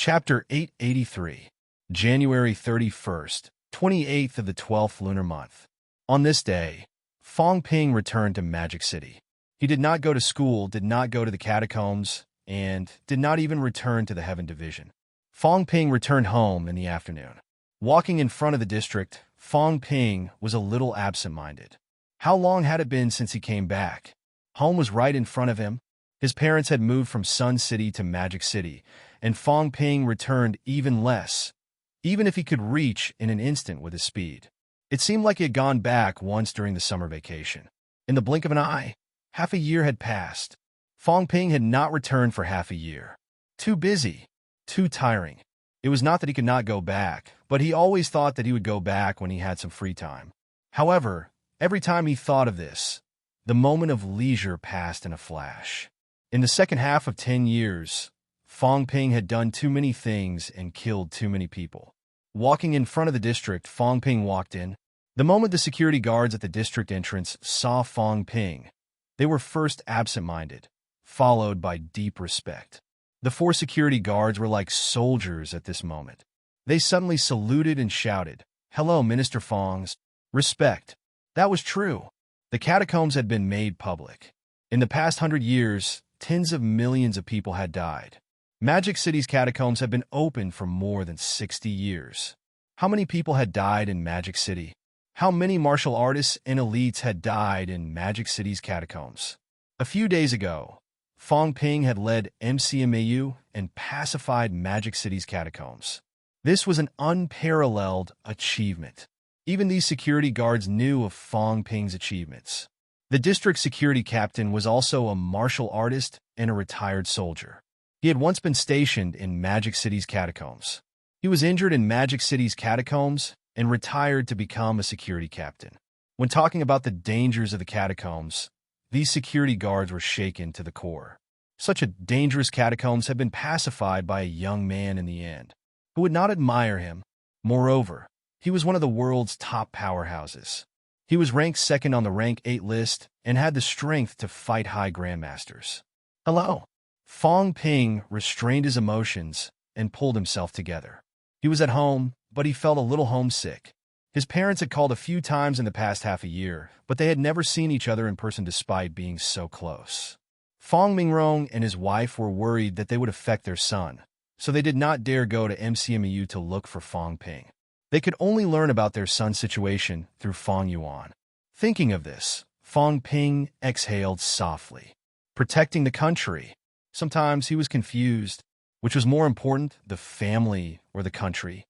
Chapter 883, January 31st, 28th of the 12th lunar month. On this day, Fong Ping returned to Magic City. He did not go to school, did not go to the catacombs, and did not even return to the Heaven Division. Fong Ping returned home in the afternoon. Walking in front of the district, Fong Ping was a little absent-minded. How long had it been since he came back? Home was right in front of him. His parents had moved from Sun City to Magic City, and Fong Ping returned even less, even if he could reach in an instant with his speed. It seemed like he had gone back once during the summer vacation. In the blink of an eye, half a year had passed. Fong Ping had not returned for half a year. Too busy, too tiring. It was not that he could not go back, but he always thought that he would go back when he had some free time. However, every time he thought of this, the moment of leisure passed in a flash. In the second half of 10 years, Fong Ping had done too many things and killed too many people. Walking in front of the district, Fong Ping walked in. The moment the security guards at the district entrance saw Fong Ping, they were first absent-minded, followed by deep respect. The 4 security guards were like soldiers at this moment. They suddenly saluted and shouted, "Hello, Minister Fong's." Respect. That was true. The catacombs had been made public. In the past 100 years, tens of millions of people had died. Magic City's catacombs had been open for more than 60 years. How many people had died in Magic City? How many martial artists and elites had died in Magic City's catacombs? A few days ago, Fong Ping had led MCMAU and pacified Magic City's catacombs. This was an unparalleled achievement. Even these security guards knew of Fong Ping's achievements. The district security captain was also a martial artist and a retired soldier. He had once been stationed in Magic City's catacombs. He was injured in Magic City's catacombs and retired to become a security captain. When talking about the dangers of the catacombs, these security guards were shaken to the core. Such a dangerous catacombs had been pacified by a young man in the end, who would not admire him. Moreover, he was one of the world's top powerhouses. He was ranked second on the rank 8 list and had the strength to fight high grandmasters. Hello. Fong Ping restrained his emotions and pulled himself together. He was at home, but he felt a little homesick. His parents had called a few times in the past half a year, but they had never seen each other in person despite being so close. Fong Mingrong and his wife were worried that they would affect their son, so they did not dare go to MCMU to look for Fong Ping. They could only learn about their son's situation through Fong Yuan. Thinking of this, Fong Ping exhaled softly. Protecting the country. Sometimes he was confused. Which was more important, the family or the country?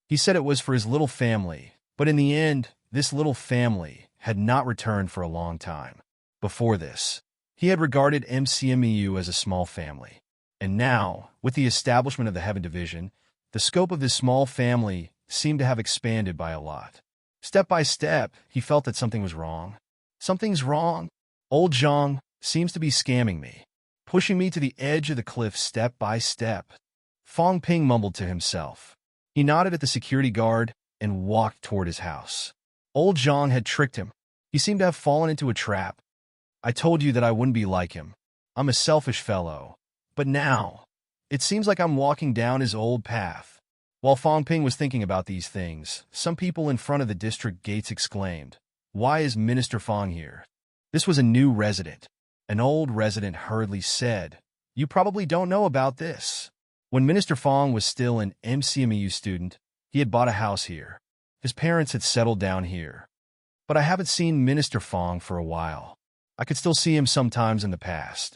He said it was for his little family, but in the end, this little family had not returned for a long time. Before this, he had regarded MCMEU as a small family. And now, with the establishment of the Heaven Division, the scope of this small family seemed to have expanded by a lot. Step by step, he felt that something was wrong. Something's wrong. Old Zhang seems to be scamming me, pushing me to the edge of the cliff step by step. Fong Ping mumbled to himself. He nodded at the security guard and walked toward his house. Old Zhang had tricked him. He seemed to have fallen into a trap. I told you that I wouldn't be like him. I'm a selfish fellow. But now, it seems like I'm walking down his old path. While Fong Ping was thinking about these things, some people in front of the district gates exclaimed, "Why is Minister Fong here?" This was a new resident. An old resident hurriedly said, "You probably don't know about this. When Minister Fong was still an MCMEU student, he had bought a house here. His parents had settled down here. But I haven't seen Minister Fong for a while. I could still see him sometimes in the past.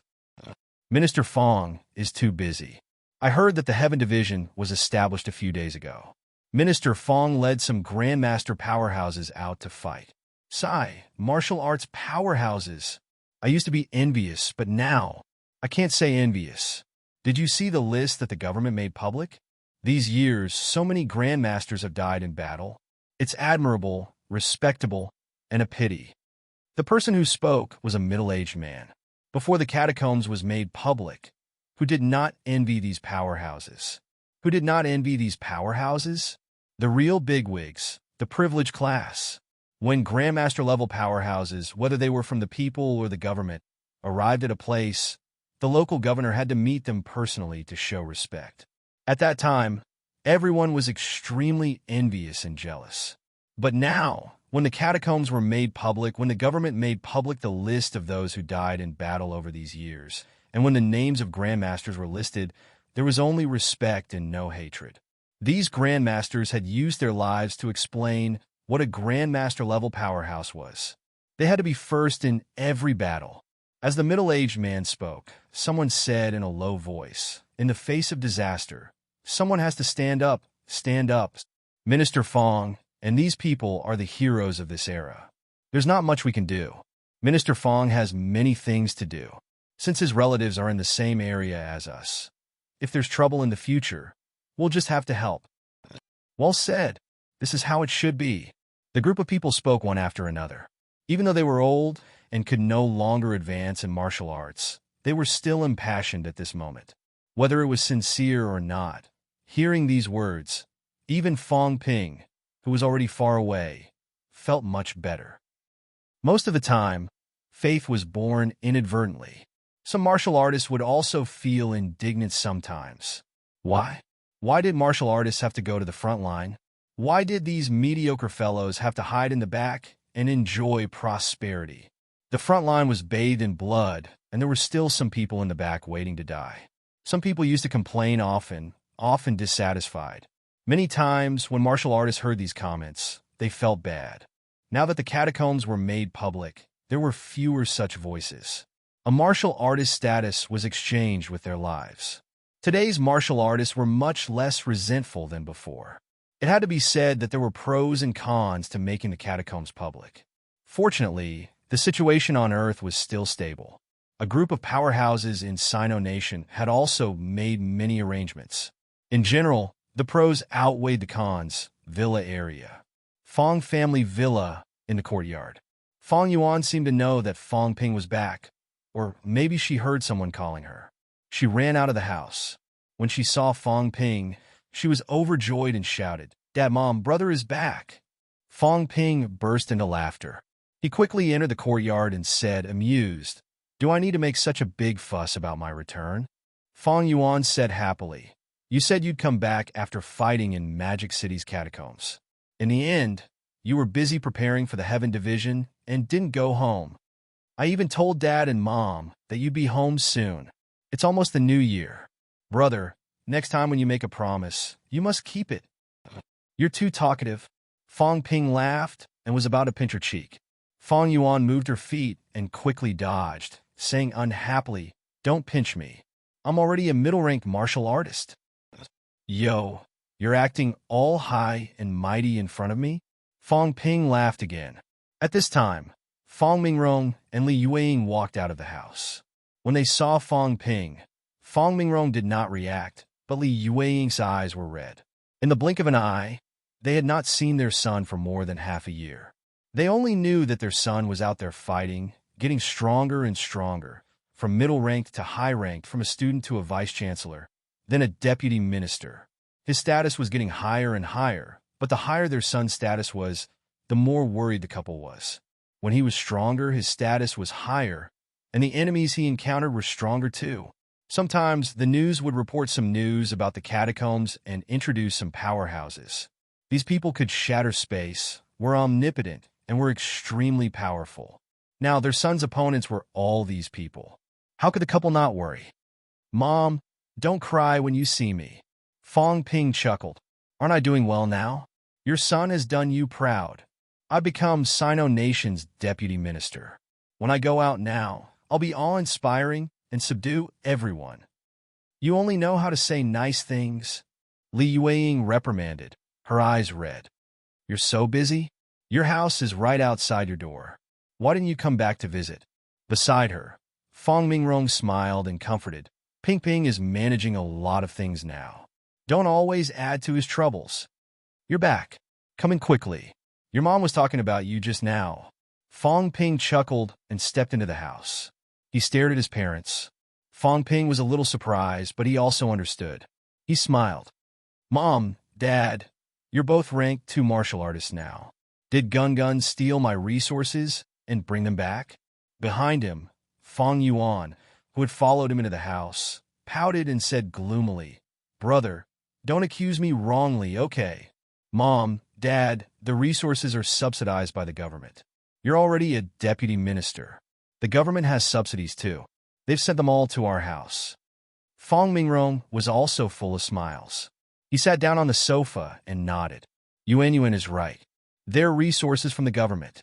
Minister Fong is too busy. I heard that the Heaven Division was established a few days ago. Minister Fong led some Grandmaster powerhouses out to fight. Sigh, martial arts powerhouses. I used to be envious, but now I can't say envious. Did you see the list that the government made public? These years, so many Grandmasters have died in battle. It's admirable, respectable, and a pity." The person who spoke was a middle-aged man, before the catacombs was made public, who did not envy these powerhouses. Who did not envy these powerhouses? The real bigwigs, the privileged class. When Grandmaster-level powerhouses, whether they were from the people or the government, arrived at a place, the local governor had to meet them personally to show respect. At that time, everyone was extremely envious and jealous. But now, when the catacombs were made public, when the government made public the list of those who died in battle over these years, and when the names of grandmasters were listed, there was only respect and no hatred. These grandmasters had used their lives to explain what a grandmaster-level powerhouse was. They had to be first in every battle. As the middle-aged man spoke, someone said in a low voice, "In the face of disaster, someone has to stand up, stand up." Minister Fong, and these people are the heroes of this era. There's not much we can do. Minister Fong has many things to do, since his relatives are in the same area as us. If there's trouble in the future, we'll just have to help. Well said. This is how it should be. The group of people spoke one after another. Even though they were old and could no longer advance in martial arts, they were still impassioned at this moment. Whether it was sincere or not, hearing these words, even Fong Ping, who was already far away, felt much better. Most of the time, faith was born inadvertently. Some martial artists would also feel indignant sometimes. Why? Why did martial artists have to go to the front line? Why did these mediocre fellows have to hide in the back and enjoy prosperity? The front line was bathed in blood, and there were still some people in the back waiting to die. Some people used to complain often dissatisfied. Many times, when martial artists heard these comments, they felt bad. Now that the catacombs were made public, there were fewer such voices. A martial artist status was exchanged with their lives. Today's martial artists were much less resentful than before. It had to be said that there were pros and cons to making the catacombs public. Fortunately, the situation on Earth was still stable. A group of powerhouses in Sino Nation had also made many arrangements. In general, the pros outweighed the cons. Villa area. Fong family villa in the courtyard. Fong Yuan seemed to know that Fong Ping was back, or maybe she heard someone calling her. She ran out of the house. When she saw Fong Ping, she was overjoyed and shouted, "Dad, Mom, brother is back." Fong Ping burst into laughter. He quickly entered the courtyard and said, amused, "Do I need to make such a big fuss about my return?" Fong Yuan said happily, "You said you'd come back after fighting in Magic City's catacombs. In the end, you were busy preparing for the Heaven Division and didn't go home. I even told Dad and Mom that you'd be home soon. It's almost the new year. Brother, next time when you make a promise, you must keep it." "You're too talkative." Fong Ping laughed and was about to pinch her cheek. Fong Yuan moved her feet and quickly dodged, saying unhappily, "Don't pinch me. I'm already a middle-ranked martial artist." "Yo, you're acting all high and mighty in front of me?" Fong Ping laughed again. At this time, Fong Mingrong and Li Yueying walked out of the house. When they saw Fong Ping, Fong Mingrong did not react, but Li Yueying's eyes were red. In the blink of an eye, they had not seen their son for more than half a year. They only knew that their son was out there fighting, getting stronger and stronger, from middle-ranked to high-ranked, from a student to a vice-chancellor, then a deputy minister. His status was getting higher and higher, but the higher their son's status was, the more worried the couple was. When he was stronger, his status was higher, and the enemies he encountered were stronger too. Sometimes the news would report some news about the catacombs and introduce some powerhouses. These people could shatter space, were omnipotent, and were extremely powerful. Now, their son's opponents were all these people. How could the couple not worry? "Mom, don't cry when you see me." Fong Ping chuckled. "Aren't I doing well now? Your son has done you proud. I've become Sino Nation's deputy minister. When I go out now, I'll be awe-inspiring and subdue everyone." "You only know how to say nice things," Li Yueying reprimanded, her eyes red. "You're so busy? Your house is right outside your door. Why didn't you come back to visit?" Beside her, Fong Mingrong smiled and comforted. "Ping Ping is managing a lot of things now. Don't always add to his troubles. You're back. Come in quickly. Your mom was talking about you just now." Fong Ping chuckled and stepped into the house. He stared at his parents. Fong Ping was a little surprised, but he also understood. He smiled. "Mom, Dad, you're both ranked 2 martial artists now. Did Gun Gun steal my resources and bring them back?" Behind him, Fong Yuan, who had followed him into the house, pouted and said gloomily, "Brother, Don't accuse me wrongly, okay? Mom, Dad, the resources are subsidized by the government. You're already a deputy minister. The government has subsidies too. They've sent them all to our house. Fong Mingrong was also full of smiles. He sat down on the sofa and nodded. Yuan is right. They're resources from the government.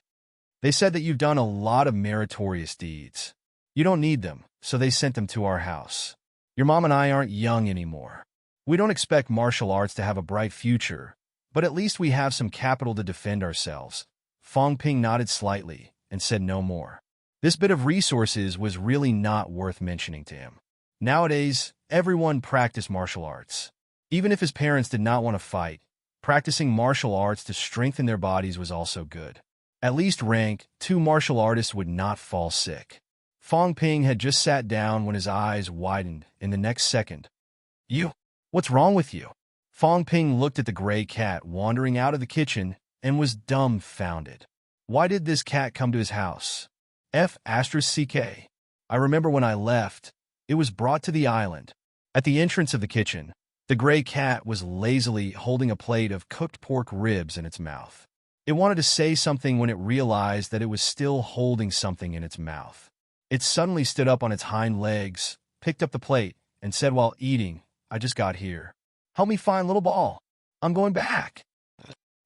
They said that you've done a lot of meritorious deeds. You don't need them, so they sent them to our house. Your mom and I aren't young anymore. We don't expect martial arts to have a bright future, but at least we have some capital to defend ourselves. Fong Ping nodded slightly and said no more. This bit of resources was really not worth mentioning to him. Nowadays, everyone practiced martial arts. Even if his parents did not want to fight, practicing martial arts to strengthen their bodies was also good. At least rank 2 martial artists would not fall sick. Fong Ping had just sat down when his eyes widened in the next second. You? What's wrong with you? Fong Ping looked at the gray cat wandering out of the kitchen and was dumbfounded. Why did this cat come to his house? F***. I remember when I left, it was brought to the island. At the entrance of the kitchen, the gray cat was lazily holding a plate of cooked pork ribs in its mouth. It wanted to say something when it realized that it was still holding something in its mouth. It suddenly stood up on its hind legs, picked up the plate, and said while eating, I just got here. Help me find little ball. I'm going back.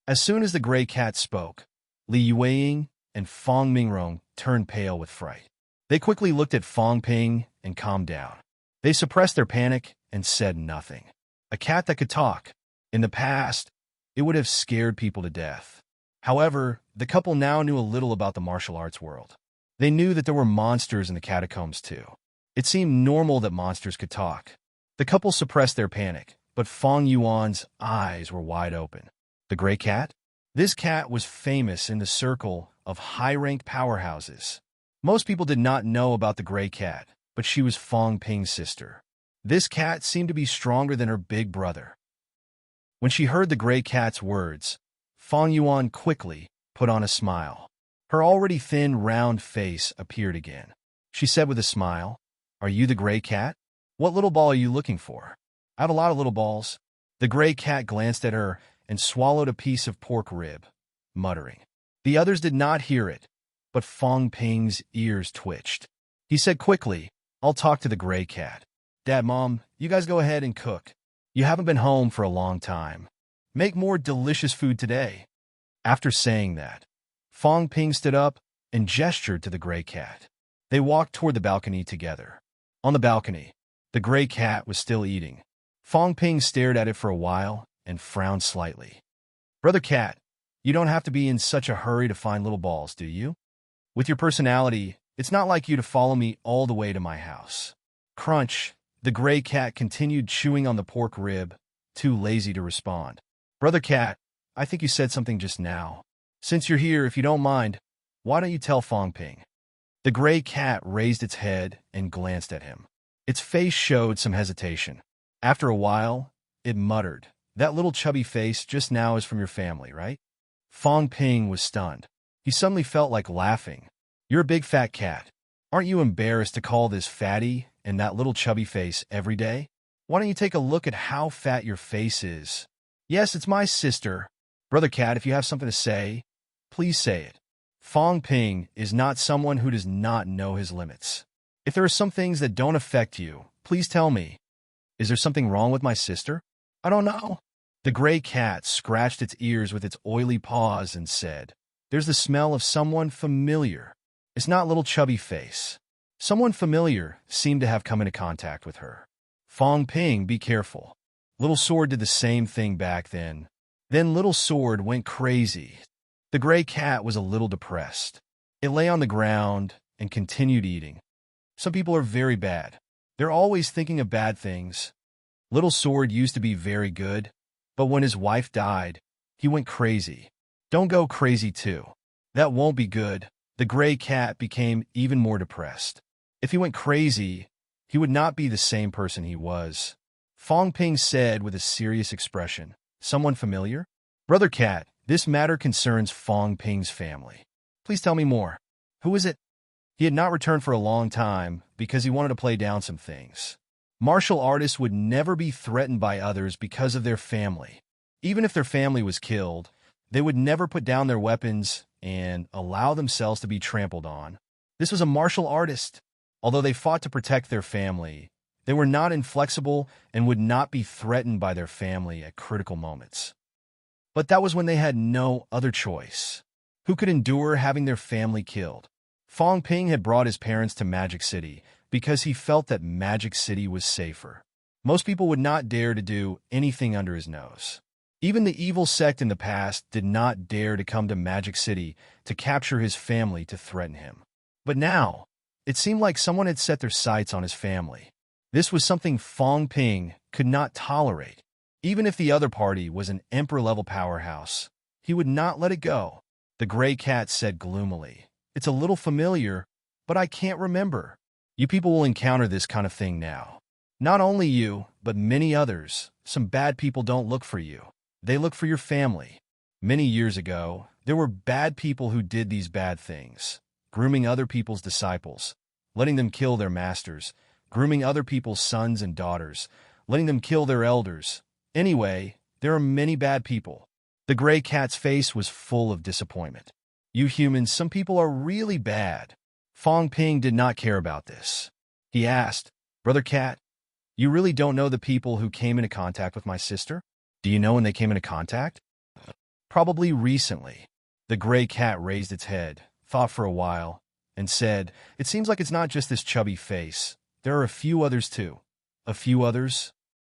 As soon as the gray cat spoke, Li Yueying and Fong Mingrong turned pale with fright. They quickly looked at Fong Ping and calmed down. They suppressed their panic and said nothing. A cat that could talk. In the past, it would have scared people to death. However, the couple now knew a little about the martial arts world. They knew that there were monsters in the catacombs too. It seemed normal that monsters could talk. The couple suppressed their panic, but Fong Yuan's eyes were wide open. The gray cat? This cat was famous in the circle of high-ranked powerhouses. Most people did not know about the gray cat, but she was Fong Ping's sister. This cat seemed to be stronger than her big brother. When she heard the gray cat's words, Fong Yuan quickly put on a smile. Her already thin, round face appeared again. She said with a smile, Are you the gray cat? What little ball are you looking for? I have a lot of little balls. The gray cat glanced at her and swallowed a piece of pork rib, muttering. The others did not hear it, but Fong Ping's ears twitched. He said quickly, I'll talk to the gray cat. Dad, Mom, you guys go ahead and cook. You haven't been home for a long time. Make more delicious food today. After saying that, Fong Ping stood up and gestured to the gray cat. They walked toward the balcony together. On the balcony, the gray cat was still eating. Fong Ping stared at it for a while and frowned slightly. Brother Cat, you don't have to be in such a hurry to find little balls, do you? With your personality, it's not like you to follow me all the way to my house. Crunch, the gray cat continued chewing on the pork rib, too lazy to respond. Brother Cat, I think you said something just now. Since you're here, if you don't mind, why don't you tell Fong Ping? The gray cat raised its head and glanced at him. Its face showed some hesitation. After a while, it muttered, That little chubby face just now is from your family, right? Fong Ping was stunned. He suddenly felt like laughing. You're a big fat cat. Aren't you embarrassed to call this fatty and that little chubby face every day? Why don't you take a look at how fat your face is? Yes, it's my sister. Brother Cat, if you have something to say, please say it. Fong Ping is not someone who does not know his limits. If there are some things that don't affect you, please tell me. Is there something wrong with my sister? I don't know. The gray cat scratched its ears with its oily paws and said, There's the smell of someone familiar. It's not little chubby face. Someone familiar seemed to have come into contact with her. Fong Ping, be careful. Little Sword did the same thing back then. Then Little Sword went crazy. The gray cat was a little depressed. It lay on the ground and continued eating. Some people are very bad. They're always thinking of bad things. Little Sword used to be very good, but when his wife died, he went crazy. Don't go crazy too. That won't be good. The gray cat became even more depressed. If he went crazy, he would not be the same person he was. Fong Ping said with a serious expression, Someone familiar? Brother Cat, this matter concerns Fong Ping's family. Please tell me more. Who is it? He had not returned for a long time because he wanted to play down some things. Martial artists would never be threatened by others because of their family. Even if their family was killed, they would never put down their weapons and allow themselves to be trampled on. This was a martial artist. Although they fought to protect their family, they were not inflexible and would not be threatened by their family at critical moments. But that was when they had no other choice. Who could endure having their family killed? Fong Ping had brought his parents to Magic City because he felt that Magic City was safer. Most people would not dare to do anything under his nose. Even the evil sect in the past did not dare to come to Magic City to capture his family to threaten him. But now, it seemed like someone had set their sights on his family. This was something Fong Ping could not tolerate. Even if the other party was an emperor-level powerhouse, he would not let it go. The gray cat said gloomily, "It's a little familiar, but I can't remember." You people will encounter this kind of thing now. Not only you, but many others. Some bad people don't look for you. They look for your family. Many years ago, there were bad people who did these bad things, grooming other people's disciples, letting them kill their masters, grooming other people's sons and daughters, letting them kill their elders. Anyway, there are many bad people. The gray cat's face was full of disappointment. You humans, some people are really bad. Fong Ping did not care about this. He asked, "Brother Cat, you really don't know the people who came into contact with my sister? Do you know when they came into contact?" "Probably recently." The gray cat raised its head, thought for a while, and said, "It seems like it's not just this chubby face. There are a few others too." "A few others?"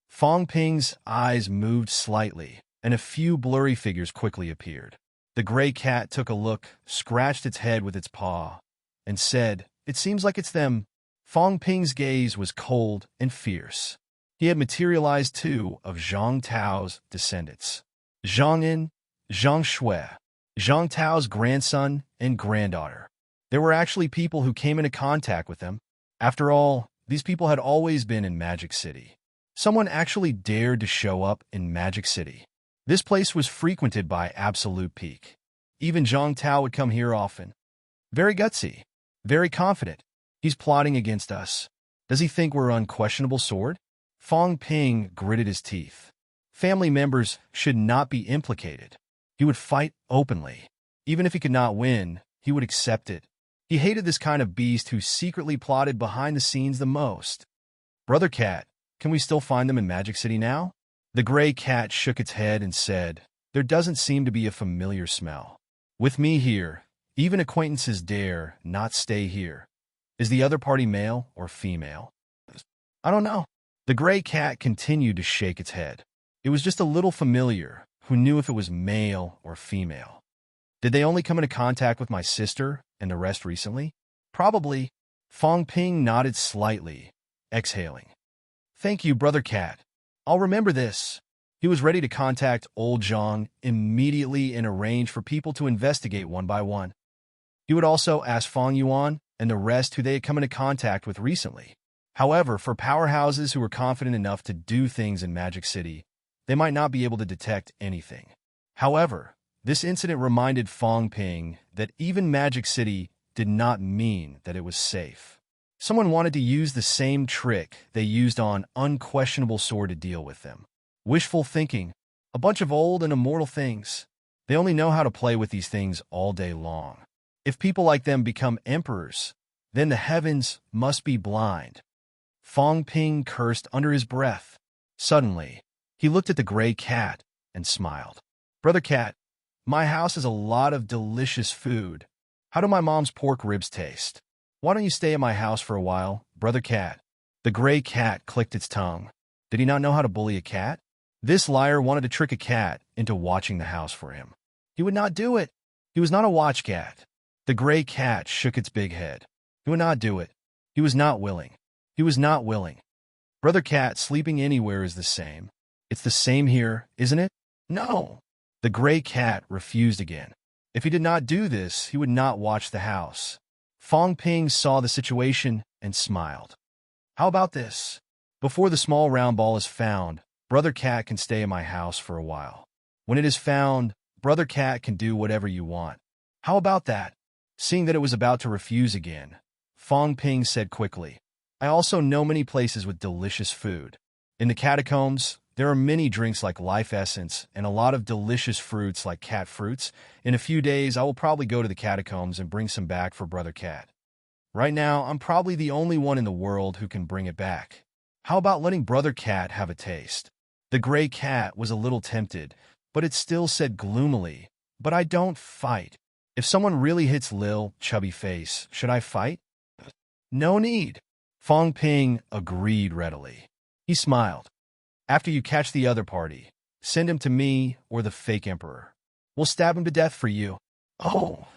Fong Ping's eyes moved slightly, and a few blurry figures quickly appeared. The gray cat took a look, scratched its head with its paw, and said, "It seems like it's them." Fong Ping's gaze was cold and fierce. He had materialized two of Zhang Tao's descendants, Zhang In, Zhang Shui, Zhang Tao's grandson and granddaughter. There were actually people who came into contact with them. After all, these people had always been in Magic City. Someone actually dared to show up in Magic City. This place was frequented by Absolute Peak. Even Zhang Tao would come here often. Very gutsy, very confident. He's plotting against us. Does he think we're unquestionable sword? Fong Ping gritted his teeth. Family members should not be implicated. He would fight openly. Even if he could not win, he would accept it. He hated this kind of beast who secretly plotted behind the scenes the most. "Brother Cat, can we still find them in Magic City now?" The gray cat shook its head and said, "There doesn't seem to be a familiar smell. With me here, even acquaintances dare not stay here. Is the other party male or female?" "I don't know." The gray cat continued to shake its head. It was just a little familiar. Who knew if it was male or female? "Did they only come into contact with my sister and the rest recently?" "Probably." Fong Ping nodded slightly, exhaling. "Thank you, Brother Cat. I'll remember this." He was ready to contact old Zhang immediately and arrange for people to investigate one by one. He would also ask Fong Yuan and the rest who they had come into contact with recently. However, for powerhouses who were confident enough to do things in Magic City, they might not be able to detect anything. However, this incident reminded Fong Ping that even Magic City did not mean that it was safe. Someone wanted to use the same trick they used on Unquestionable Sword to deal with them. Wishful thinking, a bunch of old and immortal things. They only know how to play with these things all day long. If people like them become emperors, then the heavens must be blind. Fong Ping cursed under his breath. Suddenly, he looked at the gray cat and smiled. "Brother Cat, my house has a lot of delicious food. How do my mom's pork ribs taste? Why don't you stay at my house for a while, Brother Cat?" The gray cat clicked its tongue. Did he not know how to bully a cat? This liar wanted to trick a cat into watching the house for him. He would not do it. He was not a watch cat. The gray cat shook its big head. He would not do it. He was not willing. He was not willing. Brother Cat, sleeping anywhere is the same. It's the same here, isn't it? No. The gray cat refused again. If he did not do this, he would not watch the house. Fong Ping saw the situation and smiled. "How about this? Before the small round ball is found, Brother Cat can stay in my house for a while. When it is found, Brother Cat can do whatever you want. How about that?" Seeing that it was about to refuse again, Fong Ping said quickly, I also know many places with delicious food. In the catacombs, there are many drinks like life essence and a lot of delicious fruits like cat fruits. In a few days, I will probably go to the catacombs and bring some back for Brother Cat. Right now, I'm probably the only one in the world who can bring it back. How about letting Brother Cat have a taste? The gray cat was a little tempted, but it still said gloomily, "But I don't fight. If someone really hits Lil, chubby face, should I fight?" "No need." Fong Ping agreed readily. He smiled. "After you catch the other party, send him to me or the fake emperor. We'll stab him to death for you." "Oh.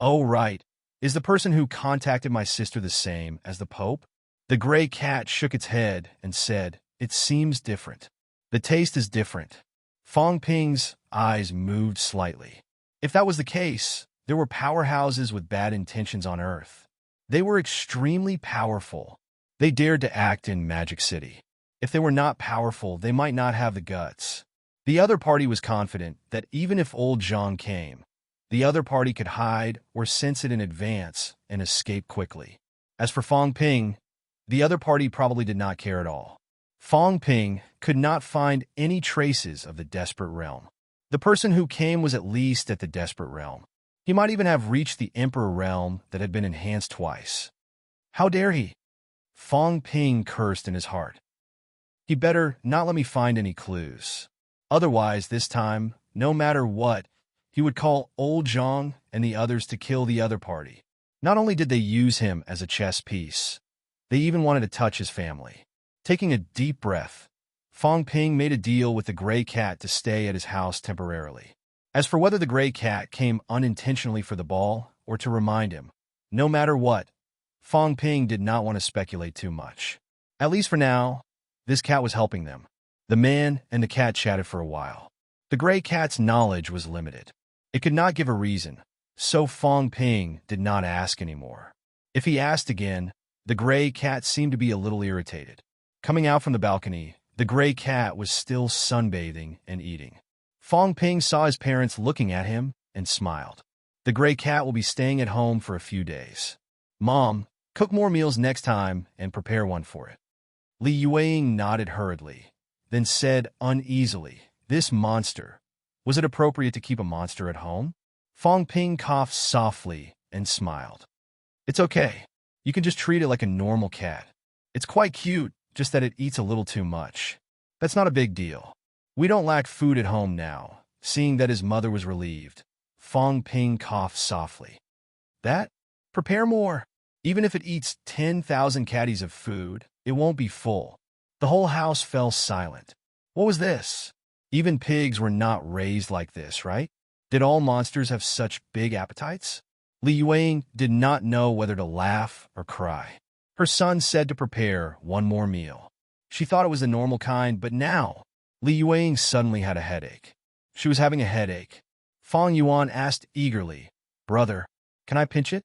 Oh, right. Is the person who contacted my sister the same as the Pope?" The gray cat shook its head and said, "It seems different. The taste is different." Fong Ping's eyes moved slightly. If that was the case, there were powerhouses with bad intentions on Earth. They were extremely powerful. They dared to act in Magic City. If they were not powerful, they might not have the guts. The other party was confident that even if old Zhang came, the other party could hide or sense it in advance and escape quickly. As for Fong Ping, the other party probably did not care at all. Fong Ping could not find any traces of the Desperate Realm. The person who came was at least at the Desperate Realm. He might even have reached the Emperor Realm that had been enhanced twice. How dare he? Fong Ping cursed in his heart. He better not let me find any clues. Otherwise, this time, no matter what, he would call old Zhang and the others to kill the other party. Not only did they use him as a chess piece, they even wanted to touch his family. Taking a deep breath, Fong Ping made a deal with the gray cat to stay at his house temporarily. As for whether the gray cat came unintentionally for the ball or to remind him, no matter what, Fong Ping did not want to speculate too much. At least for now, this cat was helping them. The man and the cat chatted for a while. The gray cat's knowledge was limited. It could not give a reason, so Fong Ping did not ask anymore. If he asked again, the gray cat seemed to be a little irritated. Coming out from the balcony, the gray cat was still sunbathing and eating. Fong Ping saw his parents looking at him and smiled. The gray cat will be staying at home for a few days. Mom, cook more meals next time and prepare one for it. Li Yueying nodded hurriedly, then said uneasily, "This monster. Was it appropriate to keep a monster at home?" Fong Ping coughed softly and smiled. "It's okay. You can just treat it like a normal cat. It's quite cute, just that it eats a little too much. That's not a big deal. We don't lack food at home now." Seeing that his mother was relieved, Fong Ping coughed softly. "That? Prepare more. Even if it eats 10,000 caddies of food, it won't be full." The whole house fell silent. What was this? Even pigs were not raised like this, right? Did all monsters have such big appetites? Li Yueying did not know whether to laugh or cry. Her son said to prepare one more meal. She thought it was the normal kind, but now, Li Yueying suddenly had a headache. She was having a headache. Fong Yuan asked eagerly, "Brother, can I pinch it?"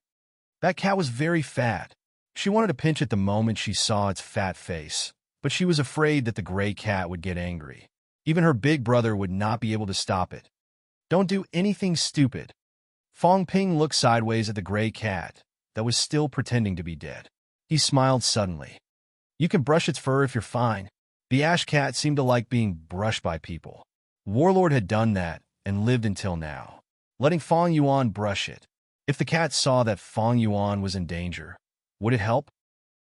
That cat was very fat. She wanted to pinch it the moment she saw its fat face, but she was afraid that the gray cat would get angry. Even her big brother would not be able to stop it. "Don't do anything stupid." Fong Ping looked sideways at the gray cat that was still pretending to be dead. He smiled suddenly. "You can brush its fur if you're fine." The ash cat seemed to like being brushed by people. Warlord had done that and lived until now, letting Fong Yuan brush it. If the cat saw that Fong Yuan was in danger, would it help?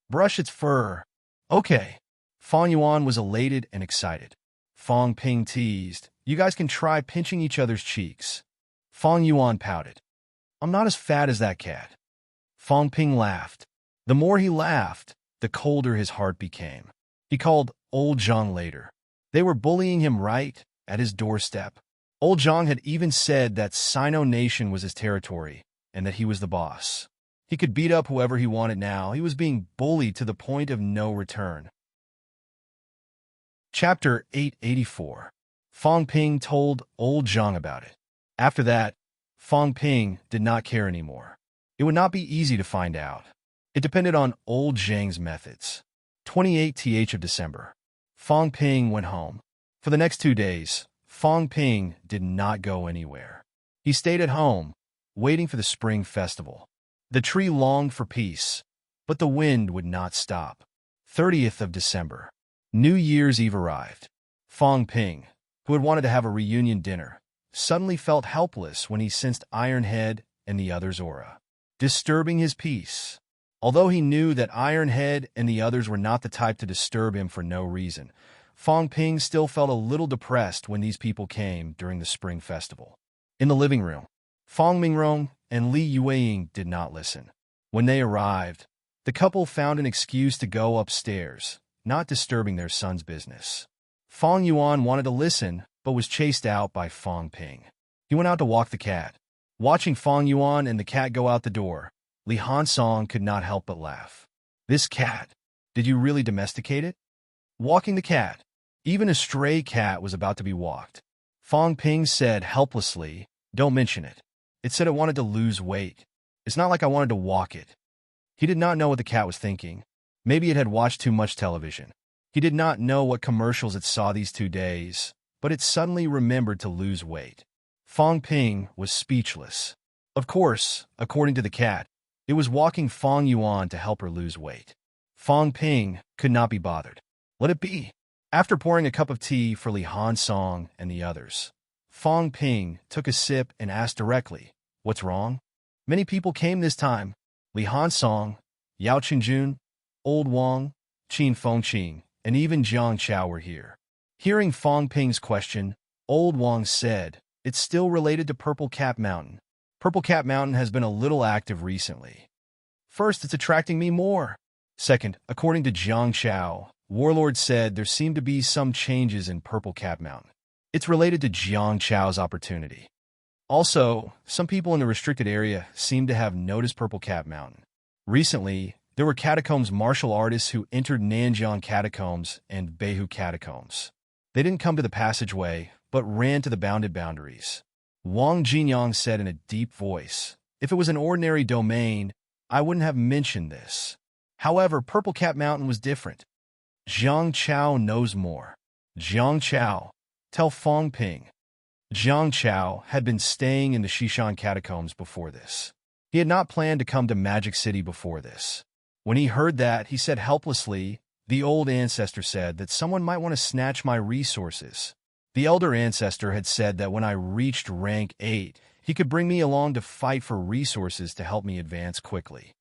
Brush its fur. Okay. Fong Yuan was elated and excited. Fong Ping teased, "You guys can try pinching each other's cheeks." Fong Yuan pouted. "I'm not as fat as that cat." Fong Ping laughed. The more he laughed, the colder his heart became. He called old Zhang later. They were bullying him right at his doorstep. Old Zhang had even said that Sino Nation was his territory and that he was the boss. He could beat up whoever he wanted now. He was being bullied to the point of no return. Chapter 884. Fong Ping told old Zhang about it. After that, Fong Ping did not care anymore. It would not be easy to find out. It depended on old Zhang's methods. 28th of December. Fong Ping went home. For the next 2 days, Fong Ping did not go anywhere. He stayed at home, waiting for the spring festival. The tree longed for peace, but the wind would not stop. 30th of December. New Year's Eve arrived. Fong Ping, who had wanted to have a reunion dinner, suddenly felt helpless when he sensed Ironhead and the others' aura, disturbing his peace. Although he knew that Ironhead and the others were not the type to disturb him for no reason, Fong Ping still felt a little depressed when these people came during the Spring Festival. In the living room, Fong Mingrong and Li Yueying did not listen. When they arrived, the couple found an excuse to go upstairs, not disturbing their son's business. Fong Yuan wanted to listen, but was chased out by Fong Ping. He went out to walk the cat. Watching Fong Yuan and the cat go out the door, Li Hansong could not help but laugh. This cat, did you really domesticate it? Walking the cat. Even a stray cat was about to be walked. Fong Ping said helplessly, don't mention it. It said it wanted to lose weight. It's not like I wanted to walk it. He did not know what the cat was thinking. Maybe it had watched too much television. He did not know what commercials it saw these 2 days, but it suddenly remembered to lose weight. Fong Ping was speechless. Of course, according to the cat, it was walking Fong Yuan to help her lose weight. Fong Ping could not be bothered. Let it be. After pouring a cup of tea for Li Hansong and the others, Fong Ping took a sip and asked directly, what's wrong? Many people came this time. Li Hansong, Yao Qingjun, Old Wang, Qin Fengqing, and even Jiang Chao were here. Hearing Fong Ping's question, Old Wang said, it's still related to Purple Cap Mountain. Purple Cap Mountain has been a little active recently. First, it's attracting me more. Second, according to Jiang Chao, Warlord said there seemed to be some changes in Purple Cap Mountain. It's related to Jiang Chao's opportunity. Also, some people in the restricted area seem to have noticed Purple Cap Mountain. Recently, there were catacombs martial artists who entered Nanjiang Catacombs and Beihu Catacombs. They didn't come to the passageway, but ran to the bounded boundaries. Wang Jinyang said in a deep voice, if it was an ordinary domain, I wouldn't have mentioned this. However, Purple Cap Mountain was different. Jiang Chao knows more. Jiang Chao, tell Fong Ping. Jiang Chao had been staying in the Shishan Catacombs before this. He had not planned to come to Magic City before this. When he heard that, he said helplessly, the old ancestor said that someone might want to snatch my resources. The elder ancestor had said that when I reached rank 8, he could bring me along to fight for resources to help me advance quickly.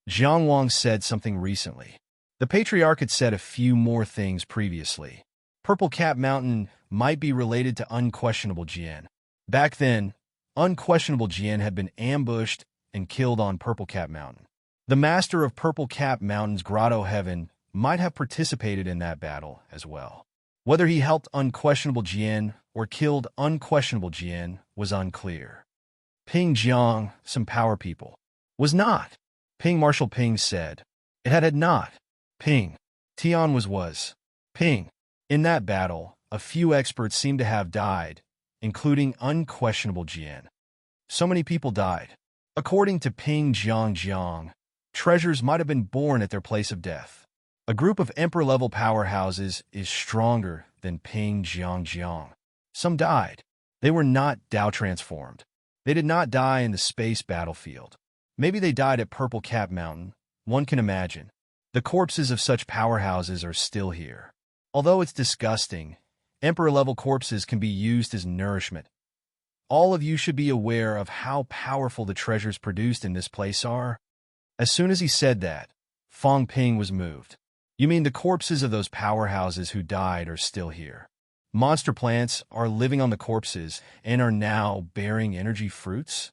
Jiang Wang said something recently. The Patriarch had said a few more things previously. Purple Cap Mountain might be related to Unquestionable Jian. Back then, Unquestionable Jian had been ambushed and killed on Purple Cap Mountain. The master of Purple Cap Mountain's Grotto Heaven might have participated in that battle as well. Whether he helped Unquestionable Jian or killed Unquestionable Jian was unclear. Ping Jiang, some power people. Was not. Ping Marshal Ping said. It had not. Ping. Tian was. Ping. In that battle, a few experts seem to have died, including Unquestionable Jian. So many people died. According to Ping Jiang, treasures might have been born at their place of death. A group of Emperor-level powerhouses is stronger than Ping Jiang. Some died. They were not Dao transformed. They did not die in the space battlefield. Maybe they died at Purple Cap Mountain. One can imagine. The corpses of such powerhouses are still here. Although it's disgusting, Emperor-level corpses can be used as nourishment. All of you should be aware of how powerful the treasures produced in this place are. As soon as he said that, Fong Ping was moved. You mean the corpses of those powerhouses who died are still here? Monster plants are living on the corpses and are now bearing energy fruits?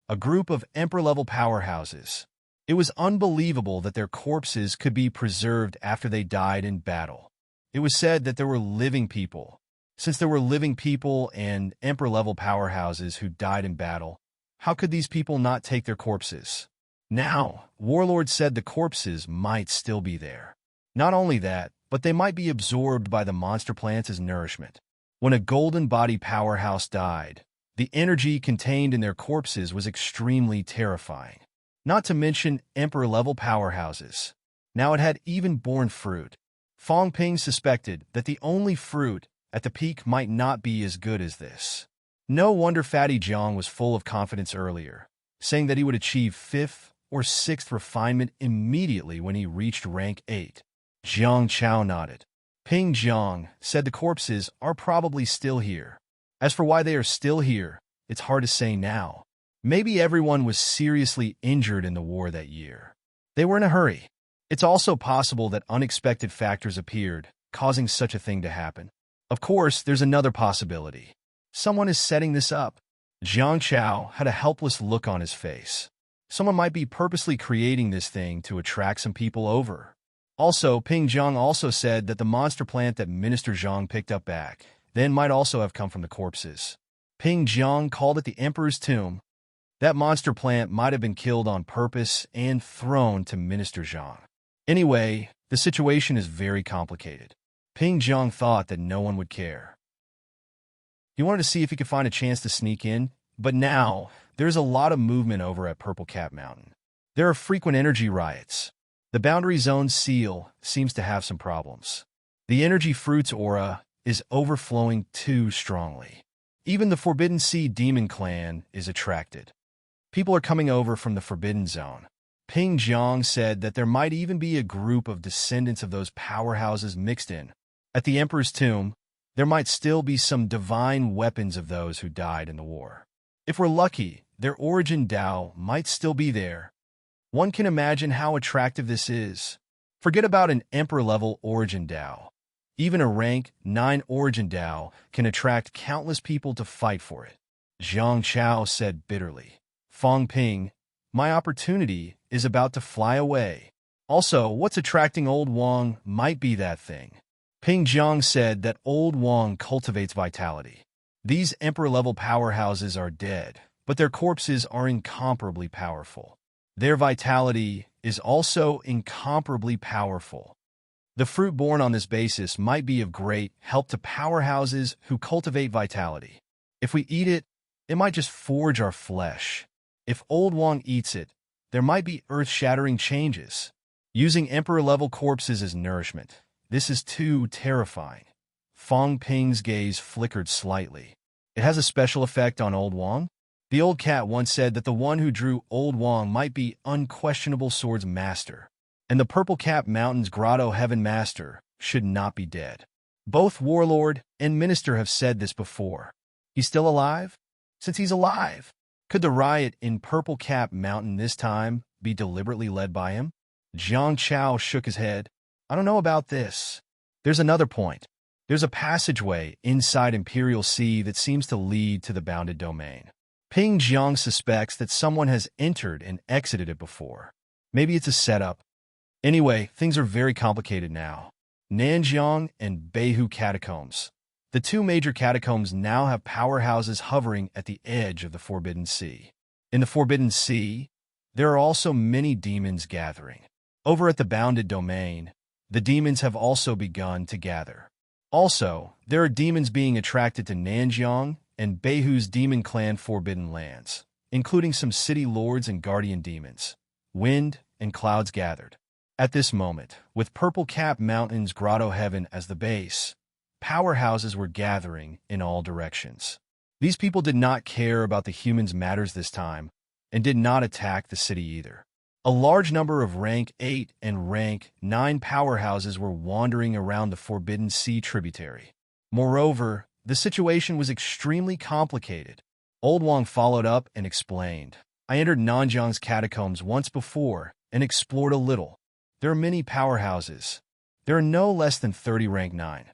A group of Emperor-level powerhouses. It was unbelievable that their corpses could be preserved after they died in battle. It was said that there were living people. Since there were living people and Emperor-level powerhouses who died in battle, how could these people not take their corpses? Now, Warlord said the corpses might still be there. Not only that, but they might be absorbed by the monster plants as nourishment. When a golden body powerhouse died, the energy contained in their corpses was extremely terrifying. Not to mention Emperor-level powerhouses. Now it had even borne fruit. Fong Ping suspected that the only fruit at the peak might not be as good as this. No wonder Fatty Jiang was full of confidence earlier, saying that he would achieve 5th or 6th refinement immediately when he reached rank 8. Jiang Chao nodded. Ping Jiang said the corpses are probably still here. As for why they are still here, it's hard to say now. Maybe everyone was seriously injured in the war that year. They were in a hurry. It's also possible that unexpected factors appeared, causing such a thing to happen. Of course, there's another possibility. Someone is setting this up. Jiang Chao had a helpless look on his face. Someone might be purposely creating this thing to attract some people over. Also, Ping Jiang also said that the monster plant that Minister Zhang picked up back then might also have come from the corpses. Ping Jiang called it the Emperor's Tomb. That monster plant might have been killed on purpose and thrown to Minister Zhang. Anyway, the situation is very complicated. Ping Jiang thought that no one would care. He wanted to see if he could find a chance to sneak in, but now there's a lot of movement over at Purple Cap Mountain. There are frequent energy riots. The boundary zone seal seems to have some problems. The energy fruit's aura is overflowing too strongly. Even the Forbidden Sea Demon Clan is attracted. People are coming over from the Forbidden Zone. Ping Jiang said that there might even be a group of descendants of those powerhouses mixed in. At the Emperor's Tomb, there might still be some divine weapons of those who died in the war. If we're lucky, their origin Dao might still be there. One can imagine how attractive this is. Forget about an Emperor-level origin Dao. Even a rank 9 origin Dao can attract countless people to fight for it. Jiang Chao said bitterly. Fong Ping, my opportunity is about to fly away. Also, what's attracting Old Wang might be that thing. Ping Jiang said that Old Wang cultivates vitality. These Emperor-level powerhouses are dead, but their corpses are incomparably powerful. Their vitality is also incomparably powerful. The fruit born on this basis might be of great help to powerhouses who cultivate vitality. If we eat it, it might just forge our flesh. If Old Wang eats it, there might be earth-shattering changes. Using Emperor-level corpses as nourishment, this is too terrifying. Fong Ping's gaze flickered slightly. It has a special effect on Old Wang? The old cat once said that the one who drew Old Wang might be unquestionable sword's master, and the Purple Cap Mountain's Grotto Heaven Master should not be dead. Both Warlord and Minister have said this before. He's still alive? Since he's alive, could the riot in Purple Cap Mountain this time be deliberately led by him? Jiang Chao shook his head. I don't know about this. There's another point. There's a passageway inside Imperial Sea that seems to lead to the bounded domain. Ping Jiang suspects that someone has entered and exited it before. Maybe it's a setup. Anyway, things are very complicated now. Nanjiang and Beihu Catacombs. The two major catacombs now have powerhouses hovering at the edge of the Forbidden Sea. In the Forbidden Sea, there are also many demons gathering. Over at the bounded domain, the demons have also begun to gather. Also, there are demons being attracted to Nanjiang and Beihu's demon clan Forbidden Lands, including some city lords and guardian demons. Wind and clouds gathered. At this moment, with Purple Cap Mountain's Grotto Heaven as the base, powerhouses were gathering in all directions. These people did not care about the humans' matters this time, and did not attack the city either. A large number of rank 8 and rank 9 powerhouses were wandering around the Forbidden Sea tributary. Moreover, the situation was extremely complicated. Old Wang followed up and explained. I entered Nanjiang's catacombs once before and explored a little. There are many powerhouses. There are no less than 30 rank 9.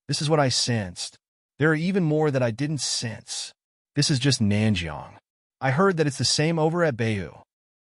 This is what I sensed. There are even more that I didn't sense. This is just Nanjiang. I heard that it's the same over at Beihu.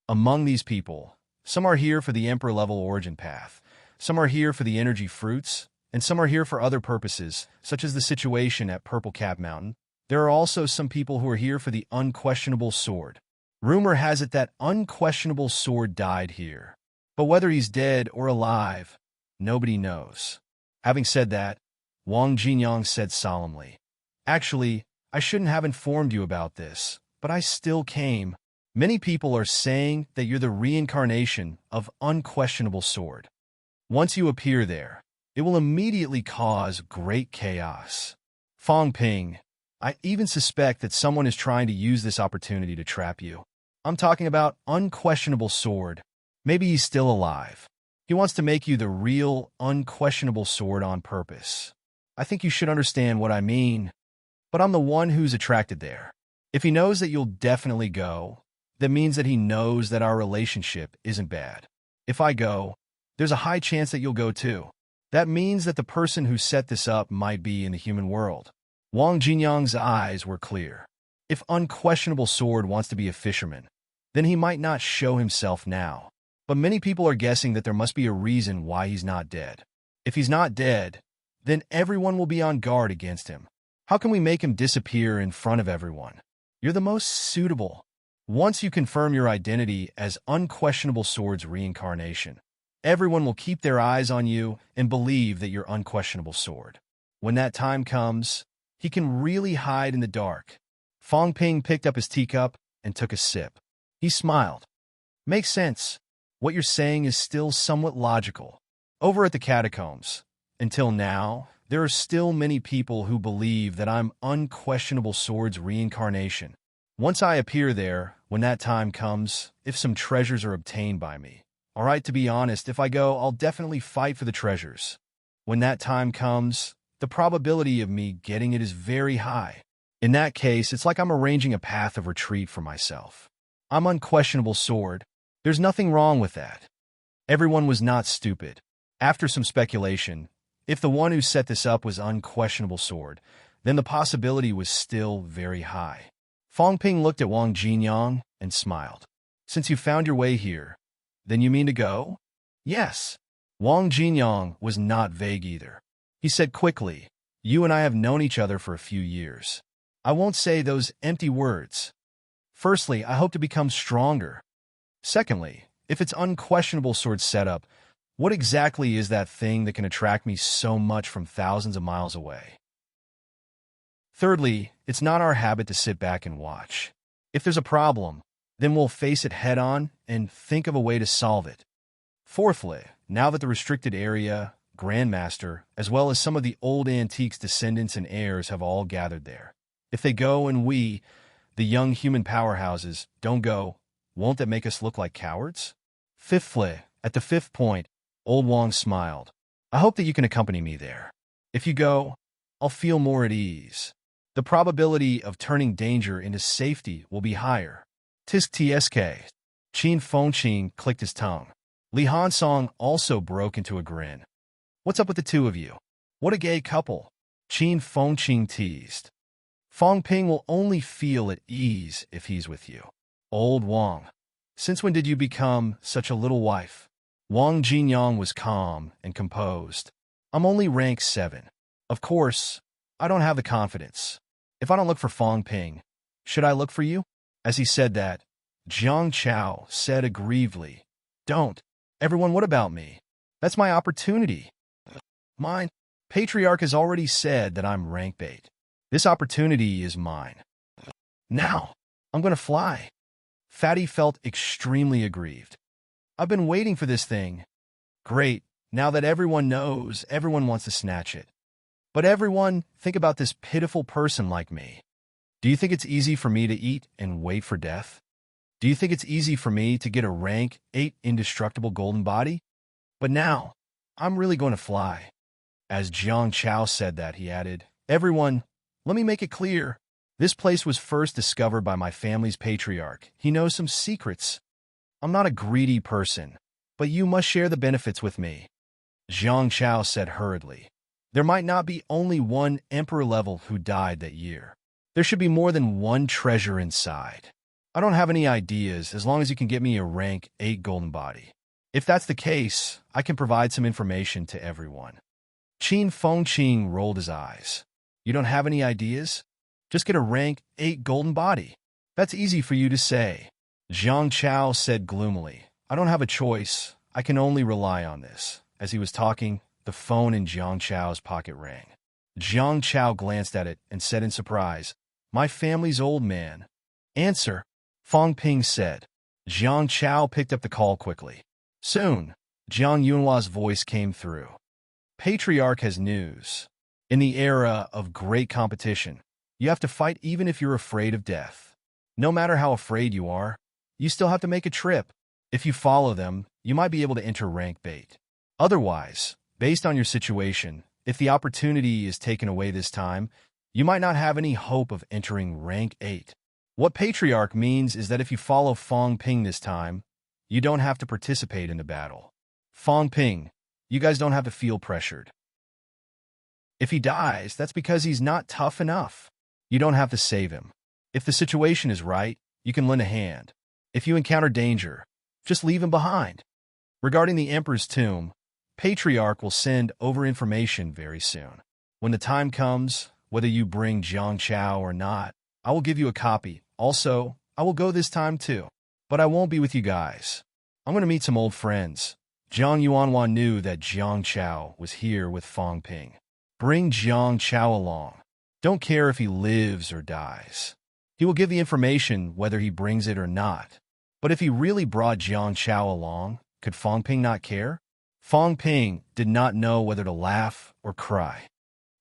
Among these people, some are here for the Emperor-level origin path, some are here for the energy fruits, and some are here for other purposes, such as the situation at Purple Cap Mountain. There are also some people who are here for the unquestionable sword. Rumor has it that unquestionable sword died here. But whether he's dead or alive, nobody knows. Having said that, Wang Jinyang said solemnly, Actually, I shouldn't have informed you about this, but I still came. Many people are saying that you're the reincarnation of unquestionable sword. Once you appear there, it will immediately cause great chaos. Fong Ping, I even suspect that someone is trying to use this opportunity to trap you. I'm talking about unquestionable sword. Maybe he's still alive. He wants to make you the real, unquestionable sword on purpose. I think you should understand what I mean, but I'm the one who's attracted there. If he knows that you'll definitely go, that means that he knows that our relationship isn't bad. If I go, there's a high chance that you'll go too. That means that the person who set this up might be in the human world. Wang Jinyang's eyes were clear. If Unquestionable Sword wants to be a fisherman, then he might not show himself now. But many people are guessing that there must be a reason why he's not dead. If he's not dead, then everyone will be on guard against him. How can we make him disappear in front of everyone? You're the most suitable. Once you confirm your identity as Unquestionable Sword's reincarnation, everyone will keep their eyes on you and believe that you're Unquestionable Sword. When that time comes, he can really hide in the dark. Fong Ping picked up his teacup and took a sip. He smiled. Makes sense. What you're saying is still somewhat logical. Over at the catacombs, until now, there are still many people who believe that I'm Unquestionable Sword's reincarnation. Once I appear there, when that time comes, if some treasures are obtained by me. All right, to be honest, if I go, I'll definitely fight for the treasures. When that time comes, the probability of me getting it is very high. In that case, it's like I'm arranging a path of retreat for myself. I'm Unquestionable Sword. There's nothing wrong with that. Everyone was not stupid. After some speculation, if the one who set this up was Unquestionable Sword, then the possibility was still very high. Fong Ping looked at Wang Jinyang and smiled. Since you found your way here, then you mean to go? Yes. Wang Jinyang was not vague either. He said quickly, you and I have known each other for a few years. I won't say those empty words. Firstly, I hope to become stronger. Secondly, if it's Unquestionable Sword setup, what exactly is that thing that can attract me so much from thousands of miles away? Thirdly, it's not our habit to sit back and watch. If there's a problem, then we'll face it head-on and think of a way to solve it. Fourthly, now that the restricted area, Grandmaster, as well as some of the old antiques descendants and heirs have all gathered there. If they go and we, the young human powerhouses, don't go, won't that make us look like cowards? Fifthly, at the fifth point, Old Wang smiled. I hope that you can accompany me there. If you go, I'll feel more at ease. The probability of turning danger into safety will be higher. Tisk tsk. Qin Fengqing clicked his tongue. Li Hansong also broke into a grin. What's up with the two of you? What a gay couple. Qin Fengqing teased. Fong Ping will only feel at ease if he's with you. Old Wang. Since when did you become such a little wife? Wang Jinyang was calm and composed. I'm only rank 7. Of course, I don't have the confidence. If I don't look for Fong Ping, should I look for you? As he said that, Jiang Chao said aggrievedly, don't. Everyone, what about me? That's my opportunity. Mine. Patriarch has already said that I'm rank bait. This opportunity is mine. Now, I'm going to fly. Fatty felt extremely aggrieved. I've been waiting for this thing. Great, now that everyone knows, everyone wants to snatch it. But everyone, think about this pitiful person like me. Do you think it's easy for me to eat and wait for death? Do you think it's easy for me to get a rank 8 indestructible golden body? But now, I'm really going to fly. As Jiang Chao said that, he added, everyone, let me make it clear. This place was first discovered by my family's patriarch. He knows some secrets. I'm not a greedy person, but you must share the benefits with me. Jiang Chao said hurriedly. There might not be only one emperor level who died that year. There should be more than one treasure inside. I don't have any ideas as long as you can get me a rank 8 golden body. If that's the case, I can provide some information to everyone. Qin Fengqing rolled his eyes. You don't have any ideas? Just get a rank 8 golden body. That's easy for you to say. Jiang Chao said gloomily. I don't have a choice. I can only rely on this. As he was talking, the phone in Jiang Chao's pocket rang. Jiang Chao glanced at it and said in surprise, my family's old man. Answer, Fong Ping said. Jiang Chao picked up the call quickly. Soon, Jiang Yunhua's voice came through. Patriarch has news. In the era of great competition, you have to fight even if you're afraid of death. No matter how afraid you are, you still have to make a trip. If you follow them, you might be able to enter rank 8. Otherwise, based on your situation, if the opportunity is taken away this time, you might not have any hope of entering rank 8. What Patriarch means is that if you follow Fong Ping this time, you don't have to participate in the battle. Fong Ping, you guys don't have to feel pressured. If he dies, that's because he's not tough enough. You don't have to save him. If the situation is right, you can lend a hand. If you encounter danger, just leave him behind. Regarding the Emperor's tomb, Patriarch will send over information very soon. When the time comes, whether you bring Jiang Chao or not, I will give you a copy. Also, I will go this time too. But I won't be with you guys. I'm going to meet some old friends. Jiang Yuanhua knew that Jiang Chao was here with Fong Ping. Bring Jiang Chao along. Don't care if he lives or dies. He will give the information whether he brings it or not. But if he really brought Jiang Chao along, could Fong Ping not care? Fong Ping did not know whether to laugh or cry.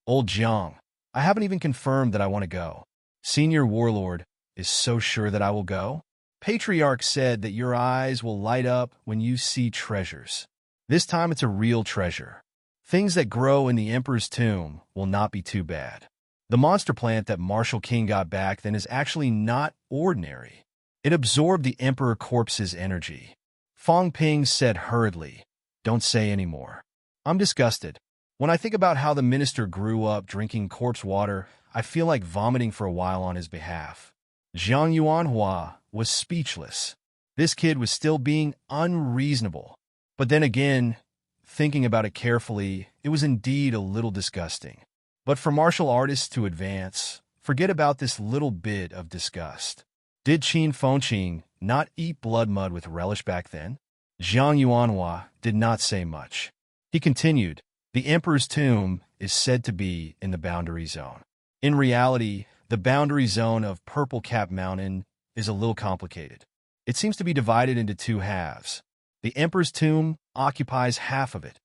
Old Jiang, I haven't even confirmed that I want to go. Senior Warlord is so sure that I will go. Patriarch said that your eyes will light up when you see treasures. This time it's a real treasure. Things that grow in the Emperor's tomb will not be too bad. The monster plant that Marshal King got back then is actually not ordinary. It absorbed the Emperor Corpse's energy. Fong Ping said hurriedly, "Don't say any more. I'm disgusted. When I think about how the minister grew up drinking corpse water, I feel like vomiting for a while on his behalf." Jiang Yuanhua was speechless. This kid was still being unreasonable. But then again, thinking about it carefully, it was indeed a little disgusting. But for martial artists to advance, forget about this little bit of disgust. Did Qin Fengqing not eat blood mud with relish back then? Jiang Yuanhua did not say much. He continued, "The Emperor's tomb is said to be in the boundary zone. In reality, the boundary zone of Purple Cap Mountain is a little complicated. It seems to be divided into two halves. The Emperor's tomb occupies half of it.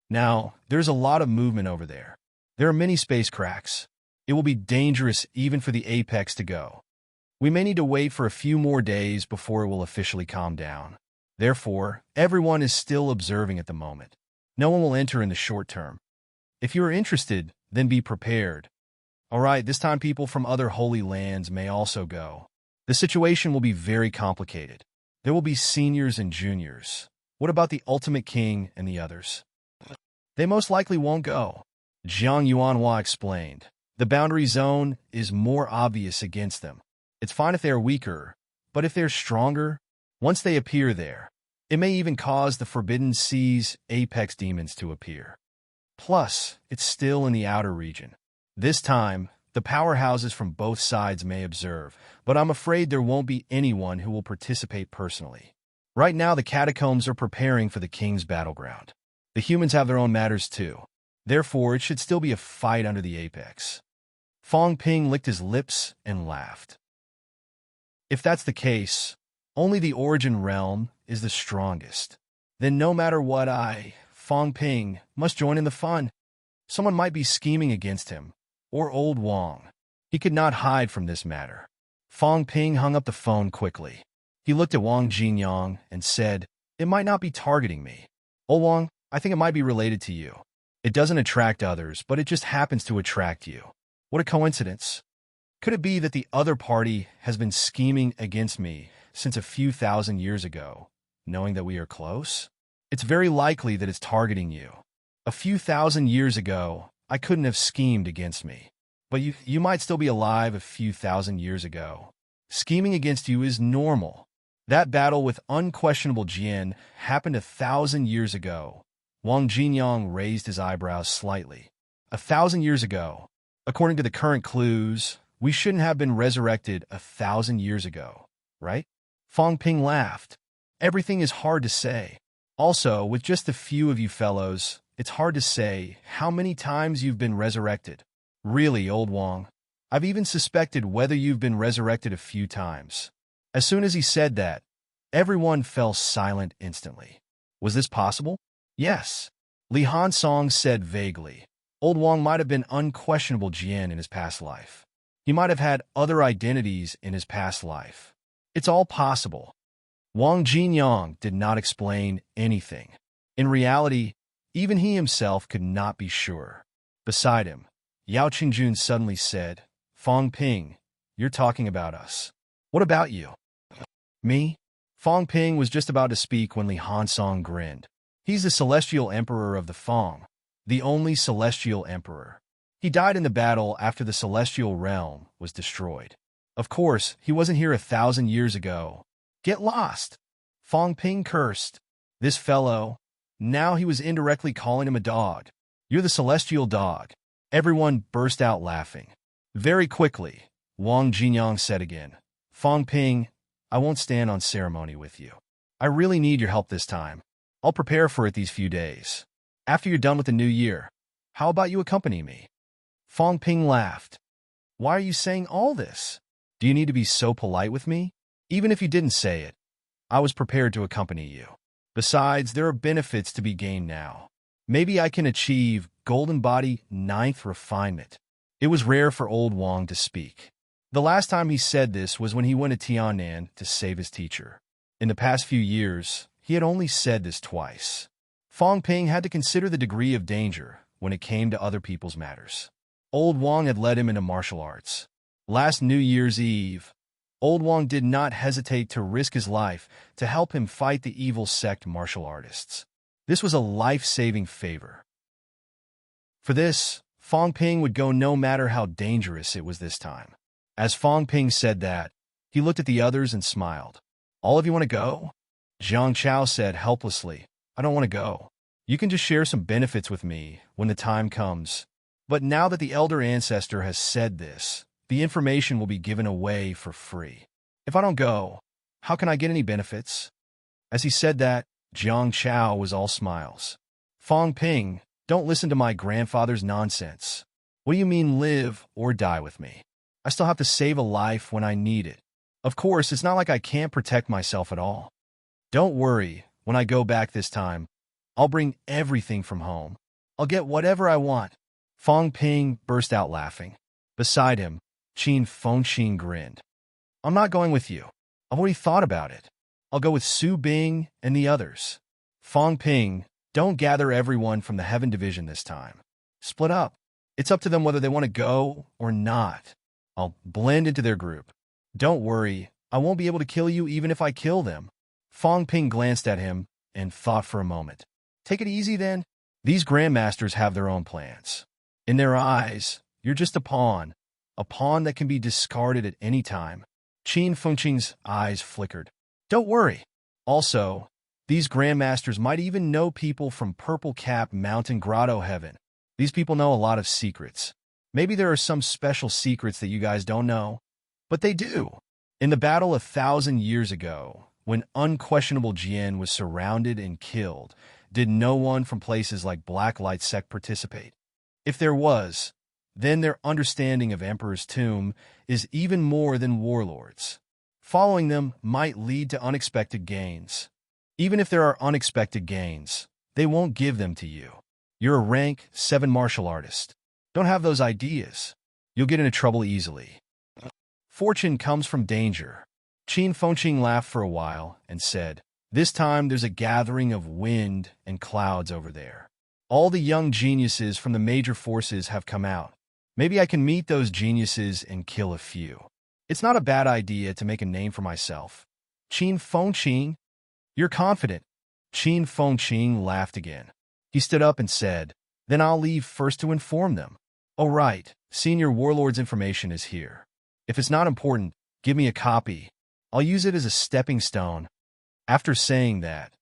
Now, there's a lot of movement over there. There are many space cracks. It will be dangerous even for the Apex to go. We may need to wait for a few more days before it will officially calm down. Therefore, everyone is still observing at the moment. No one will enter in the short term. If you are interested, then be prepared. All right, this time people from other holy lands may also go. The situation will be very complicated. There will be seniors and juniors. What about the Ultimate King and the others? They most likely won't go." Jiang Yuanhua explained. "The boundary zone is more obvious against them. It's fine if they are weaker, but if they're stronger, once they appear there, it may even cause the Forbidden Sea's apex demons to appear. Plus, it's still in the outer region. This time, the powerhouses from both sides may observe, but I'm afraid there won't be anyone who will participate personally. Right now, the catacombs are preparing for the king's battleground. The humans have their own matters too. Therefore, it should still be a fight under the apex." Fong Ping licked his lips and laughed. "If that's the case, only the origin realm is the strongest. Then no matter what, Fong Ping, must join in the fun. Someone might be scheming against him, or old Wang. He could not hide from this matter." Fong Ping hung up the phone quickly. He looked at Wang Jinyang and said, "It might not be targeting me. Old Wang, I think it might be related to you. It doesn't attract others, but it just happens to attract you. What a coincidence. Could it be that the other party has been scheming against me since a few thousand years ago, knowing that we are close? It's very likely that it's targeting you. A few thousand years ago, I couldn't have schemed against me. But you might still be alive a few thousand years ago. Scheming against you is normal. That battle with unquestionable Jian happened 1,000 years ago." Wang Jinyang raised his eyebrows slightly. 1,000 years ago. According to the current clues, we shouldn't have been resurrected 1,000 years ago, right? Fong Ping laughed. "Everything is hard to say. Also, with just a few of you fellows, it's hard to say how many times you've been resurrected. Really, old Wang, I've even suspected whether you've been resurrected a few times." As soon as he said that, everyone fell silent instantly. Was this possible? Yes. Li Hansong said vaguely. Old Wang might have been unquestionable Jian in his past life. He might have had other identities in his past life. It's all possible. Wang Jinyang did not explain anything. In reality, even he himself could not be sure. Beside him, Yao Qingjun suddenly said, Fong Ping, you're talking about us. What about you? Me? Fong Ping was just about to speak when Li Hansong grinned. He's the celestial emperor of the Fong, the only celestial emperor. He died in the battle after the celestial realm was destroyed. Of course, he wasn't here 1,000 years ago. Get lost! Fong Ping cursed. This fellow, now he was indirectly calling him a dog. You're the celestial dog. Everyone burst out laughing. Very quickly, Wang Jinyang said again, Fong Ping, I won't stand on ceremony with you. I really need your help this time. I'll prepare for it these few days. After you're done with the new year, how about you accompany me? Fong Ping laughed. Why are you saying all this? Do you need to be so polite with me? Even if you didn't say it, I was prepared to accompany you. Besides, there are benefits to be gained now. Maybe I can achieve Golden Body 9th refinement. It was rare for old Wang to speak. The last time he said this was when he went to Tiannan to save his teacher. In the past few years, he had only said this twice. Fong Ping had to consider the degree of danger when it came to other people's matters. Old Wang had led him into martial arts. Last New Year's Eve, Old Wang did not hesitate to risk his life to help him fight the evil sect martial artists. This was a life-saving favor. For this, Fong Ping would go no matter how dangerous it was this time. As Fong Ping said that, he looked at the others and smiled. All of you want to go? Zhang Chao said helplessly, I don't want to go. You can just share some benefits with me when the time comes. But now that the elder ancestor has said this, the information will be given away for free. If I don't go, how can I get any benefits? As he said that, Zhang Chao was all smiles. Fong Ping, don't listen to my grandfather's nonsense. What do you mean live or die with me? I still have to save a life when I need it. Of course, it's not like I can't protect myself at all. Don't worry, when I go back this time, I'll bring everything from home. I'll get whatever I want. Fong Ping burst out laughing. Beside him, Qin Fengqin grinned. I'm not going with you. I've already thought about it. I'll go with Su Bing and the others. Fong Ping, don't gather everyone from the Heaven Division this time. Split up. It's up to them whether they want to go or not. I'll blend into their group. Don't worry, I won't be able to kill you even if I kill them. Fong Ping glanced at him and thought for a moment. Take it easy then. These grandmasters have their own plans. In their eyes, you're just a pawn that can be discarded at any time. Qin Fengqin's eyes flickered. Don't worry. Also, these grandmasters might even know people from Purple Cap Mountain Grotto Heaven. These people know a lot of secrets. Maybe there are some special secrets that you guys don't know, but they do. In the battle 1,000 years ago, when unquestionable Jian was surrounded and killed, did no one from places like Blacklight Sect participate? If there was, then their understanding of Emperor's Tomb is even more than warlords. Following them might lead to unexpected gains. Even if there are unexpected gains, they won't give them to you. You're a rank 7 martial artist. Don't have those ideas. You'll get into trouble easily. Fortune comes from danger. Qin Fengqin laughed for a while and said, This time there's a gathering of wind and clouds over there. All the young geniuses from the major forces have come out. Maybe I can meet those geniuses and kill a few. It's not a bad idea to make a name for myself. Qin Fengqin, you're confident. Qin Fengqin laughed again. He stood up and said, Then I'll leave first to inform them. Oh right, Senior Warlord's information is here. If it's not important, give me a copy. I'll use it as a stepping stone. After saying that,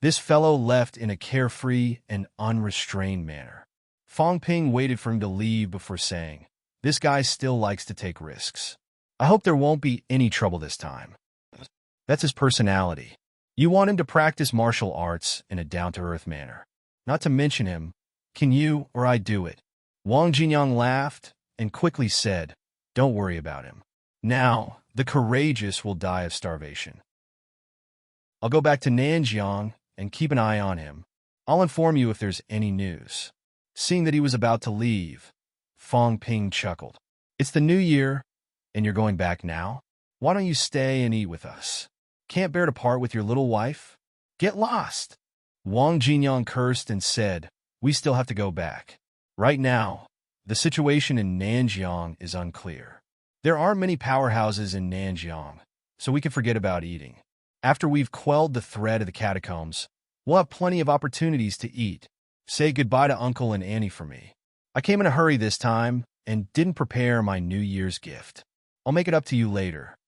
this fellow left in a carefree and unrestrained manner. Fong Ping waited for him to leave before saying, This guy still likes to take risks. I hope there won't be any trouble this time. That's his personality. You want him to practice martial arts in a down-to-earth manner. Not to mention him, can you or I do it? Wang Jinyang laughed and quickly said, Don't worry about him. Now, the courageous will die of starvation. I'll go back to Nanjiang and keep an eye on him. I'll inform you if there's any news. Seeing that he was about to leave, Fong Ping chuckled. It's the new year, and you're going back now? Why don't you stay and eat with us? Can't bear to part with your little wife? Get lost. Wang Jinyang cursed and said, we still have to go back. Right now, the situation in Nanjiang is unclear. There aren't many powerhouses in Nanjiang, so we can forget about eating. After we've quelled the threat of the catacombs, we'll have plenty of opportunities to eat. Say goodbye to Uncle and Annie for me. I came in a hurry this time and didn't prepare my New Year's gift. I'll make it up to you later.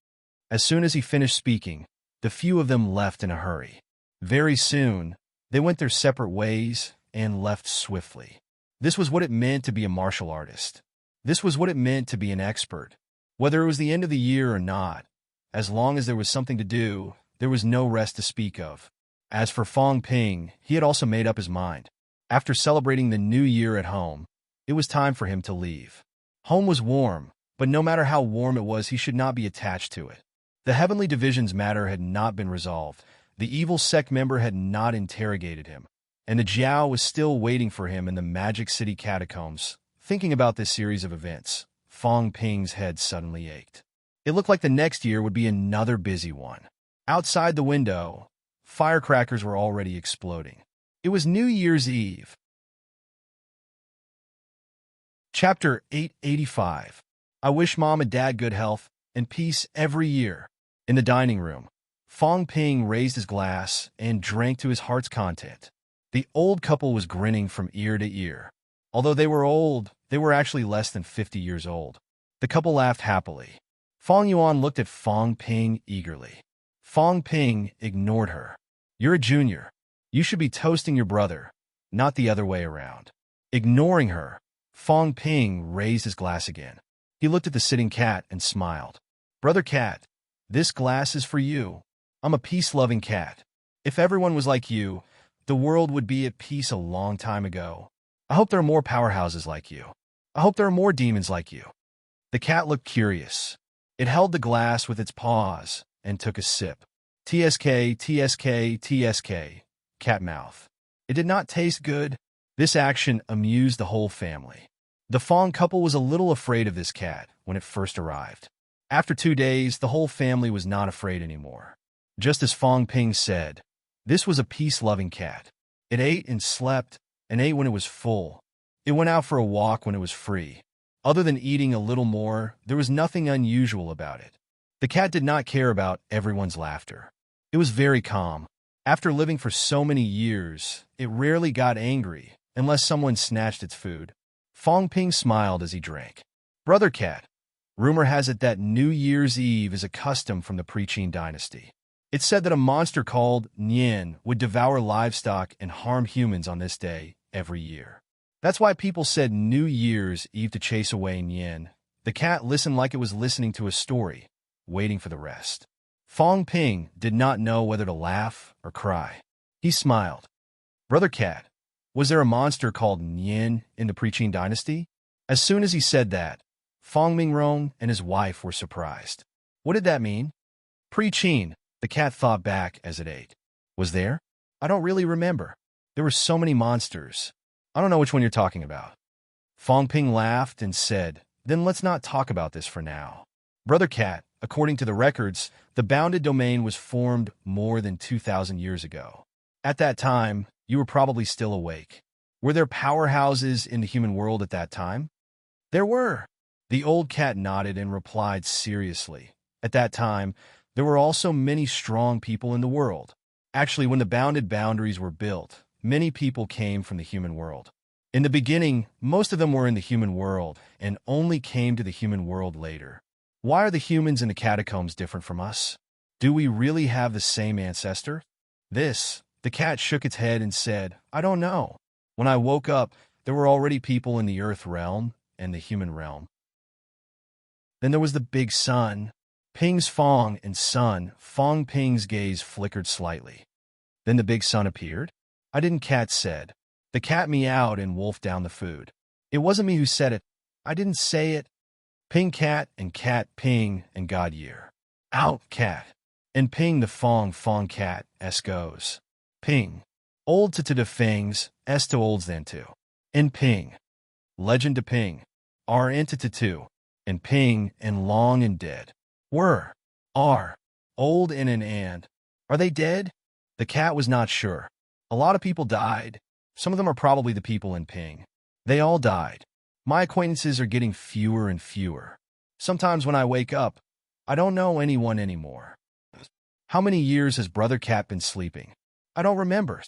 As soon as he finished speaking, the few of them left in a hurry. Very soon, they went their separate ways and left swiftly. This was what it meant to be a martial artist. This was what it meant to be an expert. Whether it was the end of the year or not, as long as there was something to do, there was no rest to speak of. As for Fong Ping, he had also made up his mind. After celebrating the new year at home, it was time for him to leave. Home was warm, but no matter how warm it was, he should not be attached to it. The Heavenly Division's matter had not been resolved. The evil sect member had not interrogated him, and the Jiao was still waiting for him in the Magic City catacombs. Thinking about this series of events, Fong Ping's head suddenly ached. It looked like the next year would be another busy one. Outside the window, firecrackers were already exploding. It was New Year's Eve. Chapter 885. I wish Mom and Dad good health and peace every year. In the dining room, Fong Ping raised his glass and drank to his heart's content. The old couple was grinning from ear to ear. Although they were old, they were actually less than 50 years old. The couple laughed happily. Fong Yuan looked at Fong Ping eagerly. Fong Ping ignored her. You're a junior. You should be toasting your brother, not the other way around. Ignoring her, Fong Ping raised his glass again. He looked at the sitting cat and smiled. Brother cat, this glass is for you. I'm a peace-loving cat. If everyone was like you, the world would be at peace a long time ago. I hope there are more powerhouses like you. I hope there are more demons like you. The cat looked curious. It held the glass with its paws and took a sip. TSK, TSK, TSK, cat mouth. It did not taste good. This action amused the whole family. The Fong couple was a little afraid of this cat when it first arrived. After 2 days, the whole family was not afraid anymore. Just as Fong Ping said, this was a peace-loving cat. It ate and slept, and ate when it was full. It went out for a walk when it was free. Other than eating a little more, there was nothing unusual about it. The cat did not care about everyone's laughter. It was very calm. After living for so many years, it rarely got angry unless someone snatched its food. Fong Ping smiled as he drank. Brother cat, rumor has it that New Year's Eve is a custom from the Pre-Qin dynasty. It said that a monster called Nian would devour livestock and harm humans on this day every year. That's why people said New Year's Eve to chase away Nian. The cat listened like it was listening to a story, waiting for the rest. Fong Ping did not know whether to laugh or cry. He smiled. Brother cat, was there a monster called Nian in the Pre-Qin dynasty? As soon as he said that, Fong Mingrong and his wife were surprised. What did that mean? Pre-Qin, the cat thought back as it ate. Was there? I don't really remember. There were so many monsters. I don't know which one you're talking about. Fong Ping laughed and said, then let's not talk about this for now. Brother cat, according to the records, the bounded domain was formed more than 2,000 years ago. At that time, you were probably still awake. Were there powerhouses in the human world at that time? There were. The old cat nodded and replied seriously. At that time, there were also many strong people in the world. Actually, when the bounded boundaries were built, many people came from the human world. In the beginning, most of them were in the human world and only came to the human world later. Why are the humans in the catacombs different from us? Do we really have the same ancestor? The cat shook its head and said, I don't know. When I woke up, there were already people in the earth realm and the human realm. Then there was the big sun. Ping's Fong and sun, Fong Ping's gaze flickered slightly. Then the big sun appeared? I didn't, cat said. The cat meowed and wolfed down the food. It wasn't me who said it. I didn't say it. Ping cat and cat Ping and God year. Out cat. And Ping the Fong cat s goes. Ping. Old to the fangs, s to olds than to. And Ping. Legend to Ping. R into to two. And Ping and long and dead. Were. Are. Old in and Are they dead? The cat was not sure. A lot of people died. Some of them are probably the people in Ping. They all died. My acquaintances are getting fewer and fewer. Sometimes when I wake up, I don't know anyone anymore. How many years has Brother Cat been sleeping? I don't remember.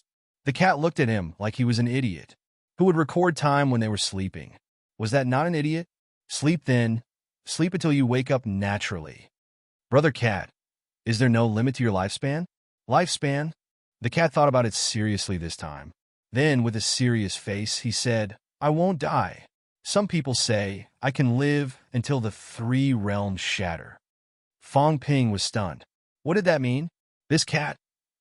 The cat looked at him like he was an idiot. Who would record time when they were sleeping? Was that not an idiot? Sleep then. Sleep until you wake up naturally. Brother Cat, is there no limit to your lifespan? Lifespan? The cat thought about it seriously this time. Then, with a serious face, he said, I won't die. Some people say I can live until the 3 realms shatter. Fong Ping was stunned. What did that mean? This cat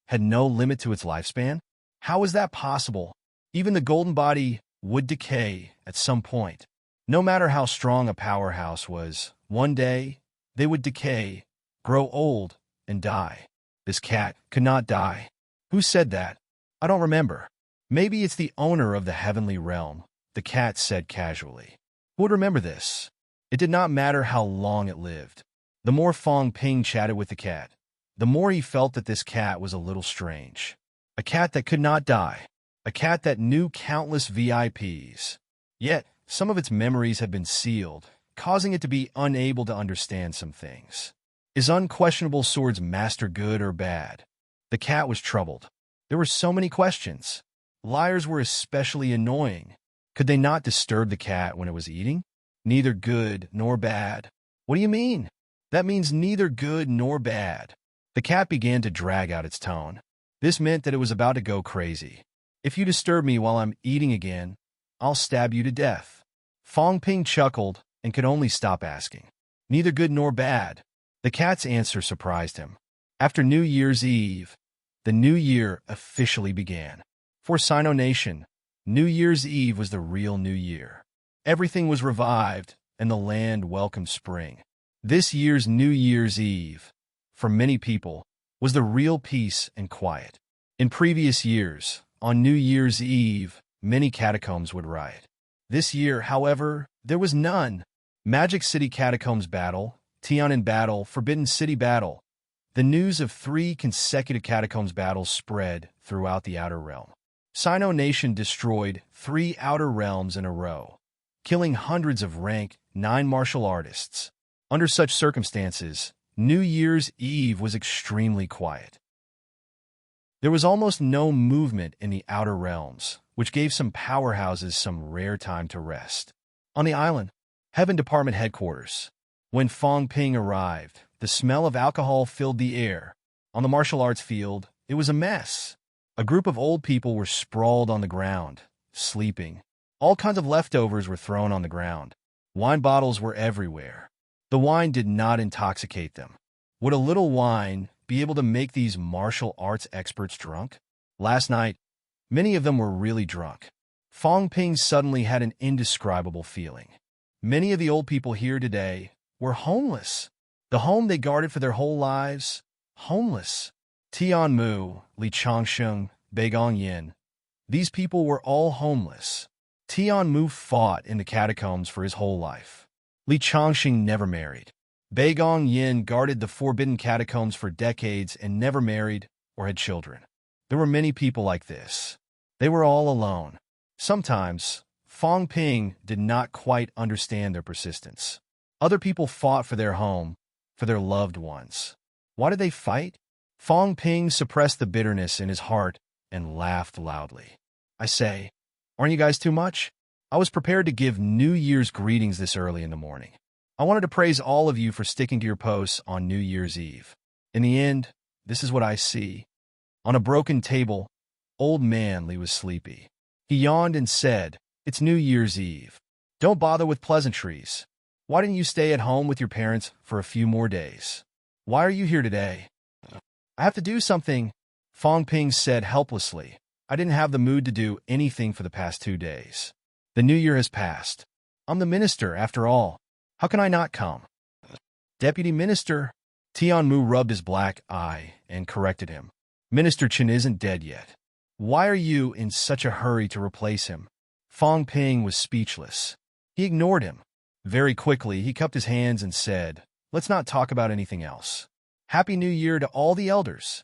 had no limit to its lifespan? How was that possible? Even the golden body would decay at some point. No matter how strong a powerhouse was, one day they would decay, grow old, and die. This cat could not die. Who said that? I don't remember. Maybe it's the owner of the heavenly realm, the cat said casually. Who would remember this? It did not matter how long it lived. The more Fong Ping chatted with the cat, the more he felt that this cat was a little strange. A cat that could not die. A cat that knew countless VIPs. Yet, some of its memories had been sealed, causing it to be unable to understand some things. Is unquestionable sword's master good or bad? The cat was troubled. There were so many questions. Liars were especially annoying. Could they not disturb the cat when it was eating? Neither good nor bad. What do you mean? That means neither good nor bad. The cat began to drag out its tone. This meant that it was about to go crazy. If you disturb me while I'm eating again, I'll stab you to death. Fong Ping chuckled and could only stop asking. Neither good nor bad. The cat's answer surprised him. After New Year's Eve, the new year officially began. For Sino Nation, New Year's Eve was the real New Year. Everything was revived, and the land welcomed spring. This year's New Year's Eve, for many people, was the real peace and quiet. In previous years, on New Year's Eve, many catacombs would riot. This year, however, there was none. Magic City Catacombs Battle, Tiananmen Battle, Forbidden City Battle. The news of 3 consecutive catacombs battles spread throughout the Outer Realm. Sino Nation destroyed 3 Outer Realms in a row, killing hundreds of rank 9 martial artists. Under such circumstances, New Year's Eve was extremely quiet. There was almost no movement in the Outer Realms, which gave some powerhouses some rare time to rest. On the island, Heaven Department headquarters. When Fong Ping arrived, the smell of alcohol filled the air. On the martial arts field, it was a mess. A group of old people were sprawled on the ground, sleeping. All kinds of leftovers were thrown on the ground. Wine bottles were everywhere. The wine did not intoxicate them. Would a little wine be able to make these martial arts experts drunk? Last night, many of them were really drunk. Fong Ping suddenly had an indescribable feeling. Many of the old people here today were homeless. The home they guarded for their whole lives, homeless. Tian Mu, Li Changsheng, Beigong Yin. These people were all homeless. Tian Mu fought in the catacombs for his whole life. Li Changsheng never married. Beigong Yin guarded the forbidden catacombs for decades and never married or had children. There were many people like this. They were all alone. Sometimes, Fong Ping did not quite understand their persistence. Other people fought for their home, for their loved ones. Why did they fight? Fong Ping suppressed the bitterness in his heart and laughed loudly. I say, aren't you guys too much? I was prepared to give New Year's greetings this early in the morning. I wanted to praise all of you for sticking to your posts on New Year's Eve. In the end, this is what I see. On a broken table, old man Li was sleepy. He yawned and said, It's New Year's Eve. Don't bother with pleasantries. Why didn't you stay at home with your parents for a few more days? Why are you here today? I have to do something, Fong Ping said helplessly. I didn't have the mood to do anything for the past 2 days. The new year has passed. I'm the minister, after all. How can I not come? Deputy Minister, Tian Mu rubbed his black eye and corrected him. Minister Chen isn't dead yet. Why are you in such a hurry to replace him? Fong Ping was speechless. He ignored him. Very quickly, he cupped his hands and said, Let's not talk about anything else. Happy New Year to all the elders.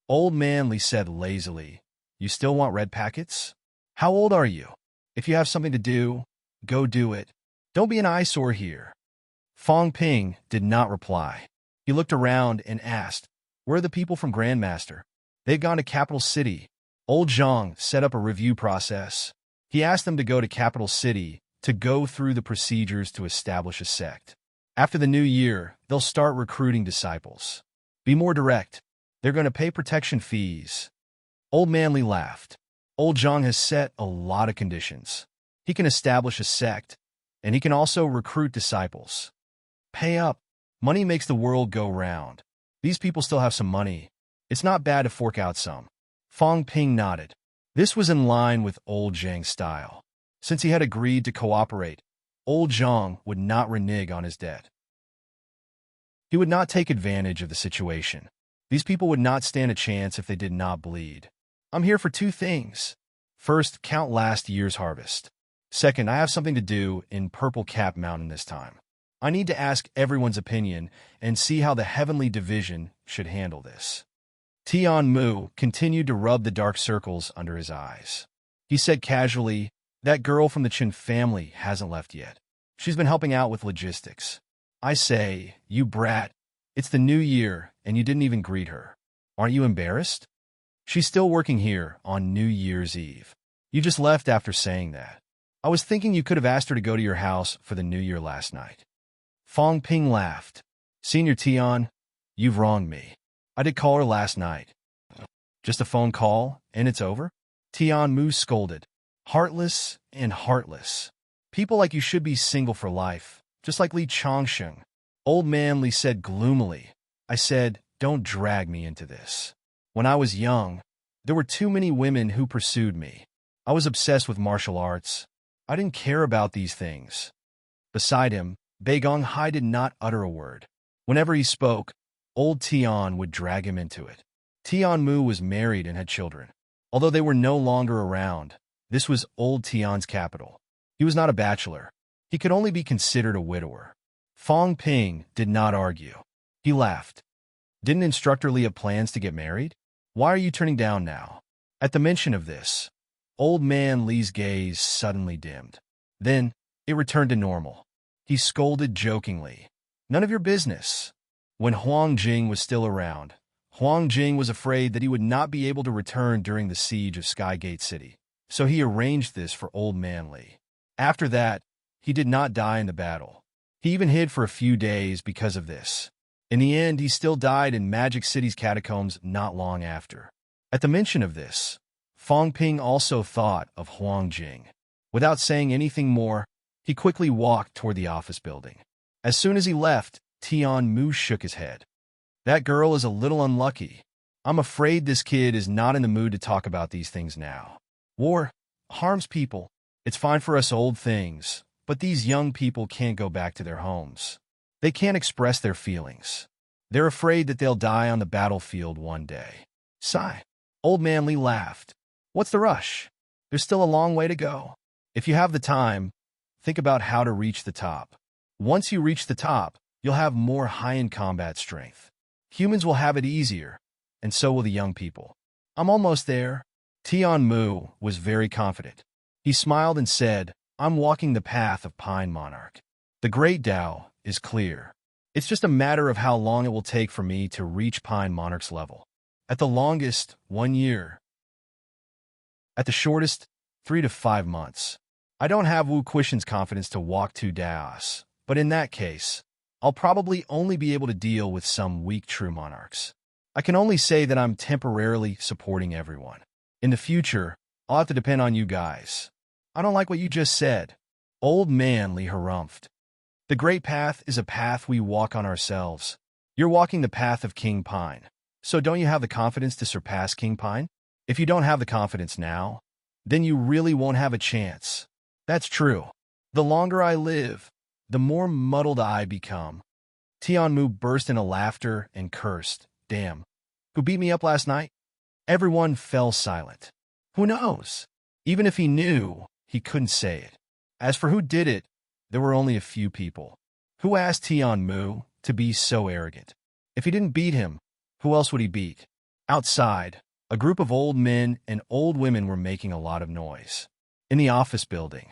Old Man Li said lazily, "You still want red packets? How old are you? If you have something to do, go do it. Don't be an eyesore here." Fong Ping did not reply. He looked around and asked, "Where are the people from Grandmaster?" "They've gone to Capital City." Old Zhang set up a review process. He asked them to go to Capital City to go through the procedures to establish a sect. After the new year, they'll start recruiting disciples. Be more direct. They're going to pay protection fees. Old Manly laughed. Old Zhang has set a lot of conditions. He can establish a sect, and he can also recruit disciples. Pay up. Money makes the world go round. These people still have some money. It's not bad to fork out some. Fong Ping nodded. This was in line with Old Zhang's style. Since he had agreed to cooperate, Old Zhang would not renege on his debt. He would not take advantage of the situation. These people would not stand a chance if they did not bleed. I'm here for two things. First, count last year's harvest. Second, I have something to do in Purple Cap Mountain this time. I need to ask everyone's opinion and see how the Heavenly Division should handle this. Tian Mu continued to rub the dark circles under his eyes. He said casually, "That girl from the Chin family hasn't left yet. She's been helping out with logistics. I say, you brat, it's the new year and you didn't even greet her. Aren't you embarrassed? She's still working here on New Year's Eve. You just left after saying that. I was thinking you could have asked her to go to your house for the New Year last night." Fong Ping laughed. "Senior Tian, you've wronged me. I did call her last night." "Just a phone call, and it's over?" Tian Mu scolded. "Heartless and heartless. People like you should be single for life, just like Li Changsheng." Old Man Li said gloomily, "I said, don't drag me into this. When I was young, there were too many women who pursued me. I was obsessed with martial arts. I didn't care about these things." Beside him, Beigong Hai did not utter a word. Whenever he spoke, Old Tian would drag him into it. Tian Mu was married and had children. Although they were no longer around, this was Old Tian's capital. He was not a bachelor. He could only be considered a widower. Fong Ping did not argue. He laughed. "Didn't Instructor Li have plans to get married? Why are you turning down now?" At the mention of this, Old Man Li's gaze suddenly dimmed. Then, it returned to normal. He scolded jokingly, "None of your business." When Huang Jing was still around, Huang Jing was afraid that he would not be able to return during the siege of Skygate City, so he arranged this for Old Man Li. After that, he did not die in the battle. He even hid for a few days because of this. In the end, he still died in Magic City's catacombs not long after. At the mention of this, Fong Ping also thought of Huang Jing. Without saying anything more, he quickly walked toward the office building. As soon as he left, Tian Mu shook his head. "That girl is a little unlucky. I'm afraid this kid is not in the mood to talk about these things now. War harms people. It's fine for us old things, but these young people can't go back to their homes. They can't express their feelings. They're afraid that they'll die on the battlefield one day." Sigh. Old Man Li laughed. "What's the rush? There's still a long way to go. If you have the time, think about how to reach the top. Once you reach the top, you'll have more high-end combat strength. Humans will have it easier, and so will the young people. I'm almost there." Tian Mu was very confident. He smiled and said, "I'm walking the path of Pine Monarch. The Great Tao is clear. It's just a matter of how long it will take for me to reach Pine Monarch's level. At the longest, 1 year. At the shortest, 3 to 5 months. I don't have Wu Quishan's confidence to walk 2 Daos, but in that case, I'll probably only be able to deal with some weak true monarchs. I can only say that I'm temporarily supporting everyone. In the future, I'll have to depend on you guys." "I don't like what you just said." Old Man Li harumphed. "The Great Path is a path we walk on ourselves. You're walking the path of King Pine. So don't you have the confidence to surpass King Pine? If you don't have the confidence now, then you really won't have a chance." "That's true. The longer I live, the more muddled I become." Tian Mu burst into laughter and cursed. "Damn. Who beat me up last night?" Everyone fell silent. Who knows? Even if he knew, he couldn't say it. As for who did it, there were only a few people. Who asked Tian Mu to be so arrogant? If he didn't beat him, who else would he beat? Outside, a group of old men and old women were making a lot of noise. In the office building,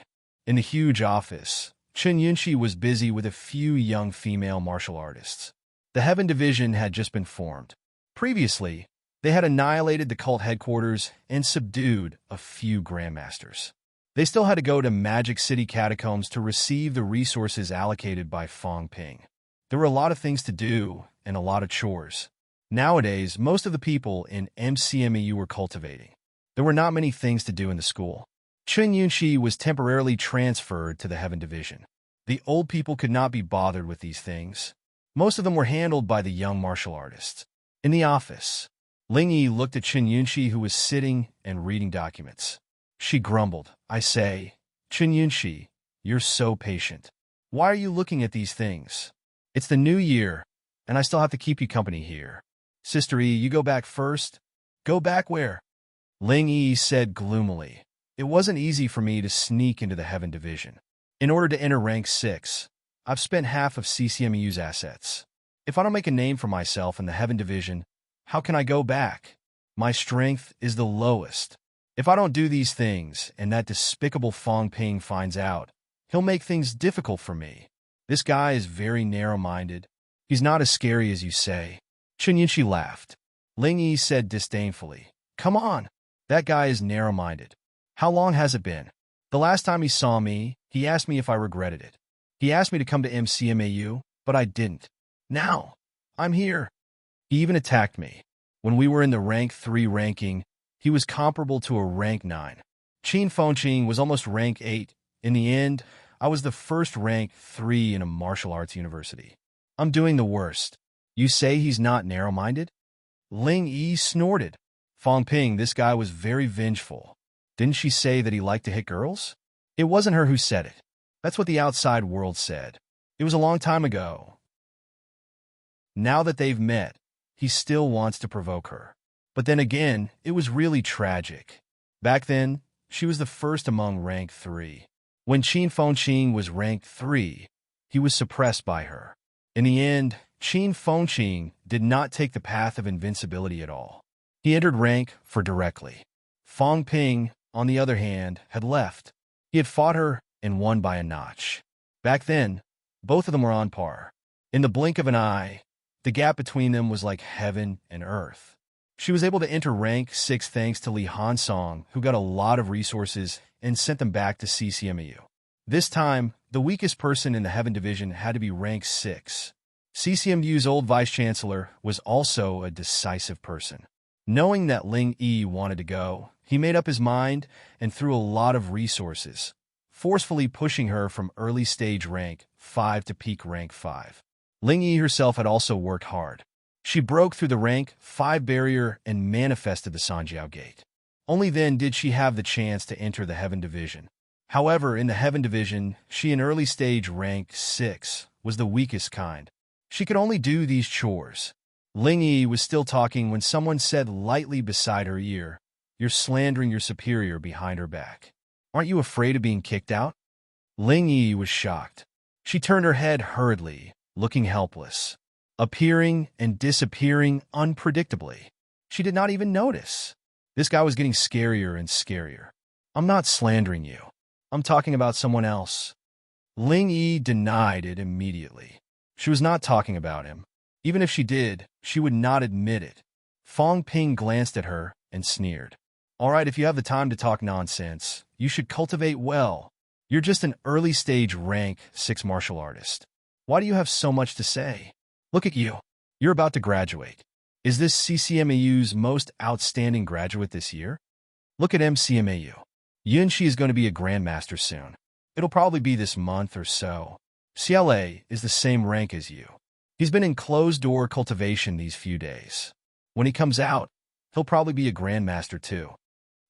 in the huge office, Chen Yunxi was busy with a few young female martial artists. The Heaven Division had just been formed. Previously, they had annihilated the cult headquarters and subdued a few grandmasters. They still had to go to Magic City catacombs to receive the resources allocated by Fong Ping. There were a lot of things to do and a lot of chores. Nowadays, most of the people in MCMEU were cultivating. There were not many things to do in the school. Chen Yunxi was temporarily transferred to the Heaven Division. The old people could not be bothered with these things. Most of them were handled by the young martial artists. In the office, Ling Yi looked at Chen Yunxi, who was sitting and reading documents. She grumbled, "I say, Chen Yunxi, you're so patient. Why are you looking at these things? It's the new year, and I still have to keep you company here. Sister Yi, you go back first." "Go back where?" Ling Yi said gloomily. "It wasn't easy for me to sneak into the Heaven Division. In order to enter rank 6, I've spent half of CCMEU's assets. If I don't make a name for myself in the Heaven Division, how can I go back? My strength is the lowest. If I don't do these things and that despicable Fong Ping finds out, he'll make things difficult for me. This guy is very narrow-minded. He's not as scary as you say." Chen Yunxi laughed. Ling Yi said disdainfully, "Come on, that guy is narrow-minded. How long has it been? The last time he saw me, he asked me if I regretted it. He asked me to come to MCMAU, but I didn't. Now, I'm here. He even attacked me. When we were in the rank 3 ranking, he was comparable to a rank 9. Qin Fengqing was almost rank 8. In the end, I was the first rank 3 in a martial arts university. I'm doing the worst. You say he's not narrow-minded?" Ling Yi snorted. "Fong Ping, this guy was very vengeful. Didn't she say that he liked to hit girls?" "It wasn't her who said it. That's what the outside world said. It was a long time ago. Now that they've met, he still wants to provoke her. But then again, it was really tragic. Back then, she was the first among rank 3. When Qin Fengqing was rank 3, he was suppressed by her. In the end, Qin Fengqing did not take the path of invincibility at all. He entered rank 4 directly. Fong Ping, on the other hand, had left. He had fought her and won by a notch. Back then, both of them were on par. In the blink of an eye, the gap between them was like heaven and earth. She was able to enter rank 6 thanks to Li Hansong, who got a lot of resources and sent them back to CCMEU. This time, the weakest person in the Heaven Division had to be rank 6. CCMU's old vice-chancellor was also a decisive person. Knowing that Ling Yi wanted to go, he made up his mind and threw a lot of resources, forcefully pushing her from early-stage rank 5 to peak rank 5. Ling Yi herself had also worked hard. She broke through the rank 5 barrier and manifested the Sanjiao Gate. Only then did she have the chance to enter the Heaven Division. However, in the Heaven Division, she in early-stage rank 6 was the weakest kind. She could only do these chores. Ling Yi was still talking when someone said lightly beside her ear, "You're slandering your superior behind her back. Aren't you afraid of being kicked out?" Ling Yi was shocked. She turned her head hurriedly, looking helpless, appearing and disappearing unpredictably. She did not even notice. This guy was getting scarier and scarier. "I'm not slandering you. I'm talking about someone else." Ling Yi denied it immediately. She was not talking about him. Even if she did, she would not admit it. Fong Ping glanced at her and sneered. "All right, if you have the time to talk nonsense, you should cultivate well. You're just an early-stage rank 6 martial artist. Why do you have so much to say? Look at you. You're about to graduate. Is this CCMAU's most outstanding graduate this year? Look at MCMAU. Yunxi is going to be a grandmaster soon. It'll probably be this month or so. CLA is the same rank as you. He's been in closed-door cultivation these few days. When he comes out, he'll probably be a grandmaster too.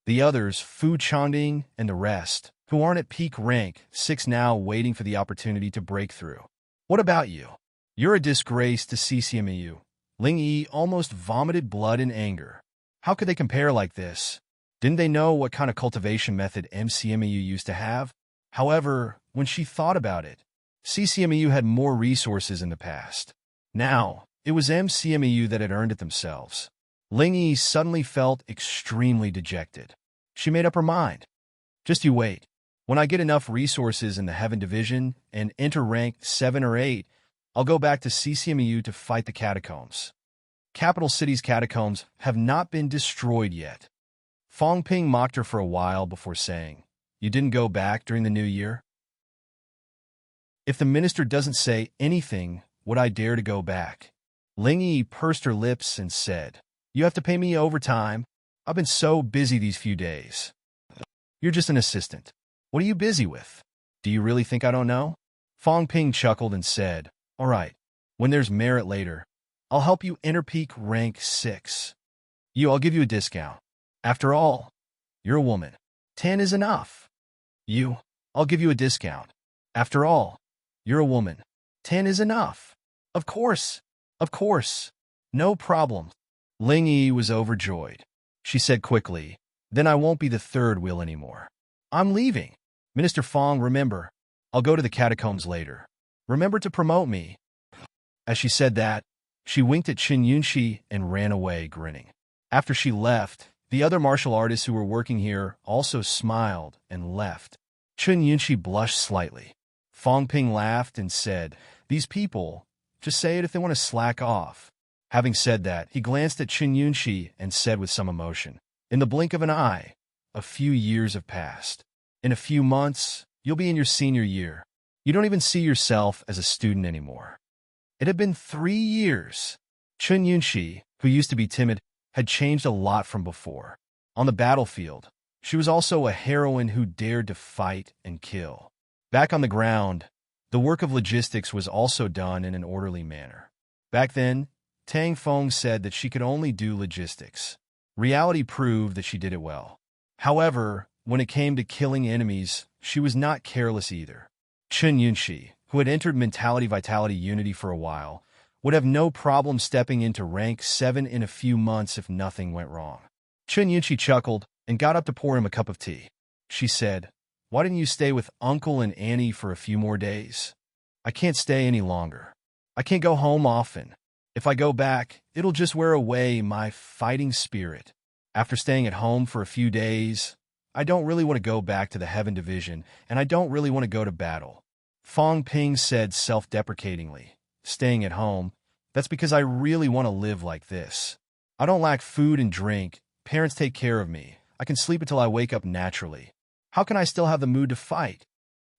The others, Fu Chanding and the rest, who aren't at peak rank 6 now waiting for the opportunity to break through. What about you? You're a disgrace to CCMEU." Ling Yi almost vomited blood in anger. How could they compare like this? Didn't they know what kind of cultivation method MCMEU used to have? However, when she thought about it, CCMEU had more resources in the past. Now, it was MCMEU that had earned it themselves. Ling Yi suddenly felt extremely dejected. She made up her mind. Just you wait. When I get enough resources in the Heaven Division and enter rank 7 or 8, I'll go back to CCMU to fight the catacombs. Capital City's catacombs have not been destroyed yet. Fong Ping mocked her for a while before saying, "You didn't go back during the new year?" "If the minister doesn't say anything, would I dare to go back?" Ling Yi pursed her lips and said, "You have to pay me overtime. I've been so busy these few days." "You're just an assistant. What are you busy with? Do you really think I don't know?" Fong Ping chuckled and said, "All right, when there's merit later, I'll help you enter peak rank 6. I'll give you a discount. After all, you're a woman. 10 is enough. I'll give you a discount. After all, you're a woman. 10 is enough. Of course. No problem." Ling Yi was overjoyed. She said quickly, "Then I won't be the third wheel anymore. I'm leaving. Minister Fong, remember, I'll go to the catacombs later. Remember to promote me." As she said that, she winked at Qin Yunxi and ran away, grinning. After she left, the other martial artists who were working here also smiled and left. Qin Yunxi blushed slightly. Fong Ping laughed and said, "These people, just say it if they want to slack off." Having said that, he glanced at Qin Yunxi and said with some emotion, "In the blink of an eye, a few years have passed. In a few months, you'll be in your senior year. You don't even see yourself as a student anymore." It had been 3 years. Qin Yunxi, who used to be timid, had changed a lot from before. On the battlefield, she was also a heroine who dared to fight and kill. Back on the ground, the work of logistics was also done in an orderly manner. Back then, Tang Feng said that she could only do logistics. Reality proved that she did it well. However, when it came to killing enemies, she was not careless either. Qin Yunxi, who had entered Mentality Vitality Unity for a while, would have no problem stepping into rank 7 in a few months if nothing went wrong. Qin Yunxi chuckled and got up to pour him a cup of tea. She said, "Why didn't you stay with Uncle and Annie for a few more days?" "I can't stay any longer. I can't go home often. If I go back, it'll just wear away my fighting spirit. After staying at home for a few days, I don't really want to go back to the Heaven Division, and I don't really want to go to battle." Fong Ping said self-deprecatingly, "Staying at home, that's because I really want to live like this. I don't lack food and drink. Parents take care of me. I can sleep until I wake up naturally. How can I still have the mood to fight?"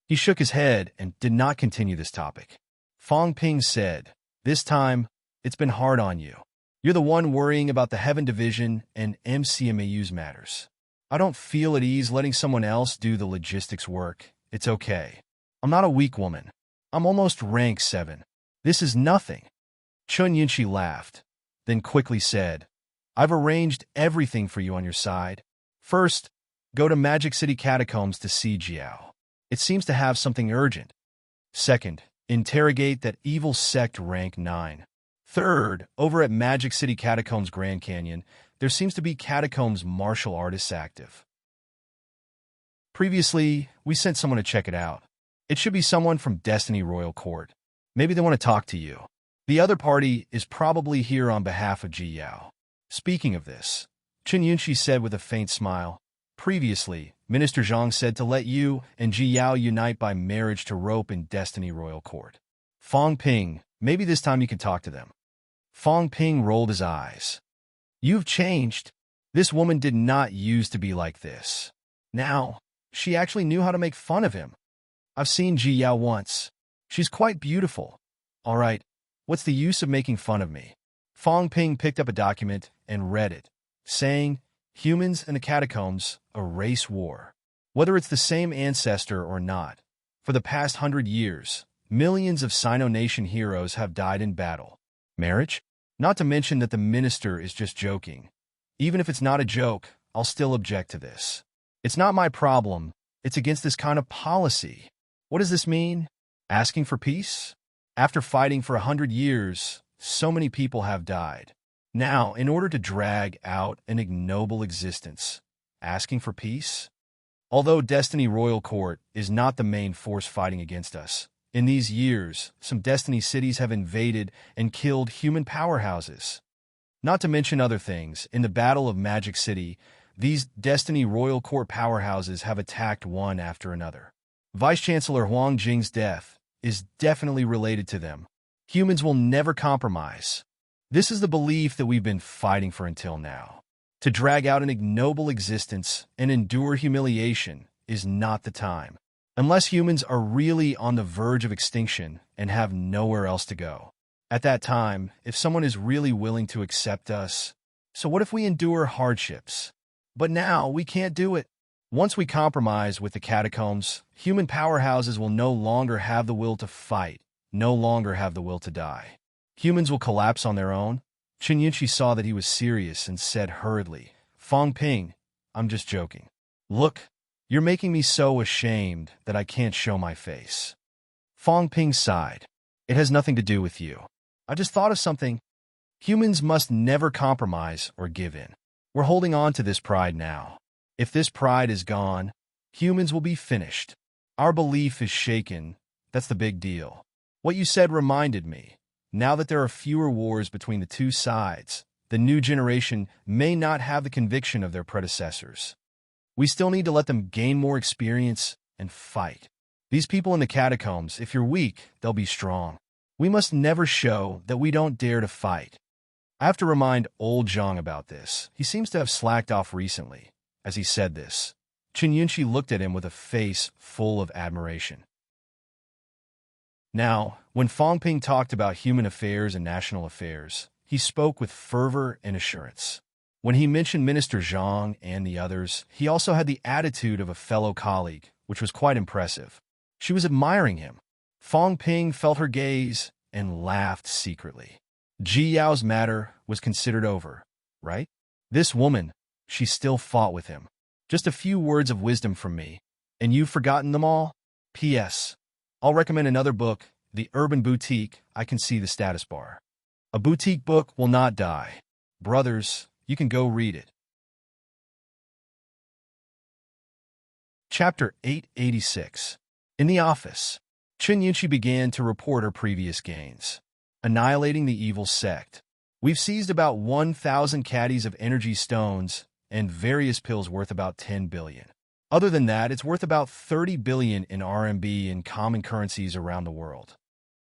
He shook his head and did not continue this topic. Fong Ping said, "This time, it's been hard on you. You're the one worrying about the Heaven Division and MCMAU's matters. I don't feel at ease letting someone else do the logistics work. It's okay. I'm not a weak woman. I'm almost rank 7. This is nothing." Chun Yunxi laughed, then quickly said, "I've arranged everything for you on your side. First, go to Magic City Catacombs to see Jiao. It seems to have something urgent. Second, interrogate that evil sect rank 9. Third, over at Magic City Catacombs Grand Canyon, there seems to be Catacombs martial artists active. Previously, we sent someone to check it out. It should be someone from Destiny Royal Court. Maybe they want to talk to you. The other party is probably here on behalf of Ji Yao." Speaking of this, Qin Yunxi said with a faint smile, "Previously, Minister Zhang said to let you and Ji Yao unite by marriage to rope in Destiny Royal Court. Fong Ping, maybe this time you can talk to them." Fong Ping rolled his eyes. "You've changed. This woman did not used to be like this. Now, she actually knew how to make fun of him. I've seen Ji Yao once. She's quite beautiful. All right, what's the use of making fun of me?" Fong Ping picked up a document and read it, saying, "Humans in the Catacombs, a race war. Whether it's the same ancestor or not, for the past 100 years, millions of Sino Nation heroes have died in battle. Marriage? Not to mention that the minister is just joking. Even if it's not a joke, I'll still object to this. It's not my problem. It's against this kind of policy. What does this mean? Asking for peace? After fighting for 100 years, so many people have died. Now, in order to drag out an ignoble existence, asking for peace? Although Destiny Royal Court is not the main force fighting against us, in these years, some Destiny cities have invaded and killed human powerhouses. Not to mention other things, in the Battle of Magic City, these Destiny Royal Court powerhouses have attacked one after another. Vice-Chancellor Huang Jing's death is definitely related to them. Humans will never compromise. This is the belief that we've been fighting for until now. To drag out an ignoble existence and endure humiliation is not the time. Unless humans are really on the verge of extinction and have nowhere else to go. At that time, if someone is really willing to accept us, so what if we endure hardships? But now we can't do it. Once we compromise with the catacombs, human powerhouses will no longer have the will to fight, no longer have the will to die. Humans will collapse on their own. Chen Yunqi saw that he was serious and said hurriedly, "Fang Ping, I'm just joking. Look, you're making me so ashamed that I can't show my face." Fang Ping sighed. "It has nothing to do with you. I just thought of something. Humans must never compromise or give in. We're holding on to this pride now. If this pride is gone, humans will be finished. Our belief is shaken. That's the big deal. What you said reminded me. Now that there are fewer wars between the two sides, the new generation may not have the conviction of their predecessors. We still need to let them gain more experience and fight. These people in the catacombs, if you're weak, they'll be strong. We must never show that we don't dare to fight." I have to remind old Zhang about this. He seems to have slacked off recently. As he said this, Chen Yunqi looked at him with a face full of admiration. Now, when Fang Ping talked about human affairs and national affairs, he spoke with fervor and assurance. When he mentioned Minister Zhang and the others, he also had the attitude of a fellow colleague, which was quite impressive. She was admiring him. Fang Ping felt her gaze and laughed secretly. Ji Yao's matter was considered over, right? This woman, she still fought with him. Just a few words of wisdom from me, and you've forgotten them all? P.S. I'll recommend another book, The Urban Boutique. I can see the status bar. A boutique book will not die. Brothers, you can go read it. Chapter 886. In the office, Chen Yunqi began to report her previous gains. Annihilating the evil sect. We've seized about 1,000 caddies of energy stones and various pills worth about 10 billion. Other than that, it's worth about 30 billion in RMB and common currencies around the world.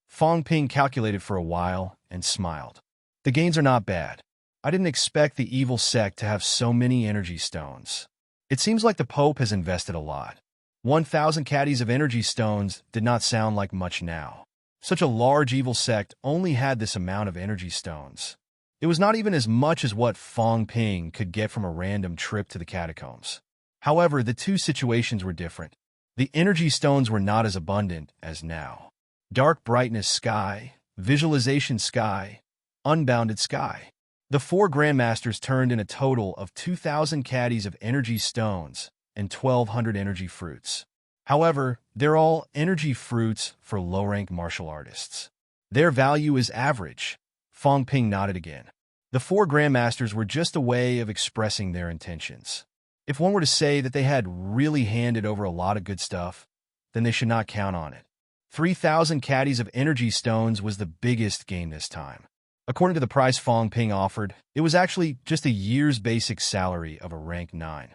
Fang Ping calculated for a while and smiled. The gains are not bad. I didn't expect the evil sect to have so many energy stones. It seems like the Pope has invested a lot. 1,000 caddies of energy stones did not sound like much now. Such a large evil sect only had this amount of energy stones. It was not even as much as what Fang Ping could get from a random trip to the catacombs. However, the two situations were different. The energy stones were not as abundant as now. Dark brightness sky, visualization sky, unbounded sky. The four grandmasters turned in a total of 2,000 caddies of energy stones and 1,200 energy fruits. However, they're all energy fruits for low-rank martial artists. Their value is average. Fang Ping nodded again. The four grandmasters were just a way of expressing their intentions. If one were to say that they had really handed over a lot of good stuff, then they should not count on it. 3,000 caddies of energy stones was the biggest gain this time. According to the price Fang Ping offered, it was actually just a year's basic salary of a rank 9.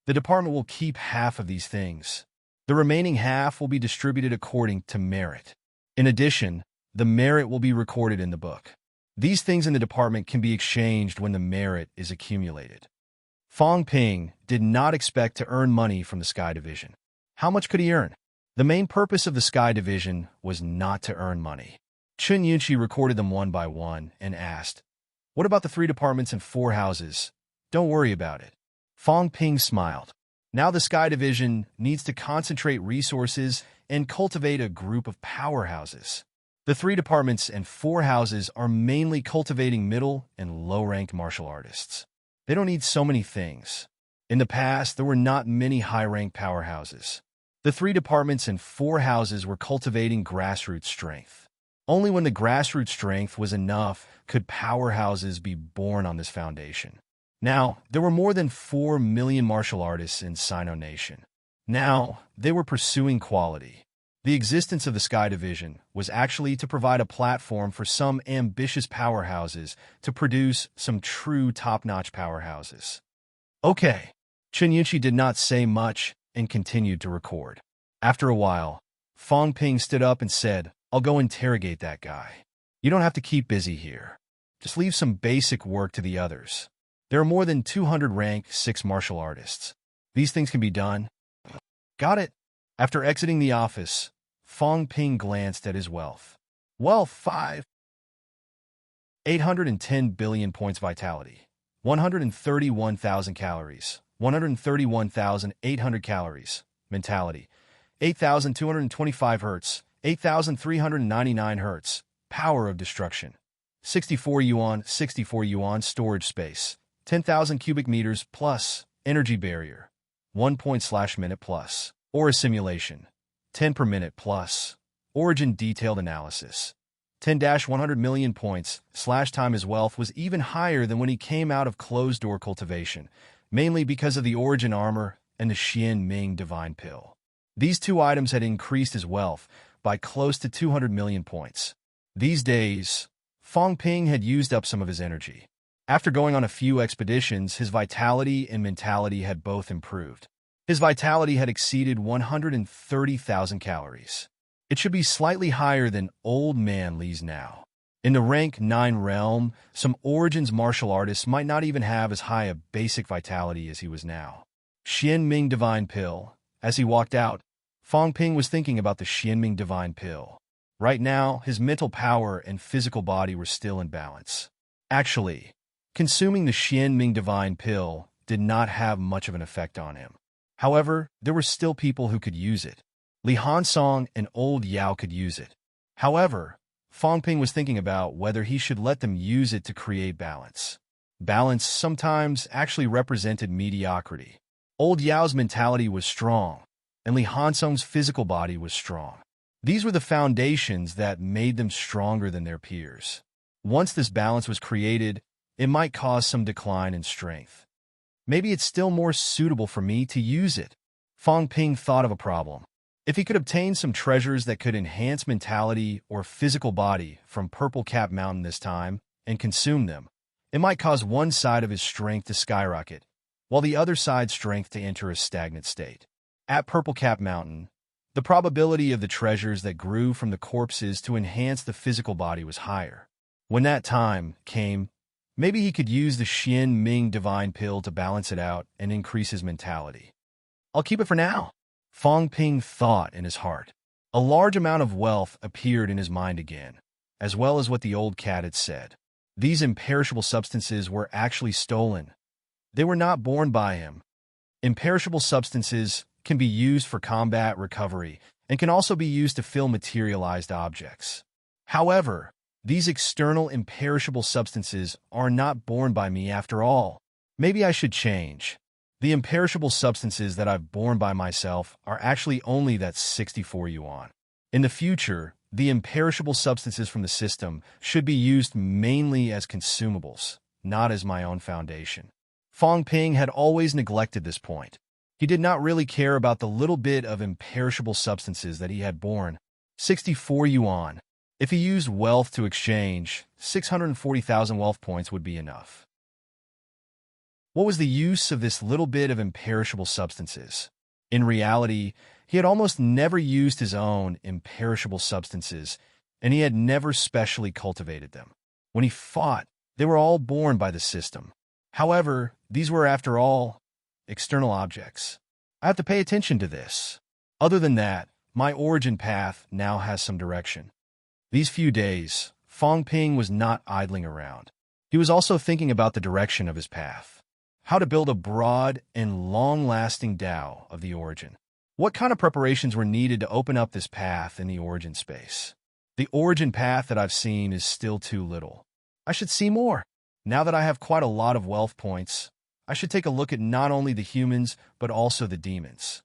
The department will keep half of these things. The remaining half will be distributed according to merit. In addition, the merit will be recorded in the book. These things in the department can be exchanged when the merit is accumulated. Fang Ping did not expect to earn money from the Sky Division. How much could he earn? The main purpose of the Sky Division was not to earn money. Chen Yunqi recorded them one by one and asked, "What about the 3 departments and 4 houses? Don't worry about it." Fang Ping smiled. Now the Sky Division needs to concentrate resources and cultivate a group of powerhouses. The 3 departments and 4 houses are mainly cultivating middle and low-ranked martial artists. They don't need so many things. In the past, there were not many high-ranked powerhouses. The 3 departments and 4 houses were cultivating grassroots strength. Only when the grassroots strength was enough could powerhouses be born on this foundation. Now, there were more than 4 million martial artists in Sino Nation. Now, they were pursuing quality. The existence of the Sky Division was actually to provide a platform for some ambitious powerhouses to produce some true top-notch powerhouses. Okay. Chen Yunqi did not say much and continued to record. After a while, Fong Ping stood up and said, "I'll go interrogate that guy. You don't have to keep busy here. Just leave some basic work to the others. There are more than 200 rank 6 martial artists. These things can be done." Got it. After exiting the office, Fong Ping glanced at his wealth. Wealth 5. 810 billion points vitality. 131,000 calories. 131,800 calories. Mentality. 8,225 hertz. 8,399 hertz. Power of destruction. 64 yuan storage space. 10,000 cubic meters plus. Energy barrier. 1 point/minute plus. Aura simulation. 10 per minute plus. Origin detailed analysis. 10-100 million points /time. His wealth was even higher than when he came out of closed-door cultivation, mainly because of the Origin armor and the Xian Ming Divine Pill. These two items had increased his wealth by close to 200 million points. These days, Fong Ping had used up some of his energy. After going on a few expeditions, his vitality and mentality had both improved. His vitality had exceeded 130,000 calories. It should be slightly higher than Old Man Li's now. In the rank 9 realm, some Origins martial artists might not even have as high a basic vitality as he was now. Xian Ming Divine Pill. As he walked out, Fong Ping was thinking about the Xian Ming Divine Pill. Right now, his mental power and physical body were still in balance. Actually, consuming the Xian Ming Divine Pill did not have much of an effect on him. However, there were still people who could use it. Li Hansong and Old Yao could use it. However, Fong Ping was thinking about whether he should let them use it to create balance. Balance sometimes actually represented mediocrity. Old Yao's mentality was strong, and Li Hansong's physical body was strong. These were the foundations that made them stronger than their peers. Once this balance was created, it might cause some decline in strength. Maybe it's still more suitable for me to use it. Fong Ping thought of a problem. If he could obtain some treasures that could enhance mentality or physical body from Purple Cap Mountain this time and consume them, it might cause one side of his strength to skyrocket, while the other side's strength to enter a stagnant state. At Purple Cap Mountain, the probability of the treasures that grew from the corpses to enhance the physical body was higher. When that time came, maybe he could use the Xian Ming Divine Pill to balance it out and increase his mentality. I'll keep it for now, Fong Ping thought in his heart. A large amount of wealth appeared in his mind again, as well as what the old cat had said. These imperishable substances were actually stolen. They were not born by him. Imperishable substances can be used for combat recovery and can also be used to fill materialized objects. However, these external imperishable substances are not born by me after all. Maybe I should change. The imperishable substances that I've born by myself are actually only that 64 yuan. In the future, the imperishable substances from the system should be used mainly as consumables, not as my own foundation. Fong Ping had always neglected this point. He did not really care about the little bit of imperishable substances that he had born. 64 yuan. If he used wealth to exchange, 640,000 wealth points would be enough. What was the use of this little bit of imperishable substances? In reality, he had almost never used his own imperishable substances, and he had never specially cultivated them. When he fought, they were all born by the system. However, these were, after all, external objects. I have to pay attention to this. Other than that, my origin path now has some direction. These few days, Fong Ping was not idling around. He was also thinking about the direction of his path. How to build a broad and long-lasting Tao of the origin. What kind of preparations were needed to open up this path in the origin space? The origin path that I've seen is still too little. I should see more. Now that I have quite a lot of wealth points, I should take a look at not only the humans, but also the demons.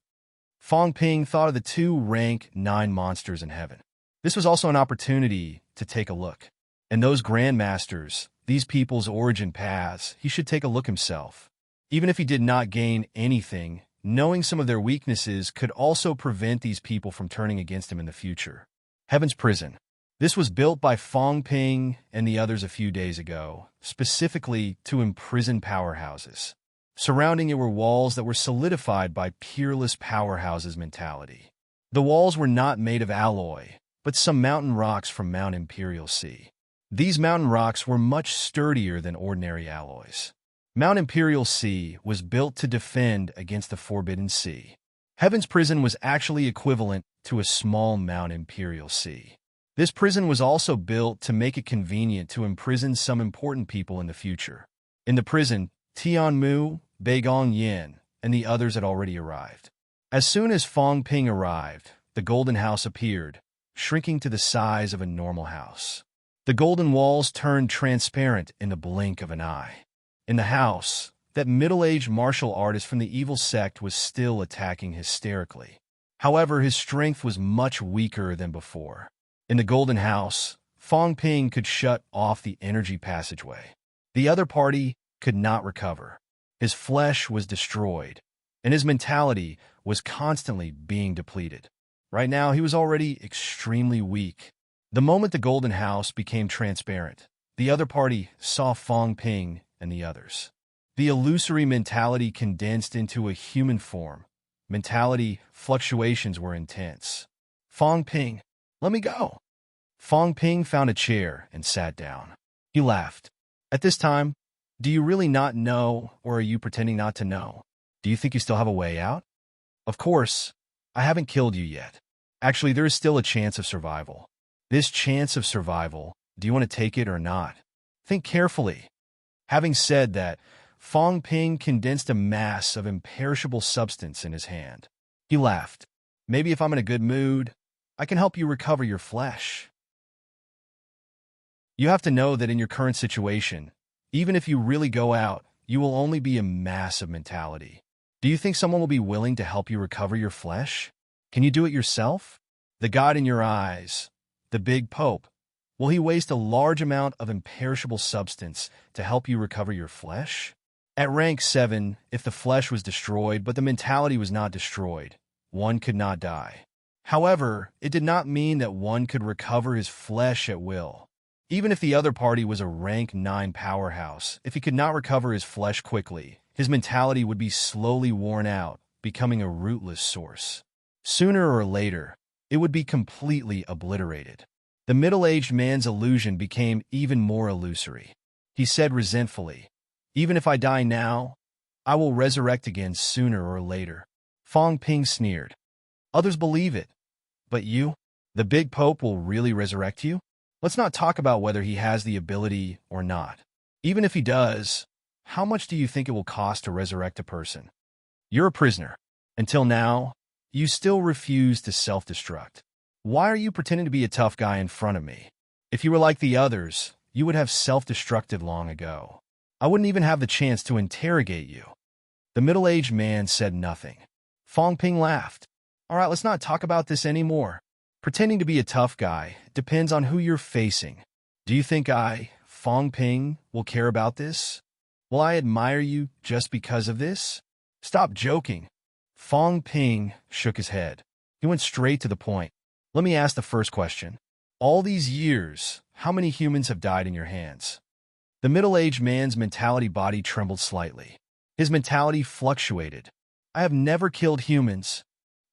Fong Ping thought of the 2 rank 9 monsters in heaven. This was also an opportunity to take a look. And those grandmasters, these people's origin paths, he should take a look himself. Even if he did not gain anything, knowing some of their weaknesses could also prevent these people from turning against him in the future. Heaven's Prison. This was built by Fong Ping and the others a few days ago, specifically to imprison powerhouses. Surrounding it were walls that were solidified by peerless powerhouses mentality. The walls were not made of alloy, but some mountain rocks from Mount Imperial Sea. These mountain rocks were much sturdier than ordinary alloys. Mount Imperial Sea was built to defend against the Forbidden Sea. Heaven's Prison was actually equivalent to a small Mount Imperial Sea. This prison was also built to make it convenient to imprison some important people in the future. In the prison, Tianmu, Beigong Yin, and the others had already arrived. As soon as Fong Ping arrived, the Golden House appeared, shrinking to the size of a normal house. The golden walls turned transparent in the blink of an eye. In the house, that middle-aged martial artist from the evil sect was still attacking hysterically. However, his strength was much weaker than before. In the Golden House, Fong Ping could shut off the energy passageway. The other party could not recover. His flesh was destroyed, and his mentality was constantly being depleted. Right now, he was already extremely weak. The moment the Golden House became transparent, the other party saw Fong Ping and the others. The illusory mentality condensed into a human form. Mentality fluctuations were intense. Fong Ping, let me go. Fong Ping found a chair and sat down. He laughed. At this time, do you really not know, or are you pretending not to know? Do you think you still have a way out? Of course, I haven't killed you yet. Actually, there is still a chance of survival. This chance of survival, do you want to take it or not? Think carefully. Having said that, Fong Ping condensed a mass of imperishable substance in his hand. He laughed. Maybe if I'm in a good mood, I can help you recover your flesh. You have to know that in your current situation, even if you really go out, you will only be a mass of mentality. Do you think someone will be willing to help you recover your flesh? Can you do it yourself? The God in your eyes, the big Pope, will he waste a large amount of imperishable substance to help you recover your flesh? At rank 7, if the flesh was destroyed but the mentality was not destroyed, one could not die. However, it did not mean that one could recover his flesh at will. Even if the other party was a rank 9 powerhouse, if he could not recover his flesh quickly, his mentality would be slowly worn out, becoming a rootless source. Sooner or later, it would be completely obliterated. The middle-aged man's illusion became even more illusory. He said resentfully, "Even if I die now, I will resurrect again sooner or later." Fong Ping sneered. Others believe it. But you? The big Pope will really resurrect you? Let's not talk about whether he has the ability or not. Even if he does, how much do you think it will cost to resurrect a person? You're a prisoner. Until now, you still refuse to self-destruct. Why are you pretending to be a tough guy in front of me? If you were like the others, you would have self-destructed long ago. I wouldn't even have the chance to interrogate you. The middle-aged man said nothing. Fong Ping laughed. All right, let's not talk about this anymore. Pretending to be a tough guy depends on who you're facing. Do you think I, Fong Ping, will care about this? Will I admire you just because of this? Stop joking. Fong Ping shook his head. He went straight to the point. Let me ask the first question. All these years, how many humans have died in your hands? The middle-aged man's mentality body trembled slightly. His mentality fluctuated. I have never killed humans.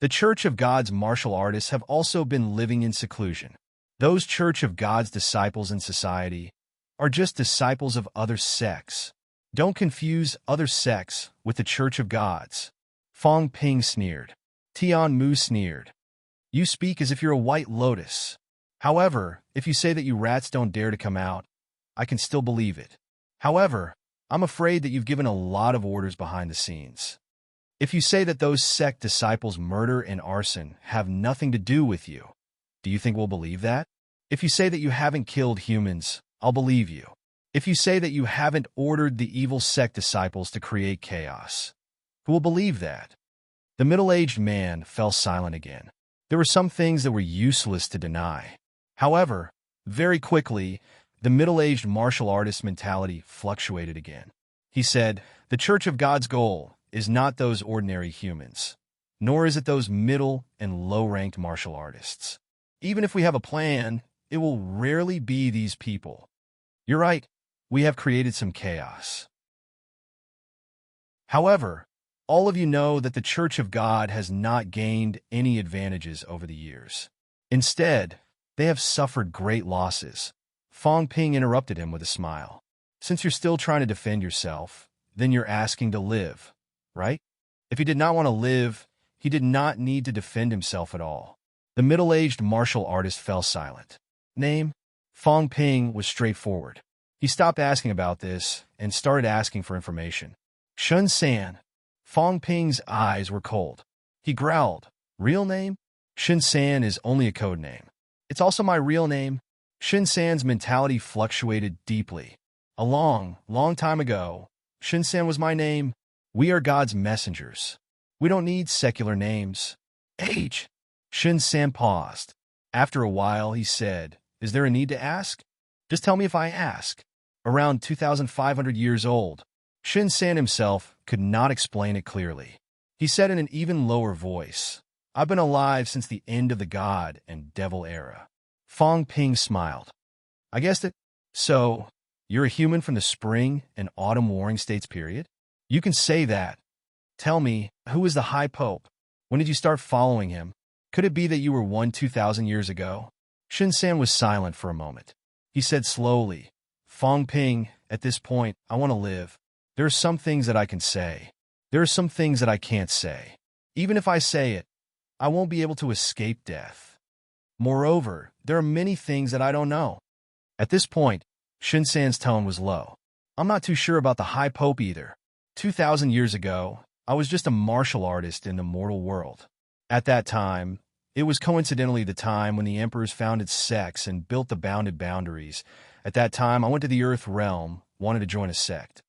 The Church of God's martial artists have also been living in seclusion. Those Church of God's disciples in society are just disciples of other sects. Don't confuse other sects with the Church of God's. Fong Ping sneered. Tian Mu sneered. You speak as if you're a white lotus. However, if you say that you rats don't dare to come out, I can still believe it. However, I'm afraid that you've given a lot of orders behind the scenes. If you say that those sect disciples' murder and arson have nothing to do with you, do you think we'll believe that? If you say that you haven't killed humans, I'll believe you. If you say that you haven't ordered the evil sect disciples to create chaos, who will believe that? The middle-aged man fell silent again. There were some things that were useless to deny. However, very quickly, the middle-aged martial artist mentality fluctuated again. He said, the Church of God's goal is not those ordinary humans, nor is it those middle and low-ranked martial artists. Even if we have a plan, it will rarely be these people. You're right, we have created some chaos. However, all of you know that the Church of God has not gained any advantages over the years. Instead, they have suffered great losses. Fong Ping interrupted him with a smile. Since you're still trying to defend yourself, then you're asking to live, right? If he did not want to live, he did not need to defend himself at all. The middle-aged martial artist fell silent. Name? Fong Ping was straightforward. He stopped asking about this and started asking for information. Shun San. Fong Ping's eyes were cold. He growled. Real name? Shun San is only a code name. It's also my real name. Shun San's mentality fluctuated deeply. A long, long time ago, Shun San was my name. We are God's messengers. We don't need secular names. Age. Shun San paused. After a while, he said, Is there a need to ask? Just tell me if I ask. Around 2,500 years old. Shun San himself could not explain it clearly. He said in an even lower voice, I've been alive since the end of the God and devil era. Fong Ping smiled. I guessed it. So, you're a human from the spring and autumn warring states period? You can say that. Tell me, who is the High Pope? When did you start following him? Could it be that you were 2,000 years ago? Shun San was silent for a moment. He said slowly, Fong Ping, at this point, I want to live. There are some things that I can say. There are some things that I can't say. Even if I say it, I won't be able to escape death. Moreover, there are many things that I don't know. At this point, Shun San's tone was low. I'm not too sure about the High Pope either. 2,000 years ago, I was just a martial artist in the mortal world. At that time, it was coincidentally the time when the emperors founded sects and built the bounded boundaries. At that time, I went to the Earth realm, wanted to join a sect.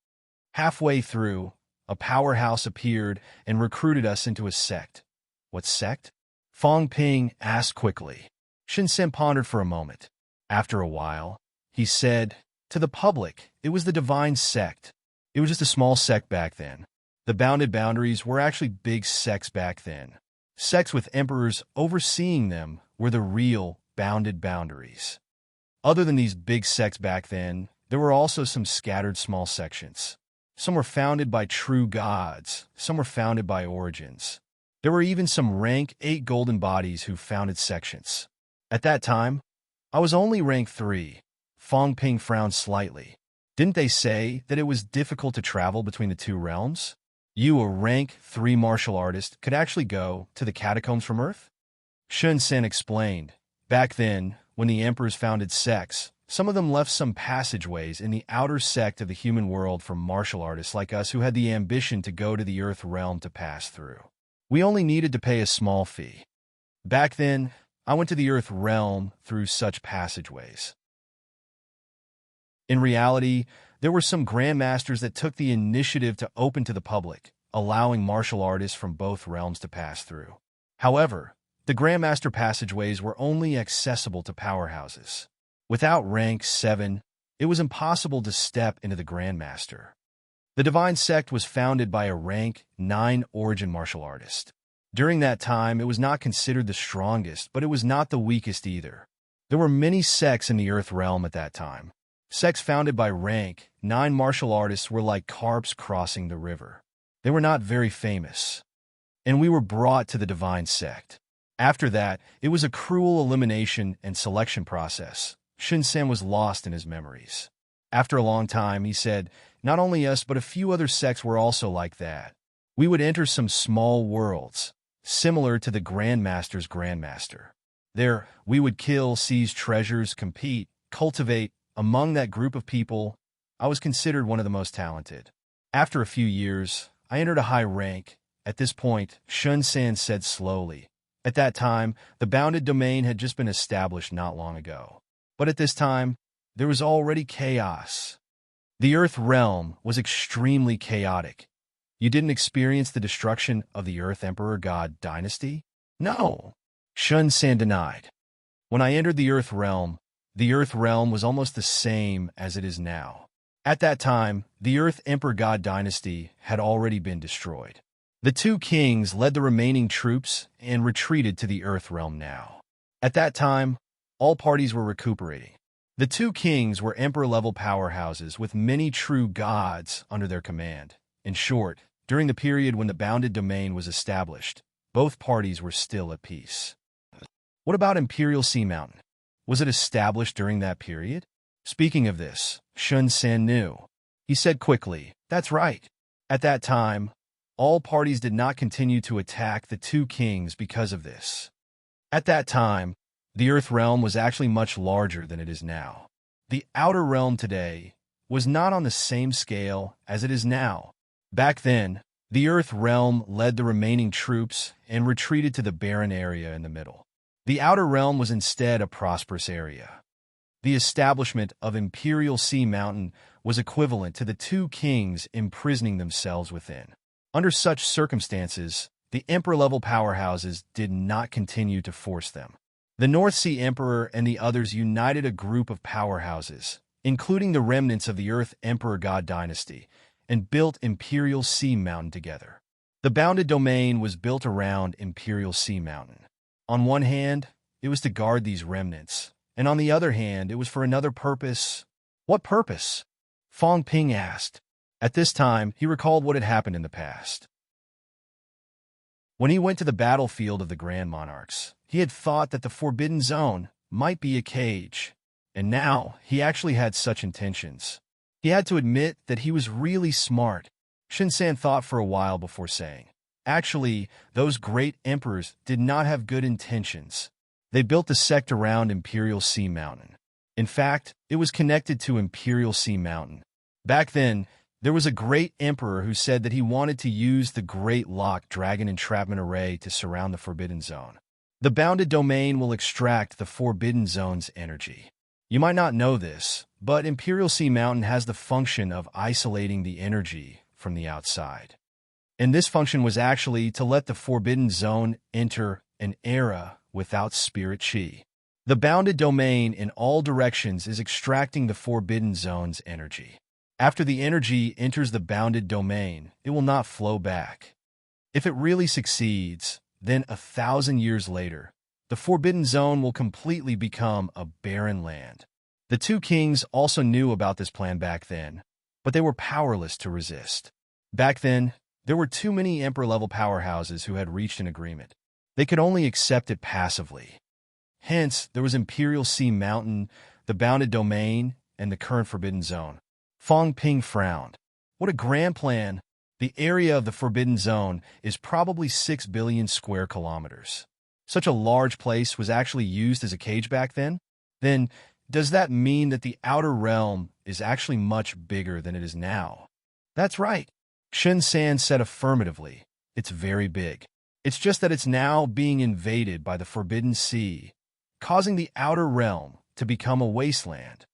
Halfway through, a powerhouse appeared and recruited us into a sect. What sect? Fong Ping asked quickly. Shun San pondered for a moment. After a while, he said, To the public, it was the divine sect. It was just a small sect back then. The bounded boundaries were actually big sects back then. Sects with emperors overseeing them were the real bounded boundaries. Other than these big sects back then, there were also some scattered small sections. Some were founded by true gods, some were founded by origins. There were even some rank 8 golden bodies who founded sections. At that time, I was only rank 3. Fong Ping frowned slightly. Didn't they say that it was difficult to travel between the two realms? You, a rank 3 martial artist, could actually go to the catacombs from Earth? Shun San explained. Back then, when the emperors founded sects, some of them left some passageways in the outer sect of the human world for martial artists like us who had the ambition to go to the Earth realm to pass through. We only needed to pay a small fee. Back then, I went to the Earth realm through such passageways. In reality, there were some grandmasters that took the initiative to open to the public, allowing martial artists from both realms to pass through. However, the grandmaster passageways were only accessible to powerhouses. Without rank 7, it was impossible to step into the grandmaster. The divine sect was founded by a rank 9 origin martial artist. During that time, it was not considered the strongest, but it was not the weakest either. There were many sects in the Earth realm at that time. Sects founded by rank 9 martial artists were like carps crossing the river. They were not very famous. And we were brought to the divine sect. After that, it was a cruel elimination and selection process. Shun San was lost in his memories. After a long time, he said, not only us, but a few other sects were also like that. We would enter some small worlds, similar to the Grandmaster's Grandmaster. There, we would kill, seize treasures, compete, cultivate. Among that group of people, I was considered one of the most talented. After a few years, I entered a high rank. At this point, Shun San said slowly, at that time, the bounded domain had just been established not long ago. But at this time, there was already chaos. The Earth realm was extremely chaotic. You didn't experience the destruction of the Earth Emperor God dynasty? No, Shun San denied. When I entered the Earth realm was almost the same as it is now. At that time, the Earth Emperor God dynasty had already been destroyed. The two kings led the remaining troops and retreated to the Earth realm now. At that time, all parties were recuperating. The two kings were emperor-level powerhouses with many true gods under their command. In short, during the period when the bounded domain was established, both parties were still at peace. What about Imperial Sea Mountain? Was it established during that period? Speaking of this, Shun San knew. He said quickly, "That's right." At that time, all parties did not continue to attack the two kings because of this. At that time, the Earth realm was actually much larger than it is now. The outer realm today was not on the same scale as it is now. Back then, the Earth realm led the remaining troops and retreated to the barren area in the middle. The outer realm was instead a prosperous area. The establishment of Imperial Sea Mountain was equivalent to the two kings imprisoning themselves within. Under such circumstances, the emperor-level powerhouses did not continue to force them. The North Sea Emperor and the others united a group of powerhouses, including the remnants of the Earth Emperor God dynasty, and built Imperial Sea Mountain together. The bounded domain was built around Imperial Sea Mountain. On one hand, it was to guard these remnants, and on the other hand, it was for another purpose. What purpose? Fong Ping asked. At this time, he recalled what had happened in the past. When he went to the battlefield of the Grand Monarchs, he had thought that the Forbidden Zone might be a cage, and now he actually had such intentions. He had to admit that he was really smart. Shin-san thought for a while before saying, "Actually, those great emperors did not have good intentions. They built the sect around Imperial Sea Mountain. In fact, it was connected to Imperial Sea Mountain. Back then, there was a great emperor who said that he wanted to use the Great Lock Dragon Entrapment Array to surround the Forbidden Zone. The bounded domain will extract the Forbidden Zone's energy. You might not know this, but Imperial Sea Mountain has the function of isolating the energy from the outside. And this function was actually to let the Forbidden Zone enter an era without spirit chi. The bounded domain in all directions is extracting the Forbidden Zone's energy. After the energy enters the bounded domain, it will not flow back. If it really succeeds, then 1,000 years later, the Forbidden Zone will completely become a barren land. The two kings also knew about this plan back then, but they were powerless to resist. Back then, there were too many emperor-level powerhouses who had reached an agreement. They could only accept it passively. Hence, there was Imperial Sea Mountain, the bounded domain, and the current Forbidden Zone. Fong Ping frowned. What a grand plan. The area of the Forbidden Zone is probably 6 billion square kilometers. Such a large place was actually used as a cage back then? Then, does that mean that the outer realm is actually much bigger than it is now? That's right. Shin-san said affirmatively. It's very big. It's just that it's now being invaded by the Forbidden Sea, causing the outer realm to become a wasteland.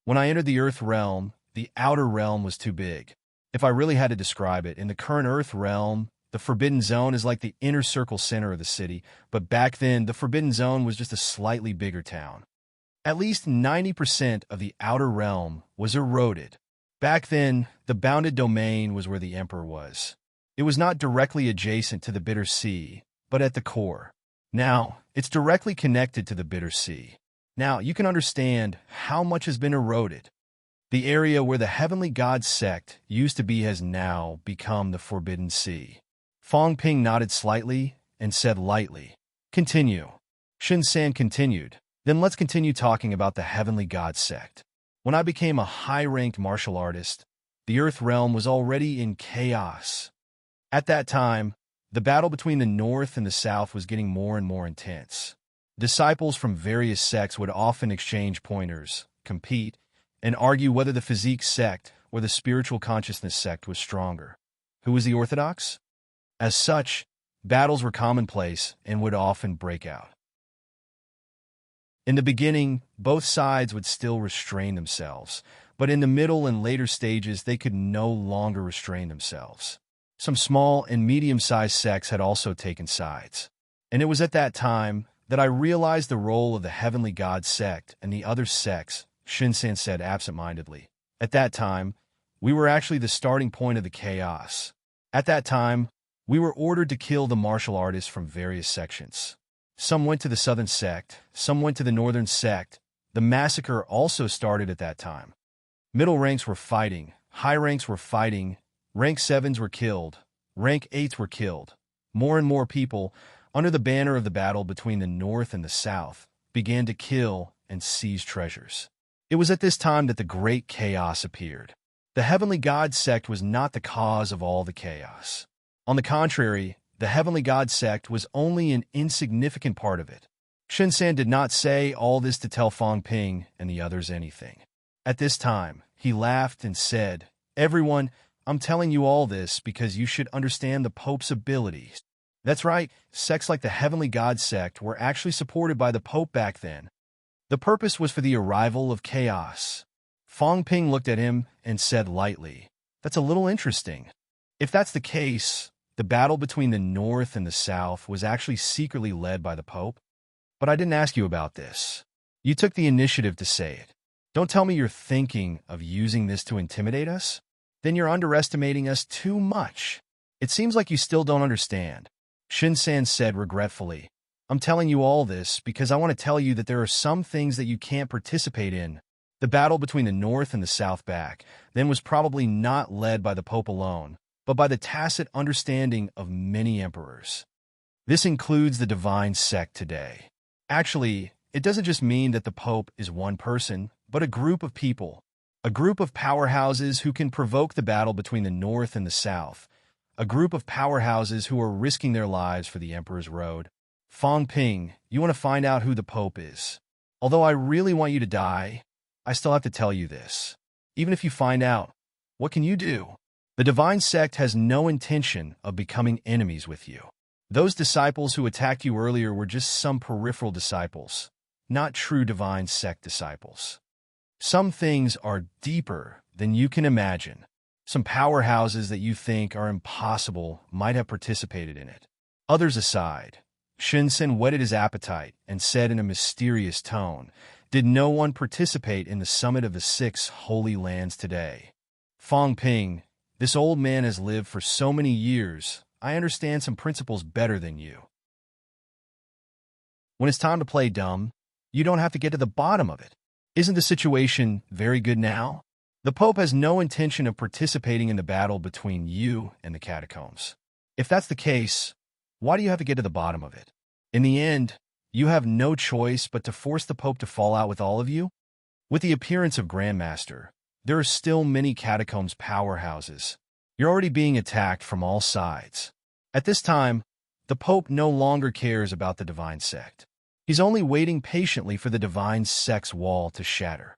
When I entered the Earth realm, the outer realm was too big. If I really had to describe it, in the current Earth realm, the Forbidden Zone is like the inner circle center of the city, but back then, the Forbidden Zone was just a slightly bigger town. At least 90% of the outer realm was eroded. Back then, the bounded domain was where the Emperor was. It was not directly adjacent to the Bitter Sea, but at the core. Now, it's directly connected to the Bitter Sea. Now, you can understand how much has been eroded. The area where the Heavenly God sect used to be has now become the Forbidden Sea. Fong Ping nodded slightly and said lightly, "Continue." Shin-san continued, "Then let's continue talking about the Heavenly God sect. When I became a high-ranked martial artist, the Earth realm was already in chaos. At that time, the battle between the North and the South was getting more and more intense. Disciples from various sects would often exchange pointers, compete, and argue whether the physique sect or the spiritual consciousness sect was stronger. Who was the orthodox? As such, battles were commonplace and would often break out. In the beginning, both sides would still restrain themselves, but in the middle and later stages, they could no longer restrain themselves. Some small and medium-sized sects had also taken sides. And it was at that time that I realized the role of the Heavenly God sect and the other sects, Shin-san said absent-mindedly. At that time, we were actually the starting point of the chaos. At that time, we were ordered to kill the martial artists from various sections. Some went to the southern sect, some went to the northern sect. The massacre also started at that time. Middle ranks were fighting, high ranks were fighting, rank 7s were killed, rank 8s were killed. More and more people, under the banner of the battle between the North and the South, began to kill and seize treasures. It was at this time that the great chaos appeared. The Heavenly God sect was not the cause of all the chaos. On the contrary, the Heavenly God sect was only an insignificant part of it. Shinsan did not say all this to tell Fong Ping and the others anything. At this time, he laughed and said, "Everyone, I'm telling you all this because you should understand the Pope's abilities." That's right, sects like the Heavenly God sect were actually supported by the Pope back then. The purpose was for the arrival of chaos. Fong Ping looked at him and said lightly, "That's a little interesting. If that's the case, the battle between the North and the South was actually secretly led by the Pope? But I didn't ask you about this. You took the initiative to say it. Don't tell me you're thinking of using this to intimidate us? Then you're underestimating us too much. It seems like you still don't understand." Shinsan said regretfully, "I'm telling you all this because I want to tell you that there are some things that you can't participate in. The battle between the North and the South back then was probably not led by the Pope alone, but by the tacit understanding of many emperors. This includes the divine sect today. Actually, it doesn't just mean that the Pope is one person, but a group of people, a group of powerhouses who can provoke the battle between the North and the South, a group of powerhouses who are risking their lives for the Emperor's road. Fong Ping, you want to find out who the Pope is? Although I really want you to die, I still have to tell you this. Even if you find out, what can you do? The divine sect has no intention of becoming enemies with you. Those disciples who attacked you earlier were just some peripheral disciples, not true divine sect disciples. Some things are deeper than you can imagine. Some powerhouses that you think are impossible might have participated in it. Others aside, Shinsen whetted his appetite and said in a mysterious tone, "Did no one participate in the summit of the 6 holy lands today?" Fong Ping, this old man has lived for so many years. I understand some principles better than you. When it's time to play dumb, you don't have to get to the bottom of it. Isn't the situation very good now? The Pope has no intention of participating in the battle between you and the catacombs. If that's the case, why do you have to get to the bottom of it? In the end, you have no choice but to force the Pope to fall out with all of you? With the appearance of Grandmaster, there are still many catacombs powerhouses. You're already being attacked from all sides. At this time, the Pope no longer cares about the divine sect. He's only waiting patiently for the divine sect's wall to shatter.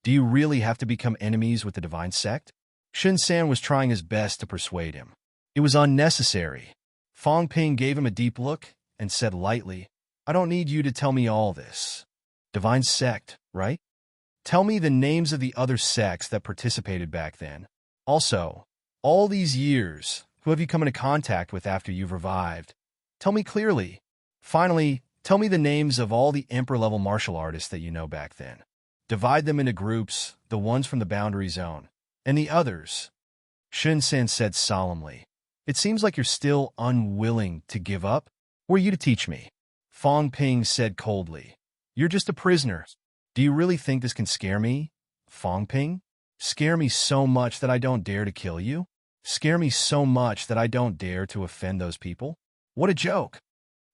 Do you really have to become enemies with the divine sect? Shinsan was trying his best to persuade him. It was unnecessary. Fong Ping gave him a deep look and said lightly, "I don't need you to tell me all this. Divine sect, right? Tell me the names of the other sects that participated back then. Also, all these years, who have you come into contact with after you've revived? Tell me clearly. Finally, tell me the names of all the Emperor-level martial artists that you know back then. Divide them into groups, the ones from the boundary zone, and the others." Shinsan said solemnly, "It seems like you're still unwilling to give up. Who are you to teach me?" Fong Ping said coldly, "You're just a prisoner. Do you really think this can scare me? Fong Ping? Scare me so much that I don't dare to kill you? Scare me so much that I don't dare to offend those people? What a joke.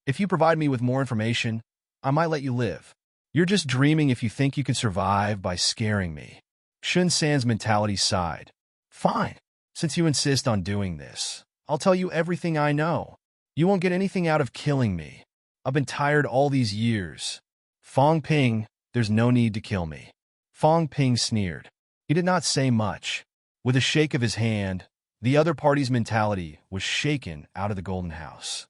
If you provide me with more information, I might let you live. You're just dreaming if you think you can survive by scaring me." Shun San's mentality sighed. "Fine. Since you insist on doing this, I'll tell you everything I know. You won't get anything out of killing me. I've been tired all these years. Fong Ping, there's no need to kill me." Fong Ping sneered. He did not say much. With a shake of his hand, the other party's mentality was shaken out of the Golden House.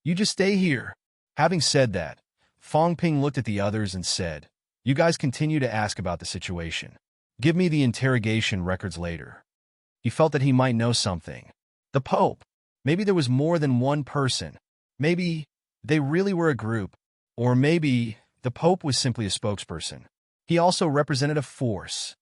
"You just stay here." Having said that, Fong Ping looked at the others and said, "You guys continue to ask about the situation. Give me the interrogation records later." He felt that he might know something. The Pope. Maybe there was more than one person. Maybe they really were a group. Or maybe the Pope was simply a spokesperson. He also represented a force.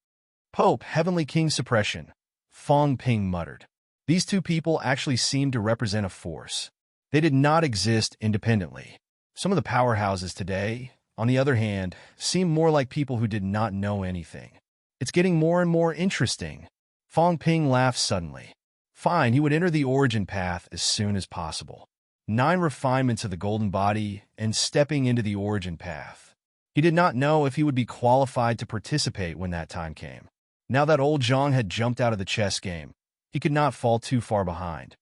Pope, Heavenly King Suppression, Fong Ping muttered. These two people actually seemed to represent a force. They did not exist independently. Some of the powerhouses today, on the other hand, seem more like people who did not know anything. It's getting more and more interesting. Fong Ping laughed suddenly. Fine, he would enter the origin path as soon as possible. 9 refinements of the golden body and stepping into the origin path. He did not know if he would be qualified to participate when that time came. Now that old Zhang had jumped out of the chess game, he could not fall too far behind.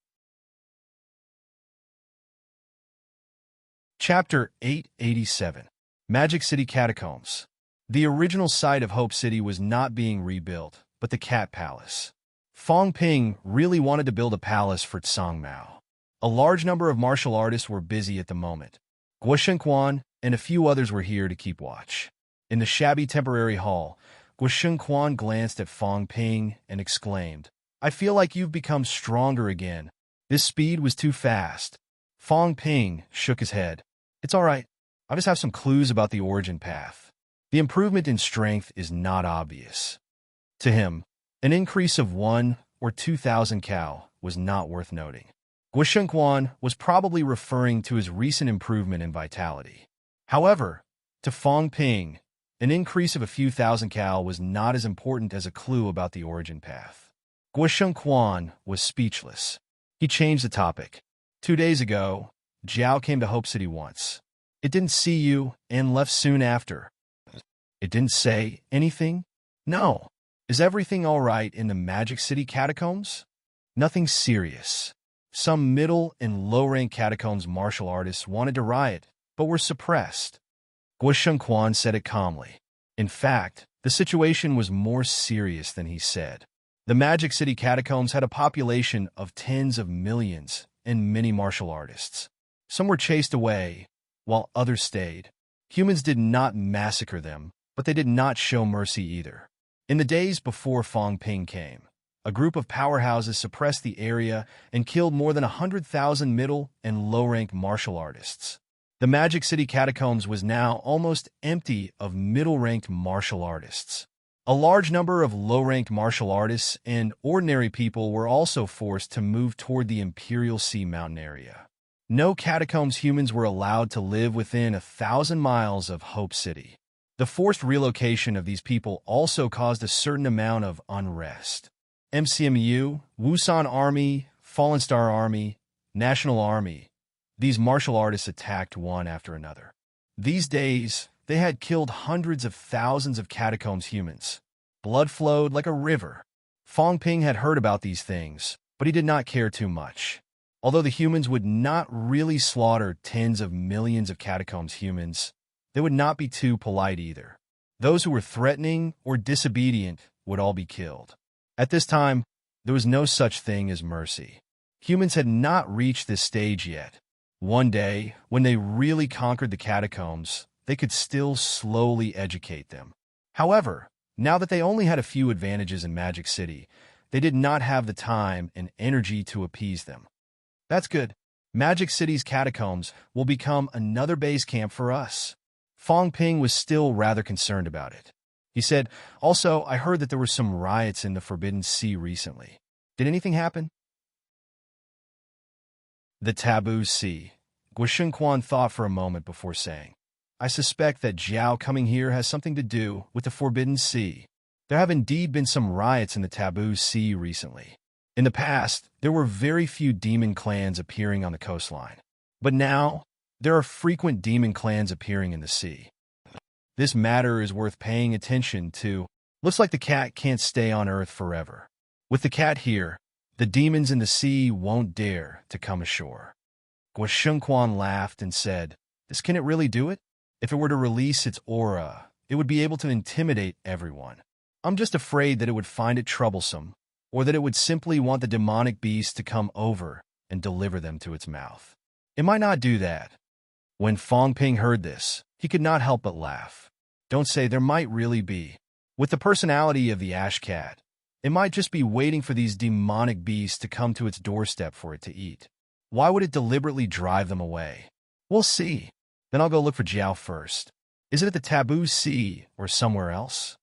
Chapter 887. Magic City Catacombs. The original site of Hope City was not being rebuilt, but the Cat Palace. Fong Ping really wanted to build a palace for Tsang Mao. A large number of martial artists were busy at the moment. Guo Shengquan and a few others were here to keep watch. In the shabby temporary hall, Guo Shengquan glanced at Fong Ping and exclaimed, "I feel like you've become stronger again." This speed was too fast. Fong Ping shook his head. "It's all right. I just have some clues about the origin path. The improvement in strength is not obvious." To him, an increase of 1 or 2,000 cal was not worth noting. Guo Shengquan was probably referring to his recent improvement in vitality. However, to Fong Ping, an increase of a few thousand cal was not as important as a clue about the origin path. Guo Shengquan was speechless. He changed the topic. 2 days ago, Jiao came to Hope City once. It didn't see you and left soon after. It didn't say anything? No. Is everything all right in the Magic City catacombs? Nothing serious. Some middle and low-rank catacombs martial artists wanted to riot, but were suppressed. Guo Shengquan said it calmly. In fact, the situation was more serious than he said. The Magic City catacombs had a population of tens of millions and many martial artists. Some were chased away, while others stayed. Humans did not massacre them, but they did not show mercy either. In the days before Fong Ping came, a group of powerhouses suppressed the area and killed more than 100,000 middle and low-rank martial artists. The Magic City catacombs was now almost empty of middle-ranked martial artists. A large number of low-ranked martial artists and ordinary people were also forced to move toward the Imperial Sea Mountain area. No catacombs humans were allowed to live within 1,000 miles of Hope City. The forced relocation of these people also caused a certain amount of unrest. MCMU, Wusan Army, Fallen Star Army, National Army, these martial artists attacked one after another. These days, they had killed hundreds of thousands of catacombs humans. Blood flowed like a river. Fong Ping had heard about these things, but he did not care too much. Although the humans would not really slaughter tens of millions of catacombs humans, they would not be too polite either. Those who were threatening or disobedient would all be killed. At this time, there was no such thing as mercy. Humans had not reached this stage yet. One day, when they really conquered the catacombs, they could still slowly educate them. However, now that they only had a few advantages in Magic City, they did not have the time and energy to appease them. That's good. Magic City's catacombs will become another base camp for us. Fong Ping was still rather concerned about it. He said, "Also, I heard that there were some riots in the Forbidden Sea recently. Did anything happen?" The Taboo Sea. Guo Shengquan thought for a moment before saying, "I suspect that Jiao coming here has something to do with the Forbidden Sea. There have indeed been some riots in the Taboo Sea recently. In the past, there were very few demon clans appearing on the coastline. But now, there are frequent demon clans appearing in the sea. This matter is worth paying attention to. Looks like the cat can't stay on Earth forever. With the cat here, the demons in the sea won't dare to come ashore." Guo Shengquan laughed and said, "Can it really do it? If it were to release its aura, it would be able to intimidate everyone. I'm just afraid that it would find it troublesome, or that it would simply want the demonic beast to come over and deliver them to its mouth. It might not do that." When Fong Ping heard this, he could not help but laugh. Don't say there might really be. With the personality of the ash cat, it might just be waiting for these demonic beasts to come to its doorstep for it to eat. Why would it deliberately drive them away? We'll see. Then I'll go look for Jiao first. Is it at the Taboo Sea or somewhere else?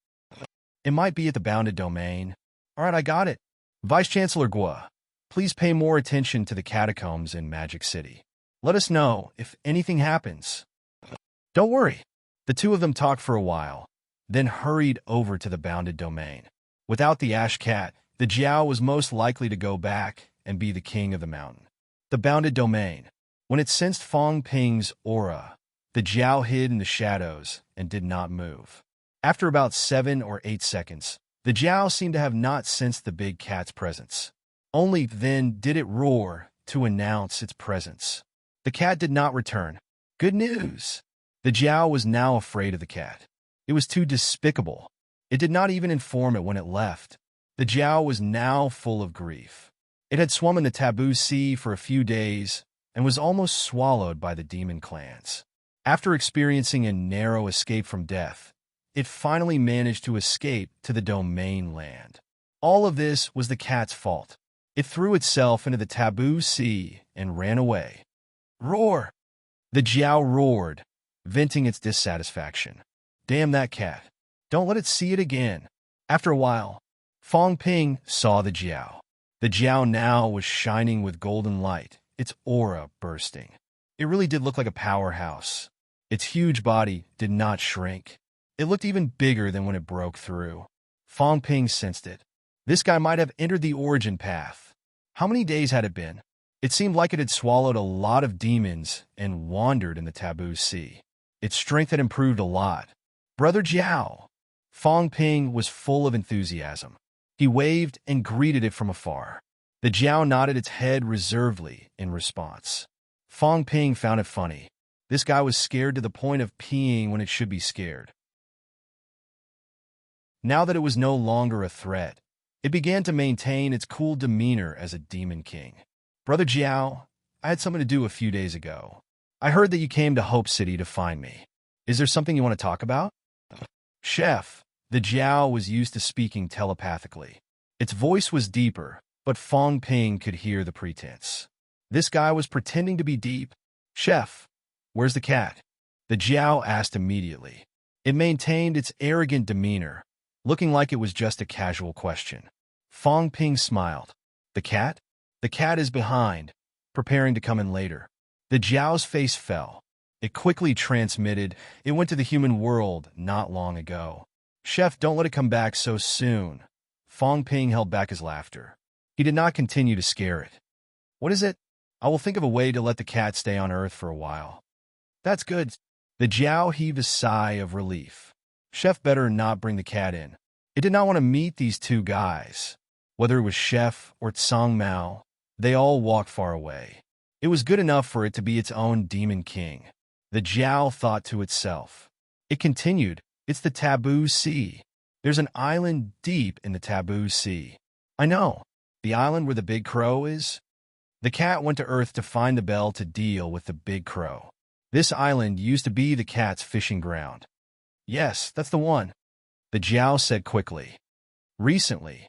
It might be at the bounded domain. All right, I got it. Vice-Chancellor Gua, please pay more attention to the catacombs in Magic City. Let us know if anything happens. Don't worry. The two of them talked for a while, then hurried over to the bounded domain. Without the ash cat, the Jiao was most likely to go back and be the king of the mountain. The bounded domain. When it sensed Fong Ping's aura, the Jiao hid in the shadows and did not move. After about 7 or 8 seconds, the Jiao seemed to have not sensed the big cat's presence. Only then did it roar to announce its presence. The cat did not return. Good news! The Jiao was now afraid of the cat. It was too despicable. It did not even inform it when it left. The Jiao was now full of grief. It had swum in the taboo sea for a few days and was almost swallowed by the demon clans. After experiencing a narrow escape from death, it finally managed to escape to the domain land. All of this was the cat's fault. It threw itself into the taboo sea and ran away. Roar! The Jiao roared, venting its dissatisfaction. Damn that cat. Don't let it see it again. After a while, Fong Ping saw the Jiao. The Jiao now was shining with golden light, its aura bursting. It really did look like a powerhouse. Its huge body did not shrink. It looked even bigger than when it broke through. Fong Ping sensed it. This guy might have entered the origin path. How many days had it been? It seemed like it had swallowed a lot of demons and wandered in the taboo sea. Its strength had improved a lot. Brother Jiao! Fong Ping was full of enthusiasm. He waved and greeted it from afar. The Jiao nodded its head reservedly in response. Fong Ping found it funny. This guy was scared to the point of peeing when it should be scared. Now that it was no longer a threat, it began to maintain its cool demeanor as a demon king. Brother Jiao, I had something to do a few days ago. I heard that you came to Hope City to find me. Is there something you want to talk about? Chef, the Jiao was used to speaking telepathically. Its voice was deeper, but Fong Ping could hear the pretense. This guy was pretending to be deep. Chef, where's the cat? The Jiao asked immediately. It maintained its arrogant demeanor, looking like it was just a casual question. Fong Ping smiled. The cat? The cat is behind, preparing to come in later. The Jiao's face fell. It quickly transmitted. It went to the human world not long ago. Chef, don't let it come back so soon. Fong Ping held back his laughter. He did not continue to scare it. What is it? I will think of a way to let the cat stay on Earth for a while. That's good. The Jiao heaved a sigh of relief. Chef better not bring the cat in. It did not want to meet these two guys. Whether it was Chef or Tsang Mao, they all walked far away. It was good enough for it to be its own demon king. The Jiao thought to itself. It continued, it's the taboo sea. There's an island deep in the taboo sea. I know. The island where the big crow is? The cat went to Earth to find the bell to deal with the big crow. This island used to be the cat's fishing ground. Yes, that's the one. The Jiao said quickly. Recently,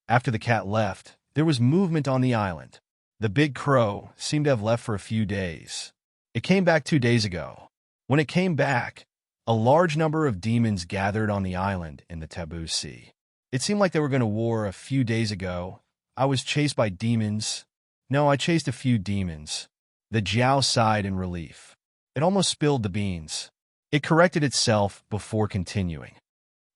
after the cat left, there was movement on the island. The big crow seemed to have left for a few days. It came back 2 days ago. When it came back, a large number of demons gathered on the island in the taboo sea. It seemed like they were going to war a few days ago. I was chased by demons. No, I chased a few demons. The Jiao sighed in relief. It almost spilled the beans. It corrected itself before continuing.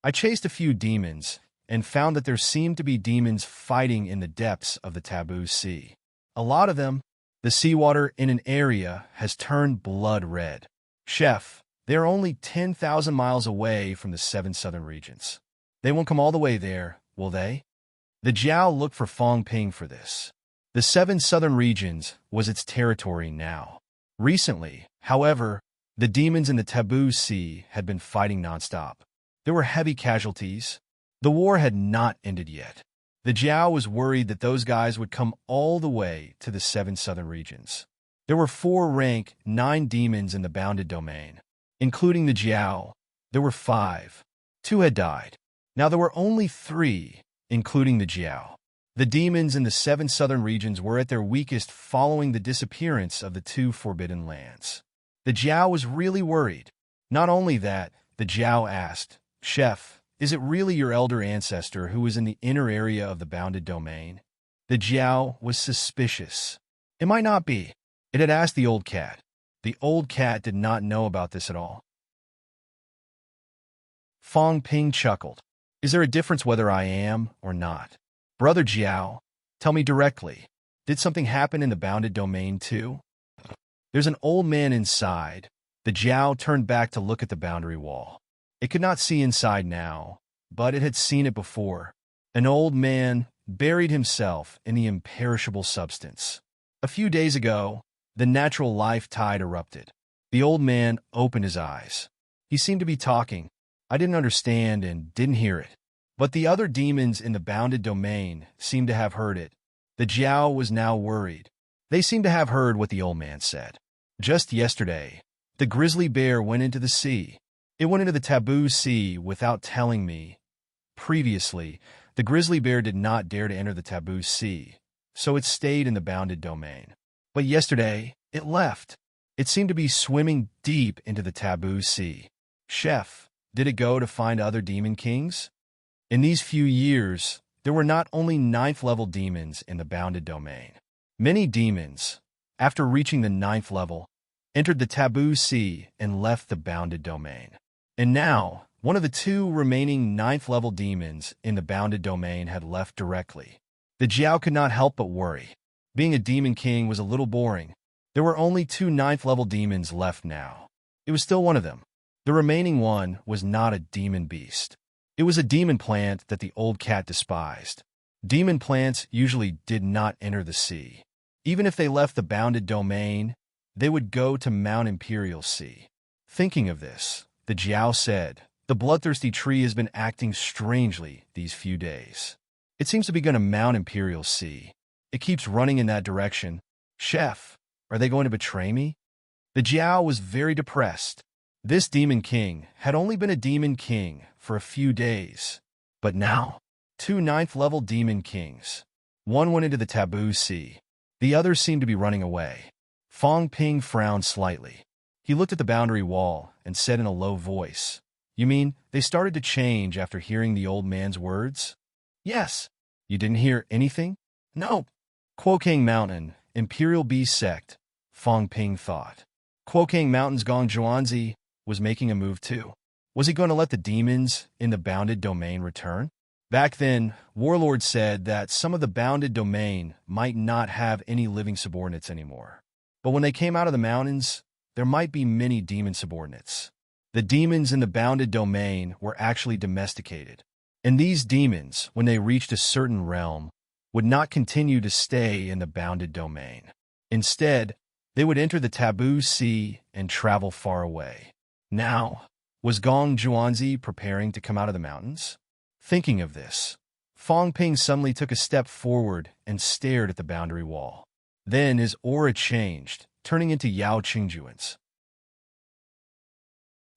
I chased a few demons and found that there seemed to be demons fighting in the depths of the taboo sea. A lot of them. The seawater in an area has turned blood red. Chef, they are only 10,000 miles away from the 7 southern regions. They won't come all the way there, will they? The Jiao looked for Fong Ping for this. The 7 southern regions was its territory now. Recently, however, the demons in the taboo sea had been fighting nonstop. There were heavy casualties. The war had not ended yet. The Jiao was worried that those guys would come all the way to the 7 southern regions. There were 4 rank 9 demons in the bounded domain. Including the Jiao, there were 5. 2 had died. Now there were only 3, including the Jiao. The demons in the 7 southern regions were at their weakest following the disappearance of the 2 forbidden lands. The Jiao was really worried. Not only that, the Jiao asked, Chef, is it really your elder ancestor who is in the inner area of the bounded domain? The Jiao was suspicious. It might not be. It had asked the old cat. The old cat did not know about this at all. Fong Ping chuckled. Is there a difference whether I am or not? Brother Jiao, tell me directly. Did something happen in the bounded domain too? There's an old man inside. The Jiao turned back to look at the boundary wall. It could not see inside now, but it had seen it before. An old man buried himself in the imperishable substance. A few days ago, the natural life tide erupted. The old man opened his eyes. He seemed to be talking. I didn't understand and didn't hear it. But the other demons in the bounded domain seemed to have heard it. The Jiao was now worried. They seemed to have heard what the old man said. Just yesterday, the grizzly bear went into the sea. It went into the taboo sea without telling me. Previously, the grizzly bear did not dare to enter the taboo sea, so it stayed in the bounded domain. But yesterday, it left. It seemed to be swimming deep into the taboo sea. Chef, did it go to find other demon kings? In these few years, there were not only ninth-level demons in the bounded domain. Many demons, after reaching the ninth level, entered the taboo sea and left the bounded domain. And now, one of the two remaining ninth-level demons in the bounded domain had left directly. The Jiao could not help but worry. Being a demon king was a little boring. There were only two ninth-level demons left now. It was still one of them. The remaining one was not a demon beast. It was a demon plant that the old cat despised. Demon plants usually did not enter the sea. Even if they left the bounded domain, they would go to Mount Imperial Sea. Thinking of this, the Jiao said, the bloodthirsty tree has been acting strangely these few days. It seems to be going to Mount Imperial Sea. It keeps running in that direction. Chef, are they going to betray me? The Jiao was very depressed. This demon king had only been a demon king for a few days. But now, two ninth-level demon kings. One went into the taboo sea. The other seemed to be running away. Fong Ping frowned slightly. He looked at the boundary wall and said in a low voice, You mean they started to change after hearing the old man's words? Yes. You didn't hear anything? No. Kuokang Mountain, Imperial Bee Sect, Fong Ping thought. Kuokang Mountain's Gong Zhuanzi was making a move too. Was he going to let the demons in the bounded domain return? Back then, Warlord said that some of the bounded domain might not have any living subordinates anymore. But when they came out of the mountains, there might be many demon subordinates. The demons in the bounded domain were actually domesticated. And these demons, when they reached a certain realm, would not continue to stay in the bounded domain. Instead, they would enter the taboo sea and travel far away. Now, was Gong Zhuanzi preparing to come out of the mountains? Thinking of this, Fong Ping suddenly took a step forward and stared at the boundary wall. Then his aura changed, turning into Yao Qingjuan's.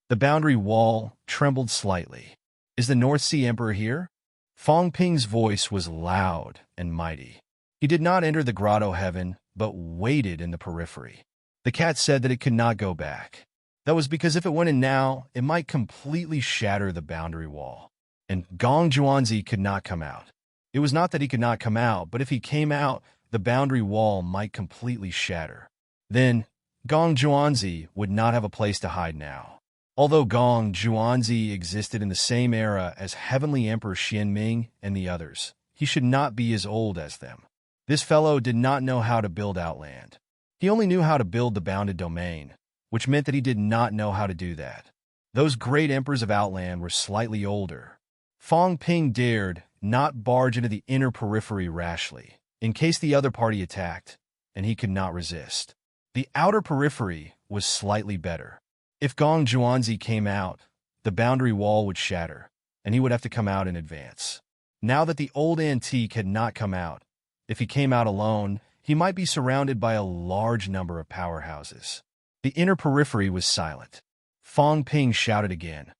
The boundary wall trembled slightly. Is the North Sea Emperor here? Fong Ping's voice was loud and mighty. He did not enter the grotto heaven, but waited in the periphery. The cat said that it could not go back. That was because if it went in now, it might completely shatter the boundary wall. And Gong Zhuanzi could not come out. It was not that he could not come out, but if he came out, the boundary wall might completely shatter. Then, Gong Zhuanzi would not have a place to hide now. Although Gong Zhuanzi existed in the same era as Heavenly Emperor Xianming and the others, he should not be as old as them. This fellow did not know how to build Outland. He only knew how to build the bounded domain, which meant that he did not know how to do that. Those great emperors of Outland were slightly older. Fong Ping dared not barge into the inner periphery rashly, in case the other party attacked, and he could not resist. The outer periphery was slightly better. If Gong Zhuanzi came out, the boundary wall would shatter, and he would have to come out in advance. Now that the old antique had not come out, if he came out alone, he might be surrounded by a large number of powerhouses. The inner periphery was silent. Fong Ping shouted again,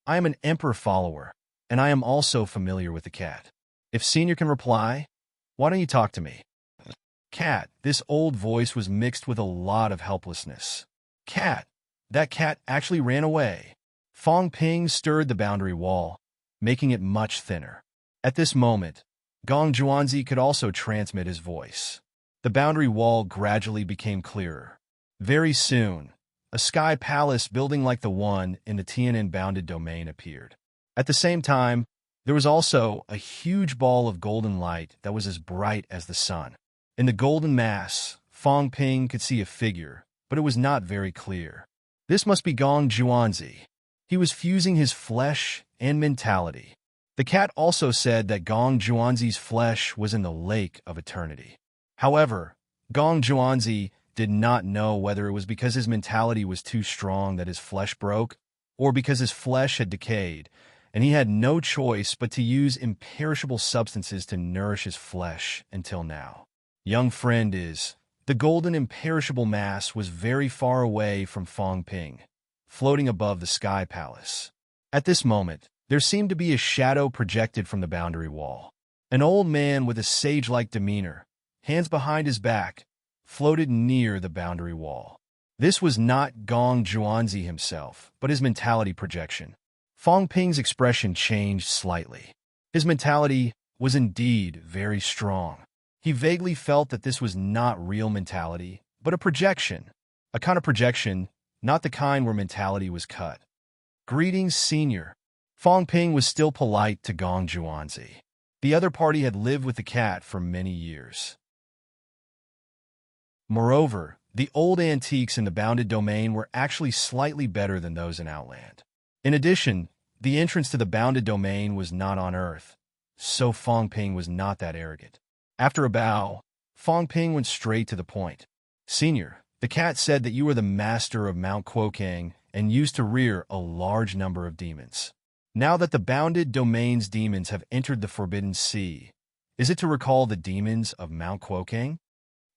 I am an emperor follower, and I am also familiar with the cat. If Senior can reply, why don't you talk to me? Cat, this old voice was mixed with a lot of helplessness. Cat, that cat actually ran away. Fong Ping stirred the boundary wall. making it much thinner. At this moment, Gong Juanzi could also transmit his voice. The boundary wall gradually became clearer. Very soon, a sky palace building like the one in the Tian'an bounded domain appeared. At the same time, there was also a huge ball of golden light that was as bright as the sun. In the golden mass, Fang Ping could see a figure, but it was not very clear. This must be Gong Juanzi. He was fusing his flesh and mentality. The cat also said that Gong Juanzi's flesh was in the lake of eternity. However, Gong Juanzi did not know whether it was because his mentality was too strong that his flesh broke, or because his flesh had decayed, and he had no choice but to use imperishable substances to nourish his flesh until now. Young friend is, the golden imperishable mass was very far away from Fang Ping, floating above the sky palace. At this moment, there seemed to be a shadow projected from the boundary wall. An old man with a sage-like demeanor, hands behind his back, floated near the boundary wall. This was not Gong Juanzi himself, but his mentality projection. Fang Ping's expression changed slightly. His mentality was indeed very strong. He vaguely felt that this was not real mentality, but a projection. A kind of projection, not the kind where mentality was cut. Greetings, senior. Fang Ping was still polite to Gong Juanzi. The other party had lived with the cat for many years. Moreover, the old antiques in the bounded domain were actually slightly better than those in Outland. In addition, the entrance to the bounded domain was not on Earth, so Fang Ping was not that arrogant. After a bow, Fang Ping went straight to the point. Senior, the cat said that you were the master of Mount Kuokang and used to rear a large number of demons. Now that the bounded domain's demons have entered the Forbidden Sea, is it to recall the demons of Mount Kuokang?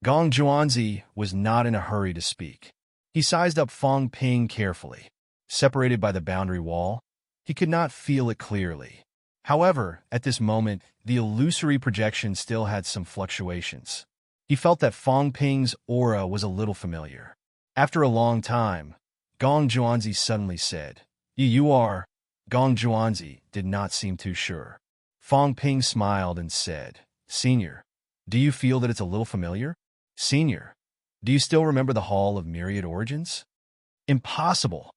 Gong Juanzi was not in a hurry to speak. He sized up Fang Ping carefully. Separated by the boundary wall, he could not feel it clearly. However, at this moment, the illusory projection still had some fluctuations. He felt that Fang Ping's aura was a little familiar. After a long time, Gong Juanzi suddenly said, You are. Gong Juanzi did not seem too sure. Fang Ping smiled and said, Senior, do you feel that it's a little familiar? Senior, do you still remember the Hall of Myriad Origins? Impossible.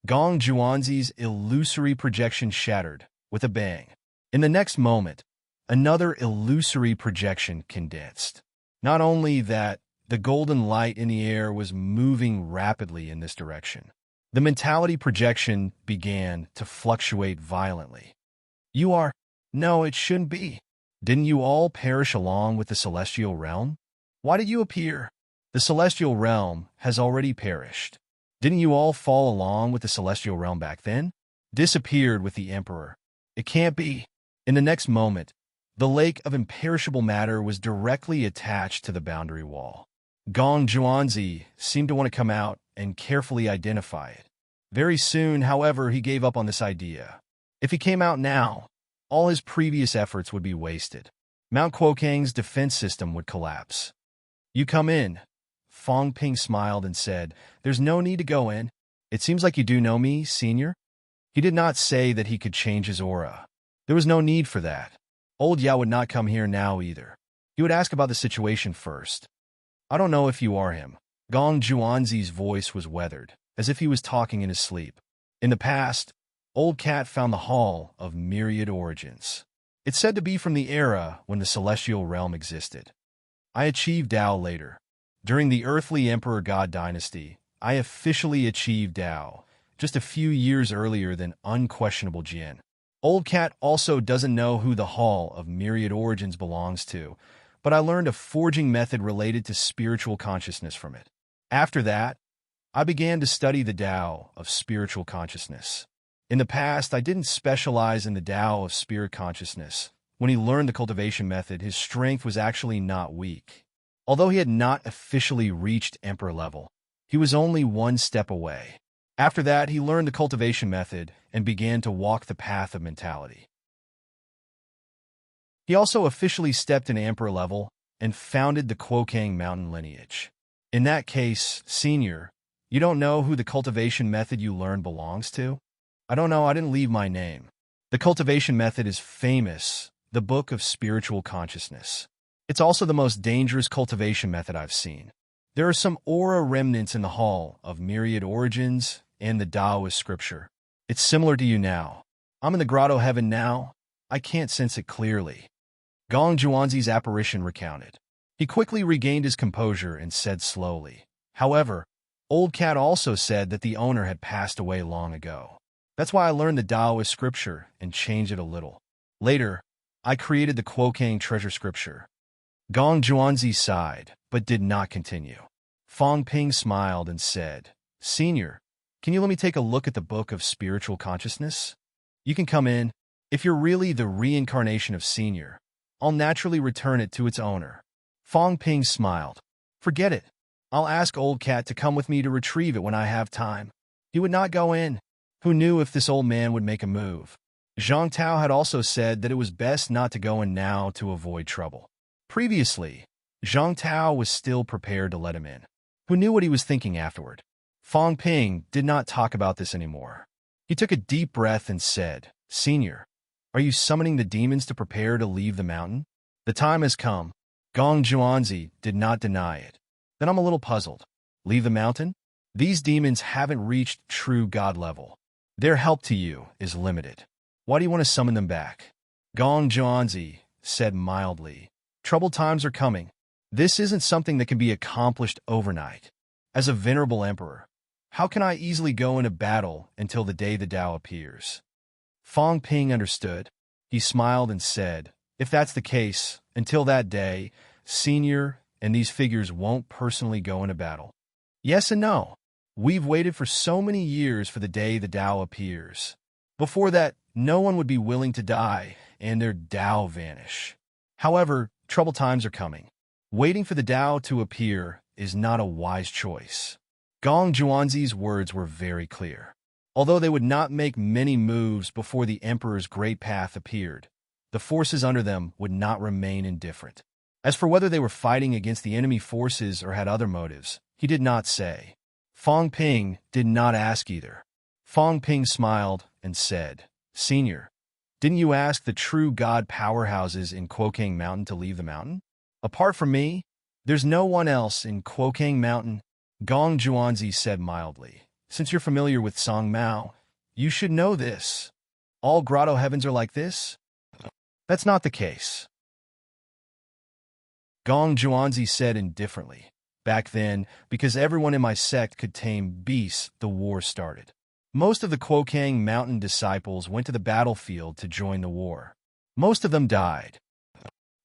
Gong Juanzi's illusory projection shattered with a bang. In the next moment, another illusory projection condensed. Not only that, the golden light in the air was moving rapidly in this direction. The mentality projection began to fluctuate violently. You are... No, it shouldn't be. Didn't you all perish along with the celestial realm? Why did you appear? The celestial realm has already perished. Didn't you all fall along with the celestial realm back then? Disappeared with the emperor. It can't be. In the next moment, the lake of imperishable matter was directly attached to the boundary wall. Gong Juanzi seemed to want to come out and carefully identify it. Very soon, however, he gave up on this idea. If he came out now, all his previous efforts would be wasted. Mount Kuokang's defense system would collapse. You come in. Fang Ping smiled and said, There's no need to go in. It seems like you do know me, senior. He did not say that he could change his aura. There was no need for that. Old Yao would not come here now either. He would ask about the situation first. I don't know if you are him. Gong Juanzi's voice was weathered, as if he was talking in his sleep. In the past, Old Cat found the Hall of Myriad Origins. It's said to be from the era when the celestial realm existed. I achieved Dao later. During the earthly Emperor God dynasty, I officially achieved Dao, just a few years earlier than unquestionable Jin. Old Cat also doesn't know who the Hall of Myriad Origins belongs to, but I learned a forging method related to spiritual consciousness from it. After that, I began to study the Tao of spiritual consciousness. In the past, I didn't specialize in the Tao of spirit consciousness. When he learned the cultivation method, his strength was actually not weak. Although he had not officially reached Emperor level, he was only one step away. After that, he learned the cultivation method and began to walk the path of mentality. He also officially stepped into Emperor level and founded the Kuokang mountain lineage. In that case, senior, you don't know who the cultivation method you learned belongs to? I don't know, I didn't leave my name. The cultivation method is famous, the book of spiritual consciousness. It's also the most dangerous cultivation method I've seen. There are some aura remnants in the hall of myriad origins and the Taoist scripture. It's similar to you now. I'm in the grotto heaven now. I can't sense it clearly. Gong Juanzi's apparition recounted. He quickly regained his composure and said slowly. However, Old Cat also said that the owner had passed away long ago. That's why I learned the Taoist scripture and changed it a little. Later, I created the Kuokang treasure scripture. Gong Juanzi sighed, but did not continue. Fong Ping smiled and said, Senior, can you let me take a look at the book of spiritual consciousness? You can come in. If you're really the reincarnation of Senior, I'll naturally return it to its owner. Fong Ping smiled. Forget it. I'll ask Old Cat to come with me to retrieve it when I have time. He would not go in. Who knew if this old man would make a move? Zhang Tao had also said that it was best not to go in now to avoid trouble. Previously, Zhang Tao was still prepared to let him in. Who knew what he was thinking afterward? Fong Ping did not talk about this anymore. He took a deep breath and said, Senior, are you summoning the demons to prepare to leave the mountain? The time has come. Gong Juanzi did not deny it. Then I'm a little puzzled. Leave the mountain? These demons haven't reached true God level. Their help to you is limited. Why do you want to summon them back? Gong Juanzi said mildly, Troubled times are coming. This isn't something that can be accomplished overnight. As a venerable emperor, how can I easily go into battle until the day the Tao appears? Fong Ping understood. He smiled and said, If that's the case, until that day, Senior and these figures won't personally go into battle. Yes and no. We've waited for so many years for the day the Tao appears. Before that, no one would be willing to die and their Tao vanish. However, troubled times are coming. Waiting for the Tao to appear is not a wise choice. Gong Juanzi's words were very clear. Although they would not make many moves before the Emperor's great path appeared, the forces under them would not remain indifferent. As for whether they were fighting against the enemy forces or had other motives, he did not say. Fong Ping did not ask either. Fong Ping smiled and said, Senior, didn't you ask the true God powerhouses in Kuokang Mountain to leave the mountain? Apart from me, there's no one else in Kuokang Mountain, Gong Juanzi said mildly. Since you're familiar with Song Mao, you should know this. All grotto heavens are like this? That's not the case. Gong Juanzi said indifferently. Back then, because everyone in my sect could tame beasts, the war started. Most of the Kuokang Mountain disciples went to the battlefield to join the war. Most of them died.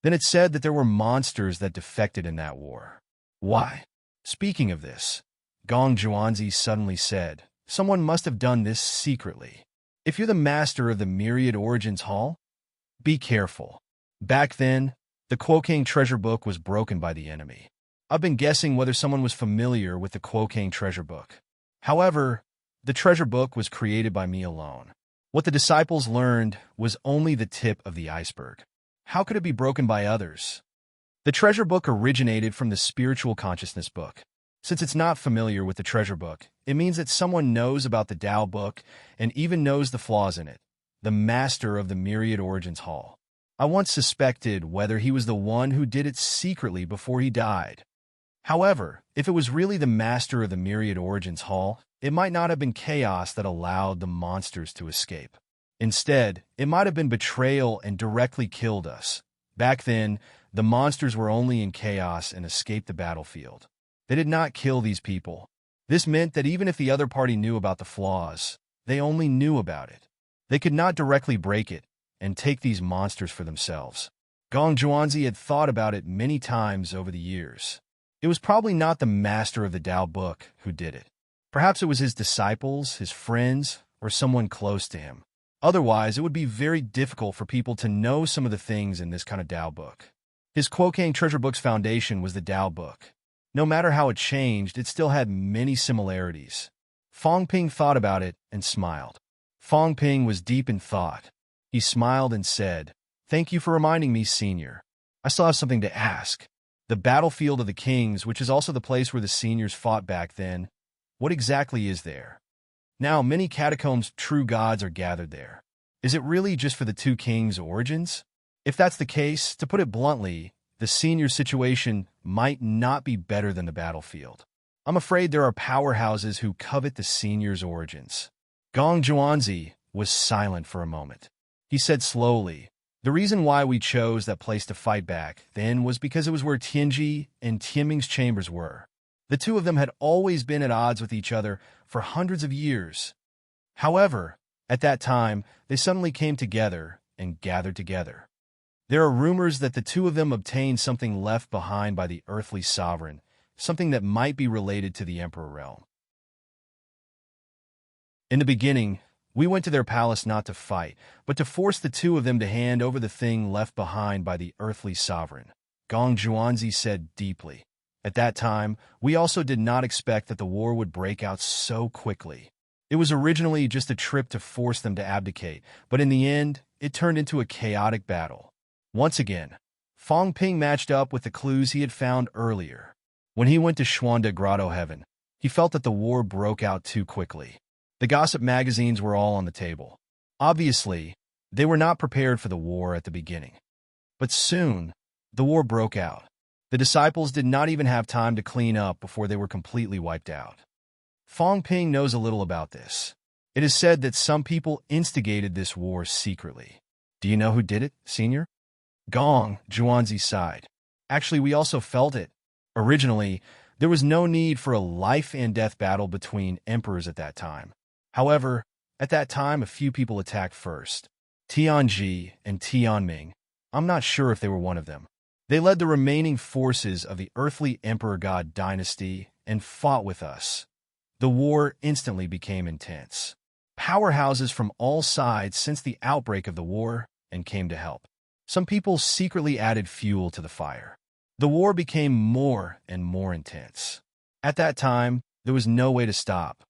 Then it said that there were monsters that defected in that war. Why? Speaking of this, Gong Juanzi suddenly said, Someone must have done this secretly. If you're the master of the Myriad Origins Hall, be careful. Back then, the Kuokang treasure book was broken by the enemy. I've been guessing whether someone was familiar with the Kuokang treasure book. However, the treasure book was created by me alone. What the disciples learned was only the tip of the iceberg. How could it be broken by others? The treasure book originated from the spiritual consciousness book. Since it's not familiar with the treasure book, it means that someone knows about the Tao book and even knows the flaws in it, the master of the Myriad Origins Hall. I once suspected whether he was the one who did it secretly before he died. However, if it was really the master of the Myriad Origins Hall, it might not have been chaos that allowed the monsters to escape. Instead, it might have been betrayal and directly killed us. Back then, the monsters were only in chaos and escaped the battlefield. They did not kill these people. This meant that even if the other party knew about the flaws, they only knew about it. They could not directly break it and take these monsters for themselves. Gong Juanzi had thought about it many times over the years. It was probably not the master of the Tao book who did it. Perhaps it was his disciples, his friends, or someone close to him. Otherwise, it would be very difficult for people to know some of the things in this kind of Tao book. His Kuokang treasure book's foundation was the Tao book. No matter how it changed, it still had many similarities. Fong Ping thought about it and smiled. Fong Ping was deep in thought. He smiled and said, Thank you for reminding me, Senior. I still have something to ask. The battlefield of the kings, which is also the place where the seniors fought back then, what exactly is there? Now, many catacombs true gods are gathered there. Is it really just for the two kings' origins? If that's the case, to put it bluntly, the senior situation might not be better than the battlefield. I'm afraid there are powerhouses who covet the seniors' origins. Gong Zhuanzi was silent for a moment. He said slowly, "The reason why we chose that place to fight back then was because it was where Tianji and Tianming's chambers were. The two of them had always been at odds with each other for hundreds of years. However, at that time, they suddenly came together and gathered together. There are rumors that the two of them obtained something left behind by the earthly sovereign, something that might be related to the Emperor realm. In the beginning, we went to their palace not to fight, but to force the two of them to hand over the thing left behind by the earthly sovereign," Gong Zhuanzi said deeply. "At that time, we also did not expect that the war would break out so quickly. It was originally just a trip to force them to abdicate, but in the end, it turned into a chaotic battle." Once again, Fong Ping matched up with the clues he had found earlier. When he went to Xuanda Grotto Heaven, he felt that the war broke out too quickly. The gossip magazines were all on the table. Obviously, they were not prepared for the war at the beginning. But soon, the war broke out. The disciples did not even have time to clean up before they were completely wiped out. Fong Ping knows a little about this. It is said that some people instigated this war secretly. Do you know who did it, Senior? Gong Zhuanzi sighed. Actually, we also felt it. Originally, there was no need for a life-and-death battle between emperors at that time. However, at that time, a few people attacked first. Tianji and Tianming. I'm not sure if they were one of them. They led the remaining forces of the earthly emperor god dynasty and fought with us. The war instantly became intense. Powerhouses from all sides sensed the outbreak of the war and came to help. Some people secretly added fuel to the fire. The war became more and more intense. At that time, there was no way to stop.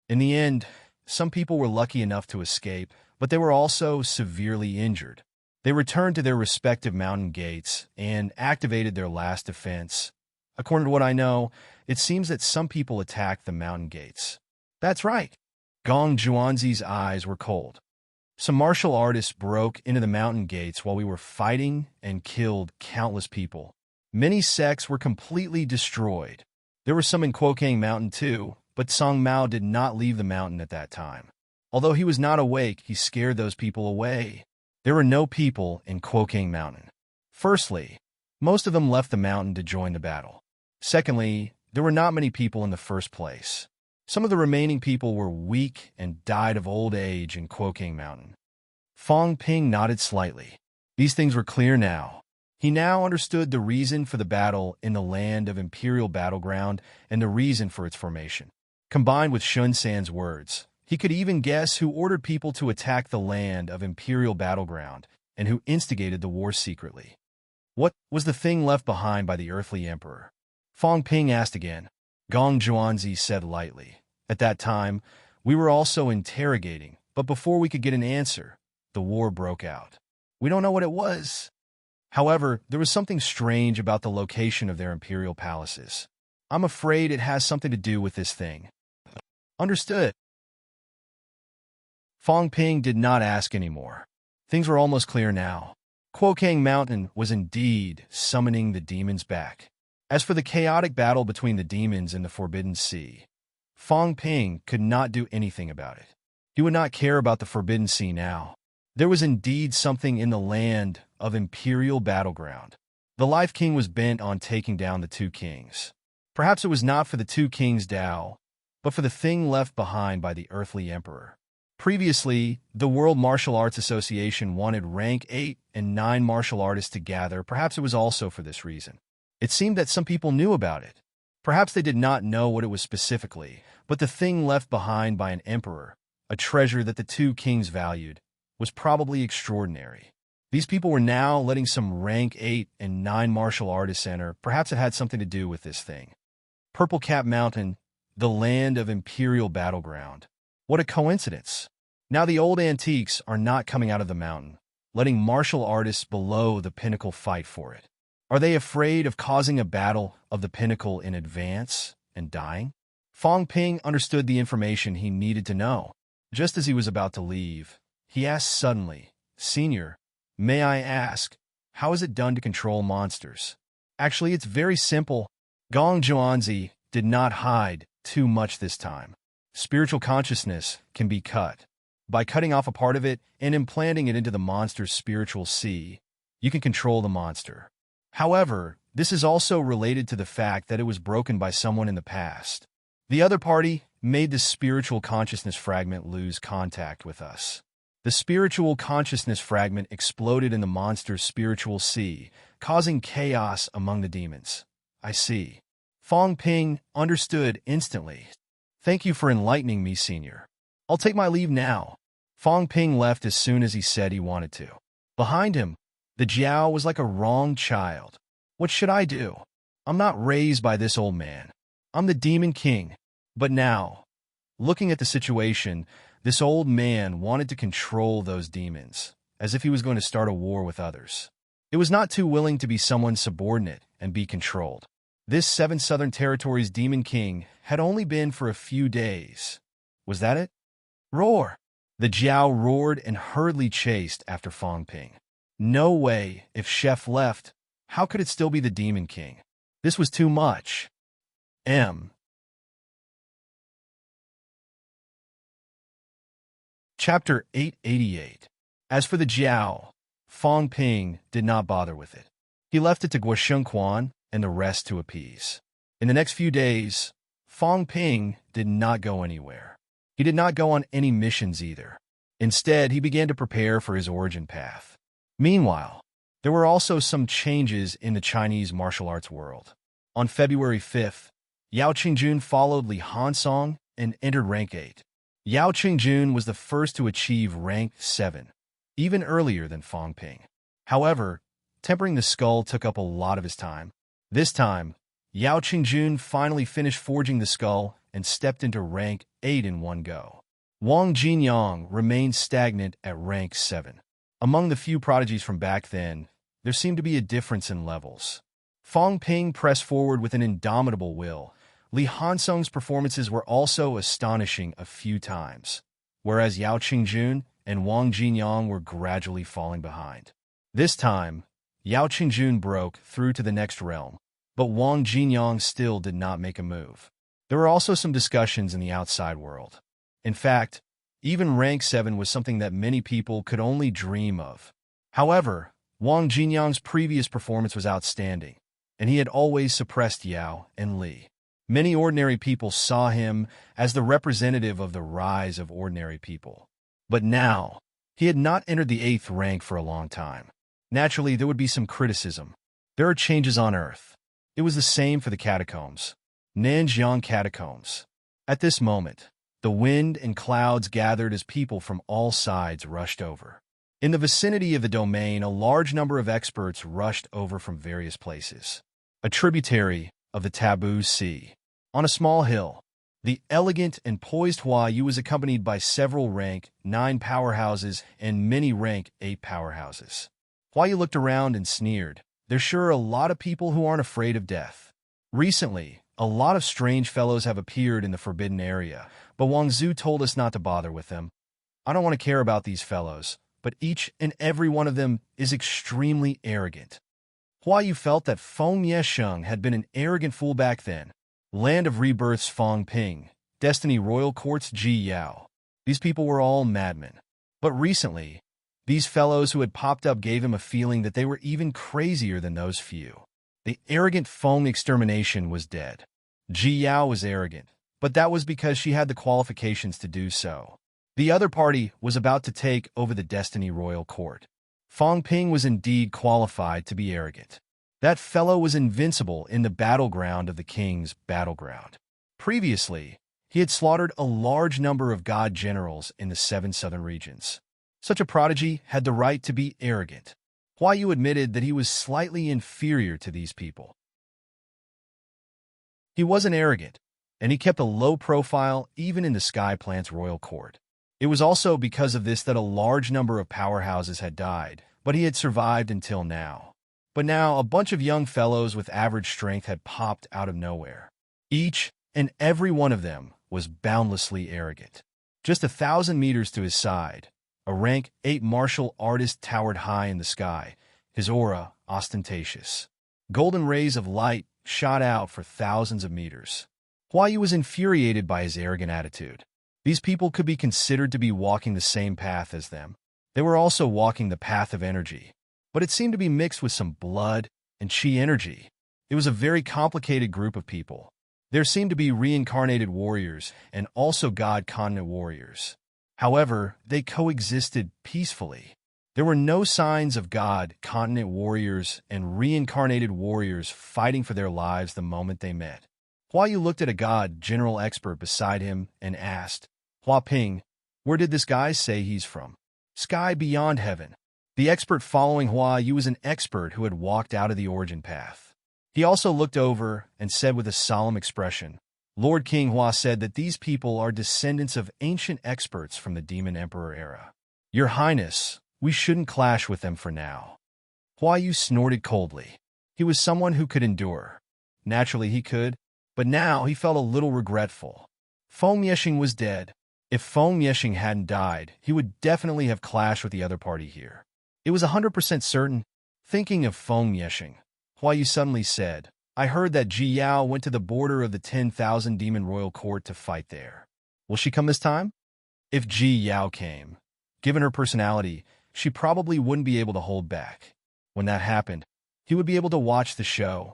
In the end, some people were lucky enough to escape, but they were also severely injured. They returned to their respective mountain gates and activated their last defense. According to what I know, it seems that some people attacked the mountain gates. That's right. Gong Zhuanzi's eyes were cold. Some martial artists broke into the mountain gates while we were fighting and killed countless people. Many sects were completely destroyed. There were some in Quokang Mountain too, but Song Mao did not leave the mountain at that time. Although he was not awake, he scared those people away. There were no people in Quokang Mountain. Firstly, most of them left the mountain to join the battle. Secondly, there were not many people in the first place. Some of the remaining people were weak and died of old age in Quokang Mountain. Fong Ping nodded slightly. These things were clear now. He now understood the reason for the battle in the land of Imperial Battleground and the reason for its formation. Combined with Shun San's words, he could even guess who ordered people to attack the land of Imperial Battleground and who instigated the war secretly. What was the thing left behind by the earthly emperor? Fong Ping asked again. Gong Zhuanzi said lightly. At that time, we were also interrogating, but before we could get an answer, the war broke out. We don't know what it was. However, there was something strange about the location of their imperial palaces. I'm afraid it has something to do with this thing. Understood. Fong Ping did not ask anymore. Things were almost clear now. Quokang Mountain was indeed summoning the demons back. As for the chaotic battle between the demons and the Forbidden Sea, Fong Ping could not do anything about it. He would not care about the Forbidden Sea now. There was indeed something in the land of Imperial Battleground. The Life King was bent on taking down the two kings. Perhaps it was not for the two kings' Tao, but for the thing left behind by the earthly emperor. Previously, the World Martial Arts Association wanted rank 8 and 9 martial artists to gather. Perhaps it was also for this reason. It seemed that some people knew about it. Perhaps they did not know what it was specifically, but the thing left behind by an emperor, a treasure that the two kings valued, was probably extraordinary. These people were now letting some rank 8 and 9 martial artists enter. Perhaps it had something to do with this thing. Purple Cap Mountain, the land of Imperial Battleground. What a coincidence. Now the old antiques are not coming out of the mountain, letting martial artists below the pinnacle fight for it. Are they afraid of causing a battle of the pinnacle in advance and dying? Fong Ping understood the information he needed to know. Just as he was about to leave, he asked suddenly. Senior, may I ask, how is it done to control monsters? Actually, it's very simple. Gong Zhuanzi did not hide too much this time. Spiritual consciousness can be cut. By cutting off a part of it and implanting it into the monster's spiritual sea, you can control the monster. However, this is also related to the fact that it was broken by someone in the past. The other party made the spiritual consciousness fragment lose contact with us. The spiritual consciousness fragment exploded in the monster's spiritual sea, causing chaos among the demons. I see. Fong Ping understood instantly. Thank you for enlightening me, Senior. I'll take my leave now. Fong Ping left as soon as he said he wanted to. Behind him, the Jiao was like a wronged child. What should I do? I'm not raised by this old man. I'm the Demon King. But now, looking at the situation, this old man wanted to control those demons, as if he was going to start a war with others. It was not too willing to be someone's subordinate and be controlled. This 7 Southern Territories Demon King had only been for a few days. Was that it? Roar! The Jiao roared and hurriedly chased after Fong Ping. No way, if Chef left, how could it still be the Demon King? This was too much. Chapter 888. As for the Jiao, Fong Ping did not bother with it. He left it to Guosheng Quan and the rest to appease. In the next few days, Fong Ping did not go anywhere. He did not go on any missions either. Instead, he began to prepare for his origin path. Meanwhile, there were also some changes in the Chinese martial arts world. On February 5th, Yao Qingjun followed Li Hansong and entered rank 8. Yao Qingjun was the first to achieve rank 7, even earlier than Fong Ping. However, tempering the skull took up a lot of his time. This time, Yao Qingjun finally finished forging the skull and stepped into rank 8 in one go. Wang Jinyang remained stagnant at rank 7. Among the few prodigies from back then, there seemed to be a difference in levels. Fong Ping pressed forward with an indomitable will. Li Hansong's performances were also astonishing a few times, whereas Yao Qingjun and Wang Jinyang were gradually falling behind. This time, Yao Qingjun broke through to the next realm, but Wang Jinyang still did not make a move. There were also some discussions in the outside world. In fact, even rank 7 was something that many people could only dream of. However, Wang Jinyang's previous performance was outstanding, and he had always suppressed Yao and Li. Many ordinary people saw him as the representative of the rise of ordinary people. But now, he had not entered the 8th rank for a long time. Naturally, there would be some criticism. There are changes on Earth. It was the same for the catacombs. Nanjiang Catacombs. At this moment, the wind and clouds gathered as people from all sides rushed over. In the vicinity of the domain, a large number of experts rushed over from various places. A tributary of the Taboo Sea. On a small hill, the elegant and poised Hua Yu was accompanied by several rank 9 powerhouses and many rank 8 powerhouses. Hua Yu looked around and sneered. There's sure a lot of people who aren't afraid of death. Recently, a lot of strange fellows have appeared in the forbidden area, but Wang Zhu told us not to bother with them. I don't want to care about these fellows, but each and every one of them is extremely arrogant. Hua Yu felt that Feng Yesheng had been an arrogant fool back then. Land of Rebirth's Fong Ping, Destiny Royal Court's Ji Yao. These people were all madmen. But recently, these fellows who had popped up gave him a feeling that they were even crazier than those few. The arrogant Feng extermination was dead. Ji Yao was arrogant, but that was because she had the qualifications to do so. The other party was about to take over the Destiny Royal Court. Fong Ping was indeed qualified to be arrogant. That fellow was invincible in the battleground of the king's battleground. Previously, he had slaughtered a large number of god generals in the 7 southern regions. Such a prodigy had the right to be arrogant. Hua Yu admitted that he was slightly inferior to these people. He wasn't arrogant, and he kept a low profile even in the Sky Plant's royal court. It was also because of this that a large number of powerhouses had died, but he had survived until now. But now, a bunch of young fellows with average strength had popped out of nowhere. Each and every one of them was boundlessly arrogant. Just 1,000 meters to his side, A rank 8 martial artist towered high in the sky, his aura ostentatious. Golden rays of light shot out for thousands of meters. Hua Yu was infuriated by his arrogant attitude. These people could be considered to be walking the same path as them. They were also walking the path of energy, but it seemed to be mixed with some blood and chi energy. It was a very complicated group of people. There seemed to be reincarnated warriors and also god continent warriors. However, they coexisted peacefully. There were no signs of god continent warriors and reincarnated warriors fighting for their lives the moment they met. Hua Yu looked at a god general expert beside him and asked, "Hua Ping, where did this guy say he's from?" "Sky beyond heaven." The expert following Hua Yu was an expert who had walked out of the origin path. He also looked over and said with a solemn expression, "Lord King Hua said that these people are descendants of ancient experts from the Demon Emperor era. Your Highness, we shouldn't clash with them for now." Hua Yu snorted coldly. He was someone who could endure. Naturally he could, but now he felt a little regretful. Feng Yexing was dead. If Feng Yexing hadn't died, he would definitely have clashed with the other party here. It was 100% certain. Thinking of Feng Yexing, Hua Yu suddenly said, "I heard that Ji Yao went to the border of the 10,000 Demon Royal Court to fight there. Will she come this time?" If Ji Yao came, given her personality, she probably wouldn't be able to hold back. When that happened, he would be able to watch the show.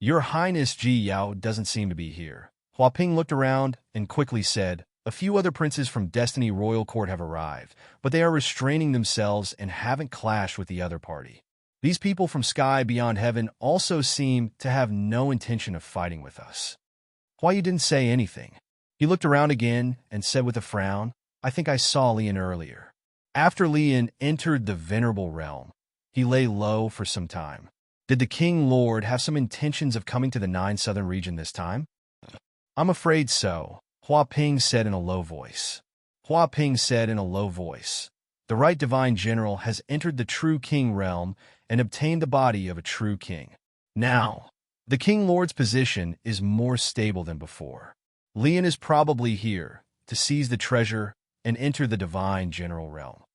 "Your Highness, Ji Yao doesn't seem to be here." Hua Ping looked around and quickly said, "A few other princes from Destiny Royal Court have arrived, but they are restraining themselves and haven't clashed with the other party. These people from Sky Beyond Heaven also seem to have no intention of fighting with us." Hua Yu didn't say anything. He looked around again and said with a frown, "I think I saw Lian earlier." After Lian entered the Venerable Realm, he lay low for some time. Did the King Lord have some intentions of coming to the 9 Southern region this time? "I'm afraid so," Hua Ping said in a low voice. Hua Ping said in a low voice, "The right divine general has entered the true king realm and obtained the body of a true king. Now, the King Lord's position is more stable than before. Lian is probably here to seize the treasure and enter the divine general realm.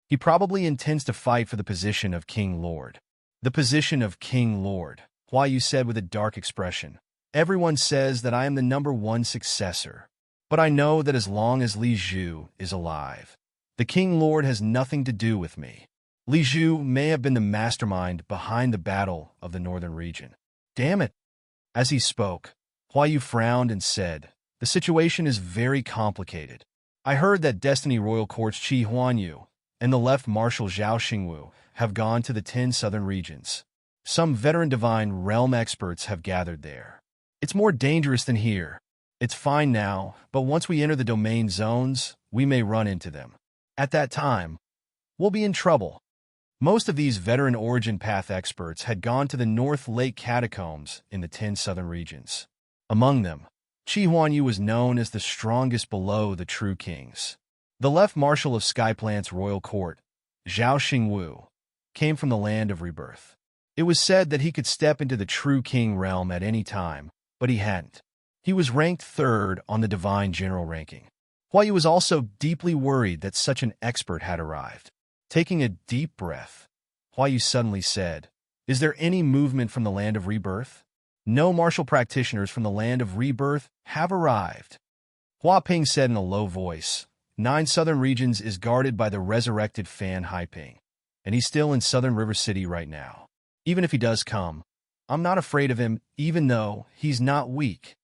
He probably intends to fight for the position of King Lord." "The position of King Lord," Hua Yu said with a dark expression. "Everyone says that I am the #1 successor, but I know that as long as Li Zhu is alive, the King Lord has nothing to do with me. Li Zhu may have been the mastermind behind the battle of the northern region. Damn it." As he spoke, Hua Yu frowned and said, "The situation is very complicated. I heard that Destiny Royal Court's Qi Huanyu and the left Marshal Zhao Xingwu have gone to the 10 southern regions. Some veteran divine realm experts have gathered there. It's more dangerous than here. It's fine now, but once we enter the domain zones, we may run into them. At that time, we'll be in trouble." Most of these veteran origin path experts had gone to the North Lake catacombs in the 10 southern regions. Among them, Qi Huanyu was known as the strongest below the true kings. The left marshal of Skyplant's royal court, Zhao Xingwu, came from the land of rebirth. It was said that he could step into the true king realm at any time, but he hadn't. He was ranked 3rd on the divine general ranking. Hua Yu was also deeply worried that such an expert had arrived. Taking a deep breath, Hua Yu suddenly said, "Is there any movement from the land of rebirth?" "No martial practitioners from the land of rebirth have arrived." Hua Ping said in a low voice, 9 southern regions is guarded by the resurrected Fan Haiping, and he's still in southern River City right now. Even if he does come, I'm not afraid of him, even though he's not weak."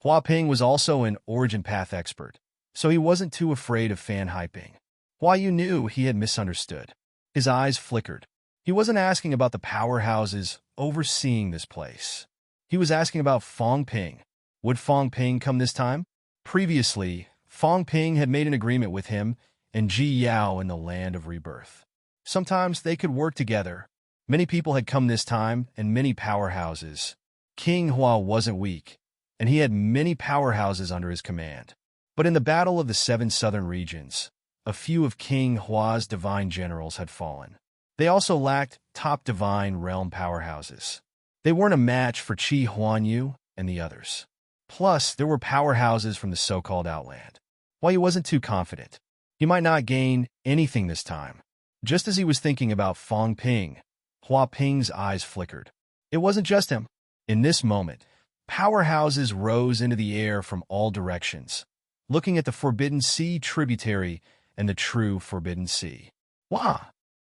Hua Ping was also an origin path expert, so he wasn't too afraid of Fan Haiping. Hua Yu knew he had misunderstood. His eyes flickered. He wasn't asking about the powerhouses overseeing this place. He was asking about Fong Ping. Would Fong Ping come this time? Previously, Fong Ping had made an agreement with him and Ji Yao in the land of rebirth. Sometimes they could work together. Many people had come this time and many powerhouses. King Hua wasn't weak, and he had many powerhouses under his command. But in the battle of the 7 southern regions, a few of King Hua's divine generals had fallen. They also lacked top divine realm powerhouses. They weren't a match for Qi Huanyu and the others. Plus, there were powerhouses from the so-called Outland. Hua Yu wasn't too confident. He might not gain anything this time. Just as he was thinking about Fong Ping, Hua Ping's eyes flickered. It wasn't just him. In this moment, powerhouses rose into the air from all directions, looking at the Forbidden Sea tributary and the true Forbidden Sea. Wah!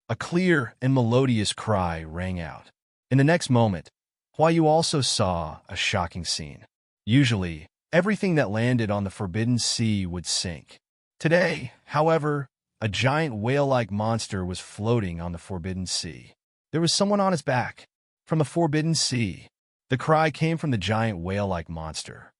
A clear and melodious cry rang out. In the next moment, Hua Yu also saw a shocking scene. Usually, everything that landed on the Forbidden Sea would sink. Today, however, a giant whale-like monster was floating on the Forbidden Sea. There was someone on its back. From the Forbidden Sea, the cry came from the giant whale-like monster.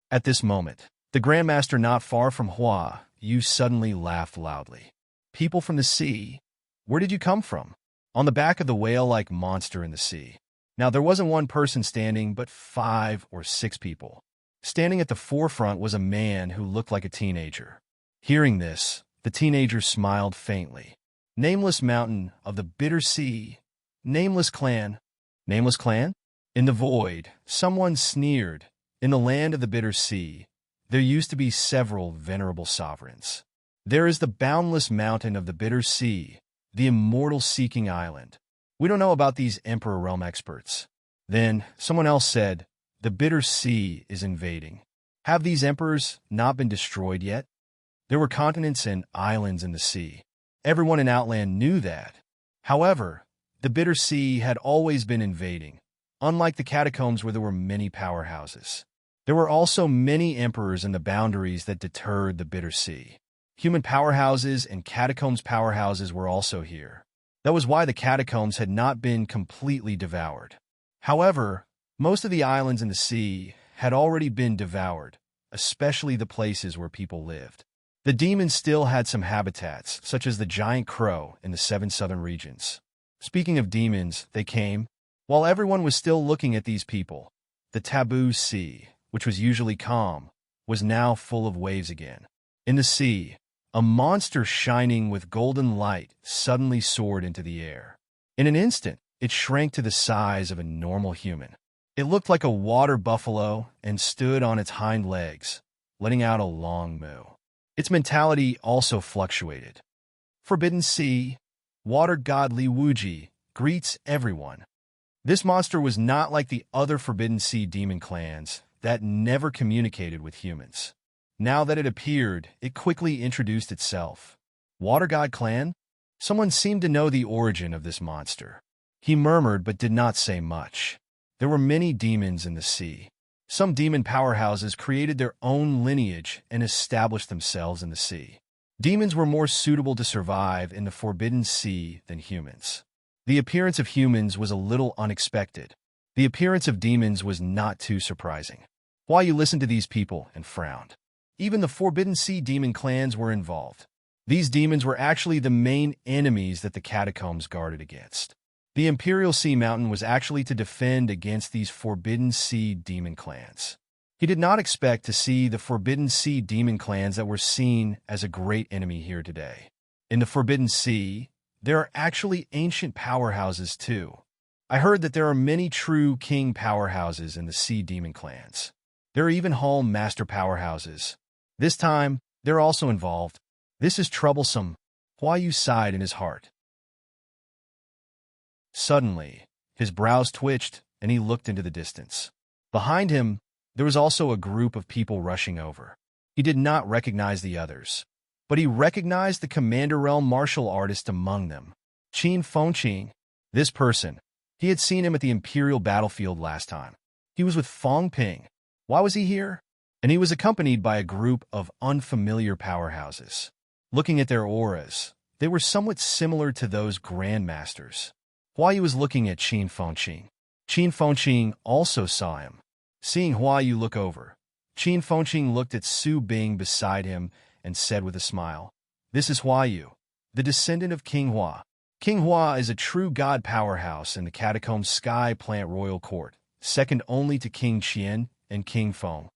At this moment, the Grandmaster not far from Hua Yu suddenly laughed loudly. People from the sea, where did you come from? On the back of the whale-like monster in the sea. Now, there wasn't one person standing, but 5 or 6 people. Standing at the forefront was a man who looked like a teenager. Hearing this, the teenager smiled faintly. Nameless mountain of the bitter sea. Nameless clan. Nameless clan? In the void, someone sneered. In the land of the bitter sea, there used to be several venerable sovereigns. There is the boundless mountain of the bitter sea, the immortal-seeking island. We don't know about these Emperor Realm experts. Then, someone else said, the bitter sea is invading. Have these emperors not been destroyed yet? There were continents and islands in the sea. Everyone in Outland knew that. However, the bitter sea had always been invading, unlike the catacombs where there were many powerhouses. There were also many emperors in the boundaries that deterred the bitter sea. Human powerhouses and catacombs powerhouses were also here. That was why the catacombs had not been completely devoured. However, most of the islands in the sea had already been devoured, especially the places where people lived. The demons still had some habitats, such as the giant crow in the 7 southern regions. Speaking of demons, they came. While everyone was still looking at these people, the taboo sea, which was usually calm, was now full of waves again. In the sea, a monster shining with golden light suddenly soared into the air. In an instant, it shrank to the size of a normal human. It looked like a water buffalo and stood on its hind legs, letting out a long moo. Its mentality also fluctuated. Forbidden Sea, water god Li Wuji, greets everyone. This monster was not like the other Forbidden Sea demon clans that never communicated with humans. Now that it appeared, it quickly introduced itself. Water God Clan? Someone seemed to know the origin of this monster. He murmured but did not say much. There were many demons in the sea. Some demon powerhouses created their own lineage and established themselves in the sea. Demons were more suitable to survive in the Forbidden Sea than humans. The appearance of humans was a little unexpected. The appearance of demons was not too surprising. Hua Yu listened to these people and frowned. Even the Forbidden Sea demon clans were involved. These demons were actually the main enemies that the catacombs guarded against. The Imperial Sea Mountain was actually to defend against these Forbidden Sea demon clans. He did not expect to see the Forbidden Sea demon clans that were seen as a great enemy here today. In the Forbidden Sea, there are actually ancient powerhouses too. I heard that there are many true king powerhouses in the sea demon clans. There are even hall master powerhouses. This time, they're also involved. This is troublesome. Hua Yu sighed in his heart. Suddenly, his brows twitched, and he looked into the distance. Behind him, there was also a group of people rushing over. He did not recognize the others, but he recognized the Commander Realm martial artist among them, Qin Fengqing. This person, he had seen him at the Imperial battlefield last time. He was with Fong Ping. Why was he here? And he was accompanied by a group of unfamiliar powerhouses. Looking at their auras, they were somewhat similar to those grandmasters. Hua Yu was looking at Qin Fengqing. Qin Fengqing also saw him. Seeing Hua Yu look over, Qin Fengqing looked at Su Bing beside him and said with a smile, "This is Hua Yu, the descendant of King Hua. King Hua is a true god powerhouse in the Catacomb Sky Plant Royal Court, second only to King Qian and King Feng."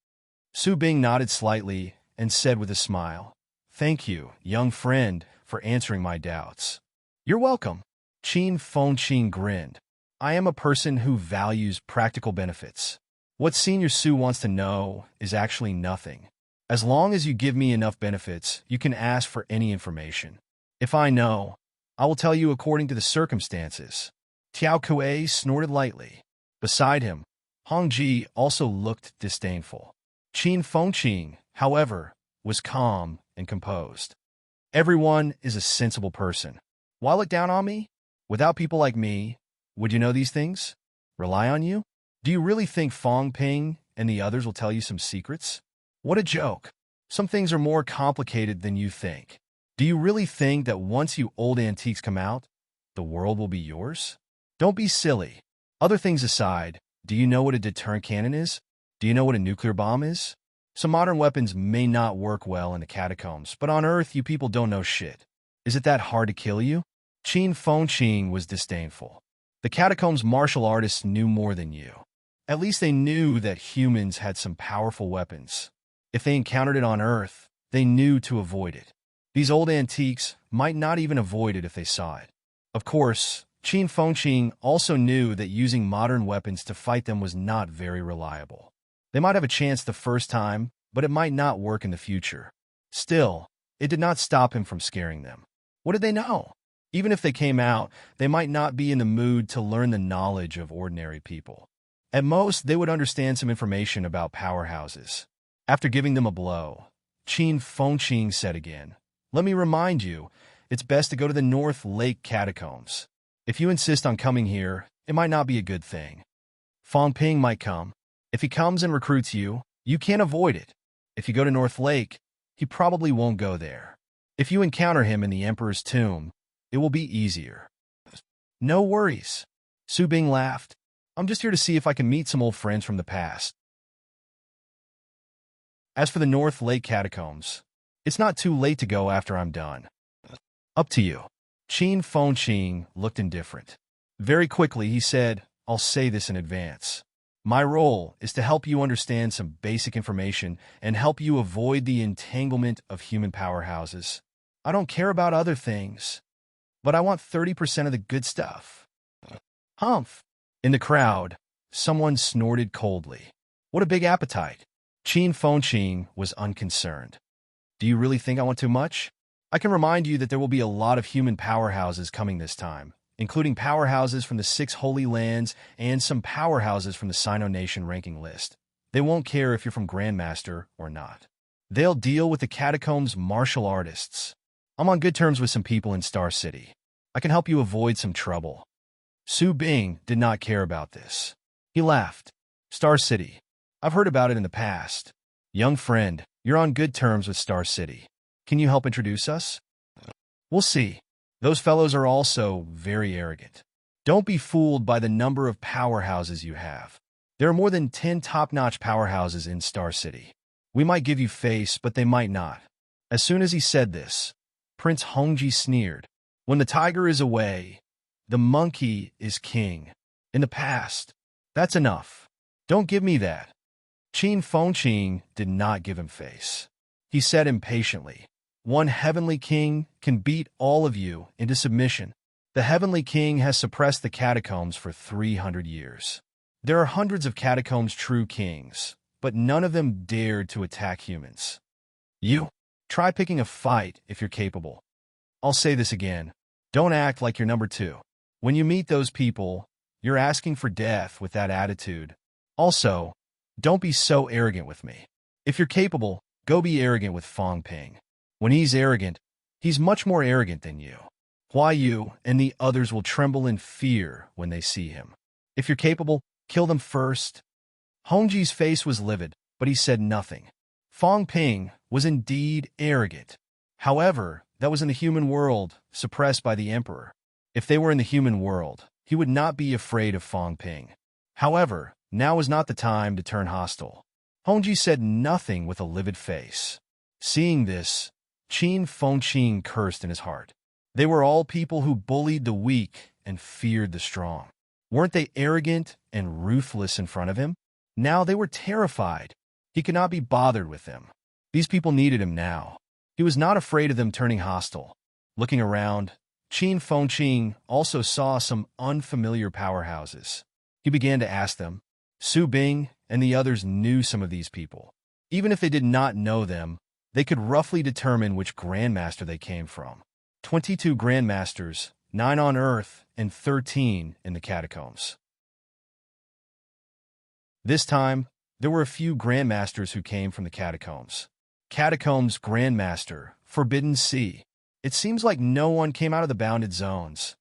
Su Bing nodded slightly and said with a smile, "Thank you, young friend, for answering my doubts." "You're welcome." Qin Fengqing grinned. "I am a person who values practical benefits. What Senior Su wants to know is actually nothing. As long as you give me enough benefits, you can ask for any information. If I know, I will tell you according to the circumstances." Tiao Kuei snorted lightly. Beside him, Hongji also looked disdainful. Qin Fengqing, however, was calm and composed. "Everyone is a sensible person. Why look down on me? Without people like me, would you know these things? Rely on you? Do you really think Fong Ping and the others will tell you some secrets? What a joke. Some things are more complicated than you think. Do you really think that once you old antiques come out, the world will be yours? Don't be silly. Other things aside, do you know what a deterrent cannon is? Do you know what a nuclear bomb is? Some modern weapons may not work well in the catacombs, but on Earth, you people don't know shit. Is it that hard to kill you?" Qin Fengqing was disdainful. "The catacombs martial artists knew more than you. At least they knew that humans had some powerful weapons. If they encountered it on Earth, they knew to avoid it. These old antiques might not even avoid it if they saw it. Of course, Qin Fengqing also knew that using modern weapons to fight them was not very reliable. They might have a chance the first time, but it might not work in the future. Still, it did not stop him from scaring them. What did they know? Even if they came out, they might not be in the mood to learn the knowledge of ordinary people. At most, they would understand some information about powerhouses." After giving them a blow, Qin Fengqing said again, "Let me remind you, it's best to go to the North Lake Catacombs. If you insist on coming here, it might not be a good thing. Fong Ping might come. If he comes and recruits you, you can't avoid it. If you go to North Lake, he probably won't go there. If you encounter him in the Emperor's tomb, it will be easier." "No worries." Su Bing laughed. "I'm just here to see if I can meet some old friends from the past." As for the North Lake Catacombs, it's not too late to go after I'm done. Up to you. Qin Fengqing looked indifferent. Very quickly, he said, "I'll say this in advance. My role is to help you understand some basic information and help you avoid the entanglement of human powerhouses. I don't care about other things, but I want 30% of the good stuff." Humph. In the crowd, someone snorted coldly. "What a big appetite." Qin Fengqing was unconcerned. "Do you really think I want too much? I can remind you that there will be a lot of human powerhouses coming this time, including powerhouses from the 6 Holy Lands and some powerhouses from the Sino Nation ranking list. They won't care if you're from Grandmaster or not. They'll deal with the catacombs martial artists. I'm on good terms with some people in Star City. I can help you avoid some trouble." Su Bing did not care about this. He laughed. "Star City. I've heard about it in the past. Young friend, you're on good terms with Star City. Can you help introduce us?" "We'll see. Those fellows are also very arrogant. Don't be fooled by the number of powerhouses you have. There are more than 10 top-notch powerhouses in Star City. We might give you face, but they might not." As soon as he said this, Prince Hongji sneered. "When the tiger is away, the monkey is king. In the past, that's enough. Don't give me that." Qin Fengqing did not give him face. He said impatiently, "One heavenly king can beat all of you into submission. The heavenly king has suppressed the catacombs for 300 years. There are hundreds of catacombs true kings, but none of them dared to attack humans. You, try picking a fight if you're capable. I'll say this again. Don't act like you're number 2. When you meet those people, you're asking for death with that attitude. Also, don't be so arrogant with me. If you're capable, go be arrogant with Fong Ping. When he's arrogant, he's much more arrogant than you. Why you and the others will tremble in fear when they see him. If you're capable, kill them first." Hongji's face was livid, but he said nothing. Fong Ping was indeed arrogant. However, that was in the human world, suppressed by the Emperor. If they were in the human world, he would not be afraid of Fong Ping. However, now was not the time to turn hostile. Hongji said nothing with a livid face. Seeing this, Qin Fengqing cursed in his heart. They were all people who bullied the weak and feared the strong. Weren't they arrogant and ruthless in front of him? Now they were terrified. He could not be bothered with them. These people needed him now. He was not afraid of them turning hostile. Looking around, Qin Fengqing also saw some unfamiliar powerhouses. He began to ask them. Su Bing and the others knew some of these people. Even if they did not know them, they could roughly determine which grandmaster they came from. 22 grandmasters, 9 on Earth and 13 in the catacombs. This time, there were a few grandmasters who came from the catacombs. Catacombs Grandmaster, Forbidden Sea. It seems like no one came out of the bounded zones.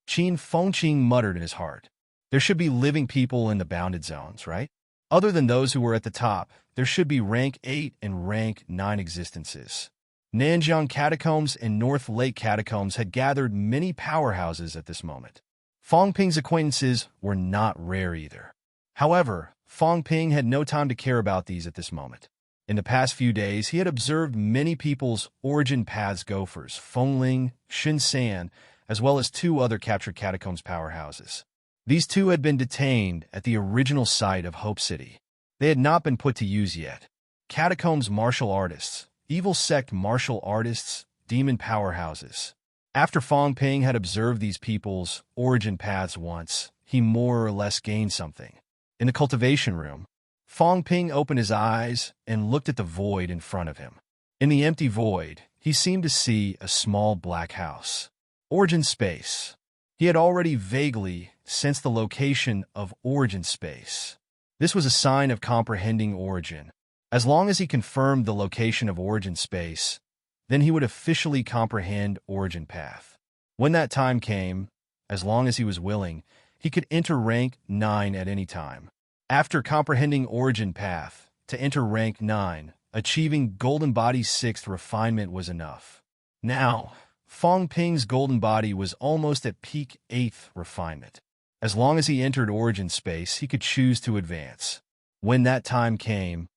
Qin Fengqing muttered in his heart. There should be living people in the bounded zones, right? Other than those who were at the top, there should be rank 8 and rank 9 existences. Nanjiang Catacombs and North Lake Catacombs had gathered many powerhouses at this moment. Fang Ping's acquaintances were not rare either. However, Fang Ping had no time to care about these at this moment. In the past few days, he had observed many people's origin paths gophers, Fengling, Shinsan, as well as 2 other captured catacombs powerhouses. These 2 had been detained at the original site of Hope City. They had not been put to use yet. Catacombs martial artists, evil sect martial artists, demon powerhouses. After Fang Ping had observed these people's origin paths once, he more or less gained something. In the cultivation room, Fang Ping opened his eyes and looked at the void in front of him. In the empty void, he seemed to see a small black house. Origin space. He had already vaguely sensed the location of origin space. This was a sign of comprehending origin. As long as he confirmed the location of origin space, then he would officially comprehend origin path. When that time came, as long as he was willing, he could enter rank 9 at any time. After comprehending origin path, to enter rank 9, achieving Golden Body's 6th refinement was enough. Now, Fang Ping's Golden Body was almost at peak 8th refinement. As long as he entered origin space, he could choose to advance. When that time came,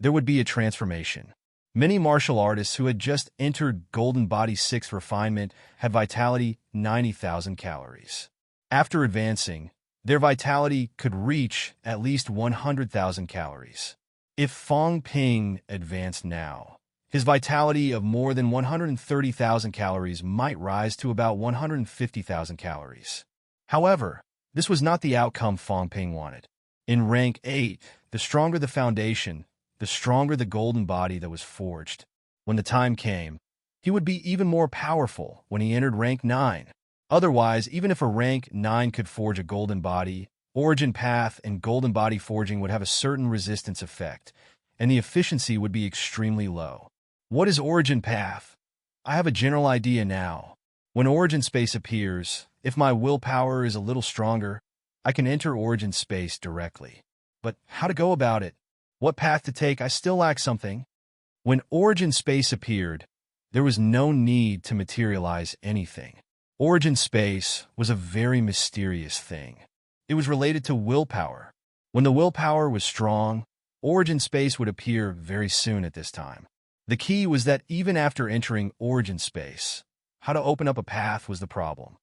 there would be a transformation. Many martial artists who had just entered Golden Body's 6th refinement had vitality 90,000 calories. After advancing, their vitality could reach at least 100,000 calories. If Fang Ping advanced now, his vitality of more than 130,000 calories might rise to about 150,000 calories. However, this was not the outcome Fang Ping wanted. In rank 8, the stronger the foundation, the stronger the golden body that was forged. When the time came, he would be even more powerful when he entered rank 9. Otherwise, even if a rank 9 could forge a golden body, origin path and golden body forging would have a certain resistance effect, and the efficiency would be extremely low. What is origin path? I have a general idea now. When origin space appears, if my willpower is a little stronger, I can enter origin space directly. But how to go about it? What path to take? I still lack something. When origin space appeared, there was no need to materialize anything. Origin space was a very mysterious thing. It was related to willpower. When the willpower was strong, origin space would appear very soon at this time. The key was that even after entering origin space, how to open up a path was the problem.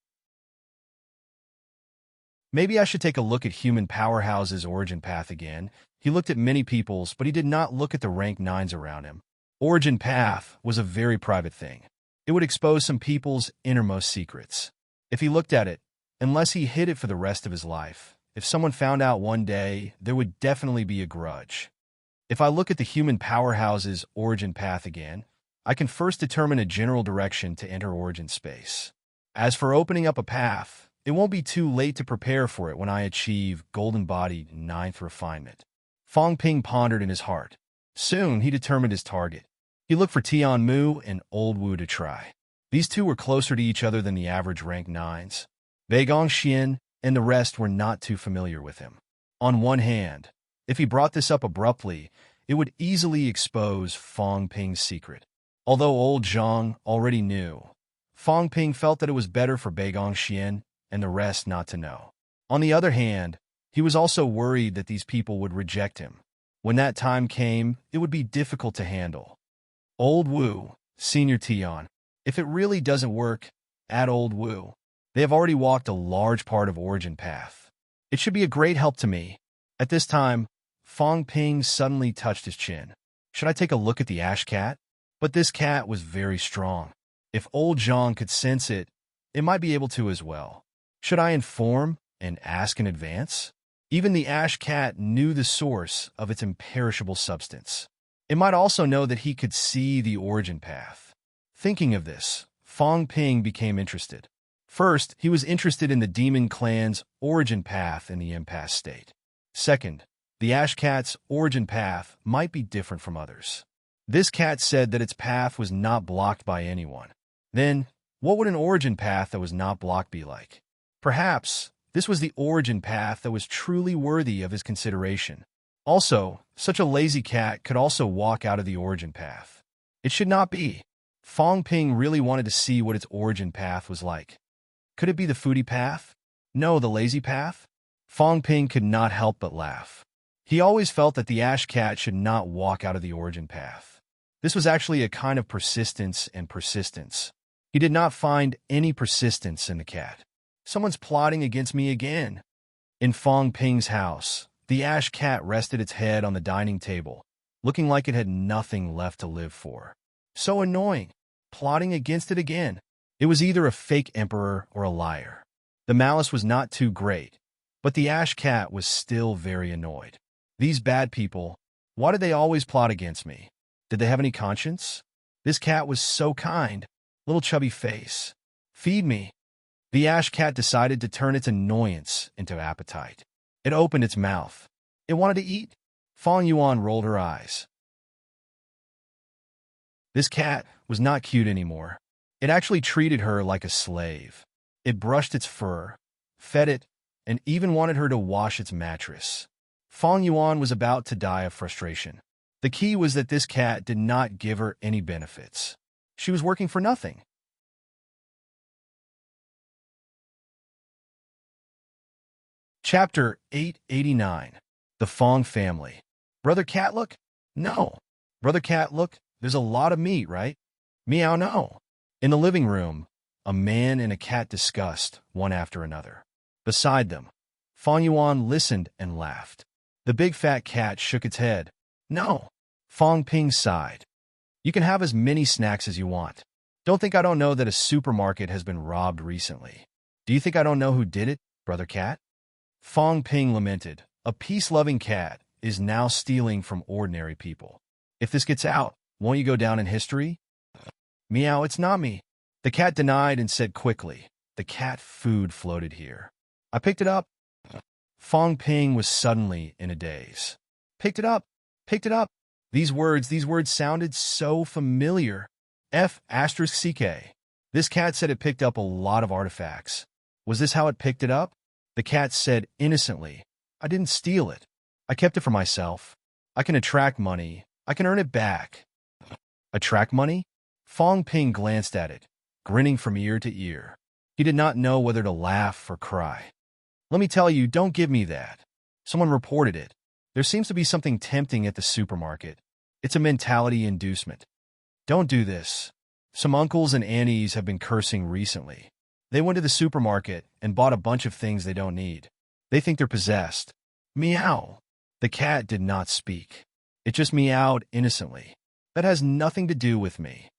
Maybe I should take a look at human powerhouse's origin path again. He looked at many people's, but he did not look at the rank 9s around him. Origin path was a very private thing. It would expose some people's innermost secrets. If he looked at it, unless he hid it for the rest of his life, if someone found out one day, there would definitely be a grudge. If I look at the human powerhouse's origin path again, I can first determine a general direction to enter origin space. As for opening up a path, it won't be too late to prepare for it when I achieve Golden Body 9th refinement. Fang Ping pondered in his heart. Soon, he determined his target. He looked for Tian Mu and Old Wu to try. These 2 were closer to each other than the average rank 9s. Beigong Xian and the rest were not too familiar with him. On one hand, if he brought this up abruptly, it would easily expose Fang Ping's secret. Although Old Zhang already knew, Fang Ping felt that it was better for Beigong Xian and the rest not to know. On the other hand, he was also worried that these people would reject him. When that time came, it would be difficult to handle. Old Wu, Senior Tian. If it really doesn't work, add Old Wu. They have already walked a large part of origin path. It should be a great help to me. At this time, Fang Ping suddenly touched his chin. Should I take a look at the ash cat? But this cat was very strong. If Old Zhang could sense it, it might be able to as well. Should I inform and ask in advance? Even the ash cat knew the source of its imperishable substance. It might also know that he could see the origin path. Thinking of this, Fong Ping became interested. First, he was interested in the demon clan's origin path in the impasse state. Second, the ash cat's origin path might be different from others. This cat said that its path was not blocked by anyone. Then, what would an origin path that was not blocked be like? Perhaps this was the origin path that was truly worthy of his consideration. Also, such a lazy cat could also walk out of the origin path. It should not be. Fong Ping really wanted to see what its origin path was like. Could it be the foodie path? No, the lazy path? Fong Ping could not help but laugh. He always felt that the ash cat should not walk out of the origin path. This was actually a kind of persistence and persistence. He did not find any persistence in the cat. Someone's plotting against me again. In Fong Ping's house, the ash cat rested its head on the dining table, looking like it had nothing left to live for. So annoying. Plotting against it again. It was either a fake emperor or a liar. The malice was not too great, but the ash cat was still very annoyed. These bad people, why did they always plot against me? Did they have any conscience? This cat was so kind. Little chubby face. Feed me. The ash cat decided to turn its annoyance into appetite. It opened its mouth. It wanted to eat. Fong Yuan rolled her eyes. This cat was not cute anymore. It actually treated her like a slave. It brushed its fur, fed it, and even wanted her to wash its mattress. Fong Yuan was about to die of frustration. The key was that this cat did not give her any benefits. She was working for nothing. Chapter 889. The Fong Family. Brother Cat, look? No. Brother Cat, look, there's a lot of meat, right? Meow, no. In the living room, a man and a cat discussed, one after another. Beside them, Fong Yuan listened and laughed. The big fat cat shook its head. No. Fong Ping sighed. You can have as many snacks as you want. Don't think I don't know that a supermarket has been robbed recently. Do you think I don't know who did it, Brother Cat? Fong Ping lamented. A peace-loving cat is now stealing from ordinary people. If this gets out, won't you go down in history? Meow, it's not me. The cat denied and said quickly, the cat food floated here. I picked it up. Fong Ping was suddenly in a daze. Picked it up. Picked it up. These words sounded so familiar. F***CK. This cat said it picked up a lot of artifacts. Was this how it picked it up? The cat said innocently, I didn't steal it. I kept it for myself. I can attract money. I can earn it back. Attract money? Fong Ping glanced at it, grinning from ear to ear. He did not know whether to laugh or cry. Let me tell you, don't give me that. Someone reported it. There seems to be something tempting at the supermarket. It's a mentality inducement. Don't do this. Some uncles and aunties have been cursing recently. They went to the supermarket and bought a bunch of things they don't need. They think they're possessed. Meow. The cat did not speak. It just meowed innocently. That has nothing to do with me.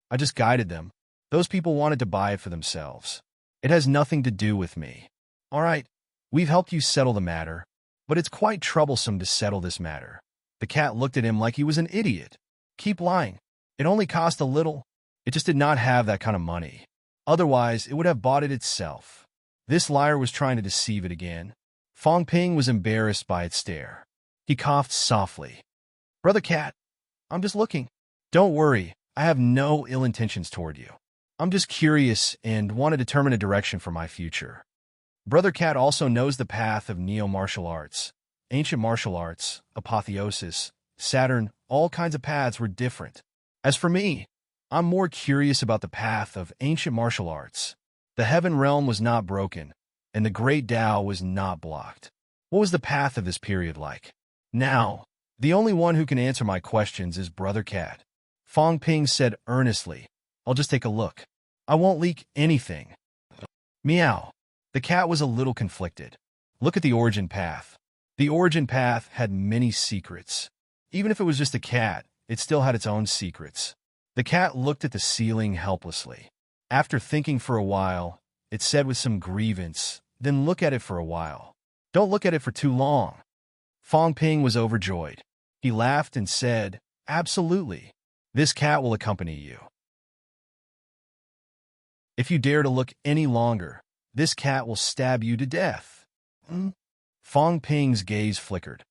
I just guided them. Those people wanted to buy it for themselves. It has nothing to do with me. All right, we've helped you settle the matter, but it's quite troublesome to settle this matter. The cat looked at him like he was an idiot. Keep lying. It only cost a little. It just did not have that kind of money. Otherwise, it would have bought it itself. This liar was trying to deceive it again. Fong Ping was embarrassed by its stare. He coughed softly. Brother Cat, I'm just looking. Don't worry, I have no ill intentions toward you. I'm just curious and want to determine a direction for my future. Brother Cat also knows the path of neo-martial arts. Ancient martial arts, apotheosis, Saturn, all kinds of paths were different. As for me, I'm more curious about the path of ancient martial arts. The heaven realm was not broken, and the great Tao was not blocked. What was the path of this period like? Now, the only one who can answer my questions is Brother Cat. Fong Ping said earnestly, I'll just take a look. I won't leak anything. Meow. The cat was a little conflicted. Look at the origin path. The origin path had many secrets. Even if it was just a cat, it still had its own secrets. The cat looked at the ceiling helplessly. After thinking for a while, it said with some grievance, then look at it for a while. Don't look at it for too long. Fong Ping was overjoyed. He laughed and said, Absolutely. This cat will accompany you. If you dare to look any longer, this cat will stab you to death. Hmm? Fong Ping's gaze flickered.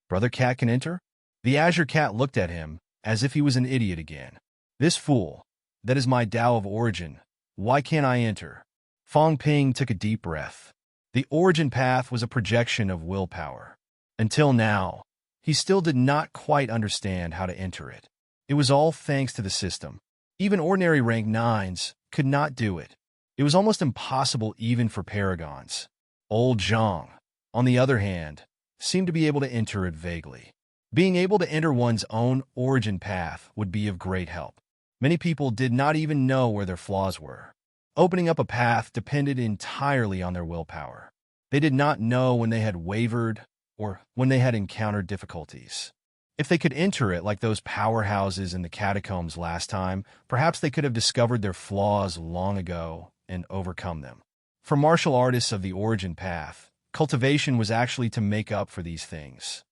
Brother Cat can enter? The Azure Cat looked at him as if he was an idiot again. This fool. That is my Tao of origin. Why can't I enter? Fong Ping took a deep breath. The origin path was a projection of willpower. Until now, he still did not quite understand how to enter it. It was all thanks to the system. Even ordinary rank 9s could not do it. It was almost impossible even for paragons. Old Zhang, on the other hand, seemed to be able to enter it vaguely. Being able to enter one's own origin path would be of great help. Many people did not even know where their flaws were. Opening up a path depended entirely on their willpower. They did not know when they had wavered or when they had encountered difficulties. If they could enter it like those powerhouses in the catacombs last time, perhaps they could have discovered their flaws long ago and overcome them. For martial artists of the origin path, cultivation was actually to make up for these things.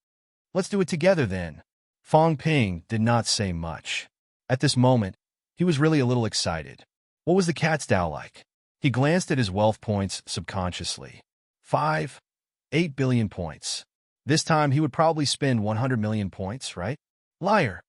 Let's do it together then. Fong Ping did not say much. At this moment, he was really a little excited. What was the cat's Tao like? He glanced at his wealth points subconsciously. 8 billion points. This time he would probably spend 100 million points, right? Liar.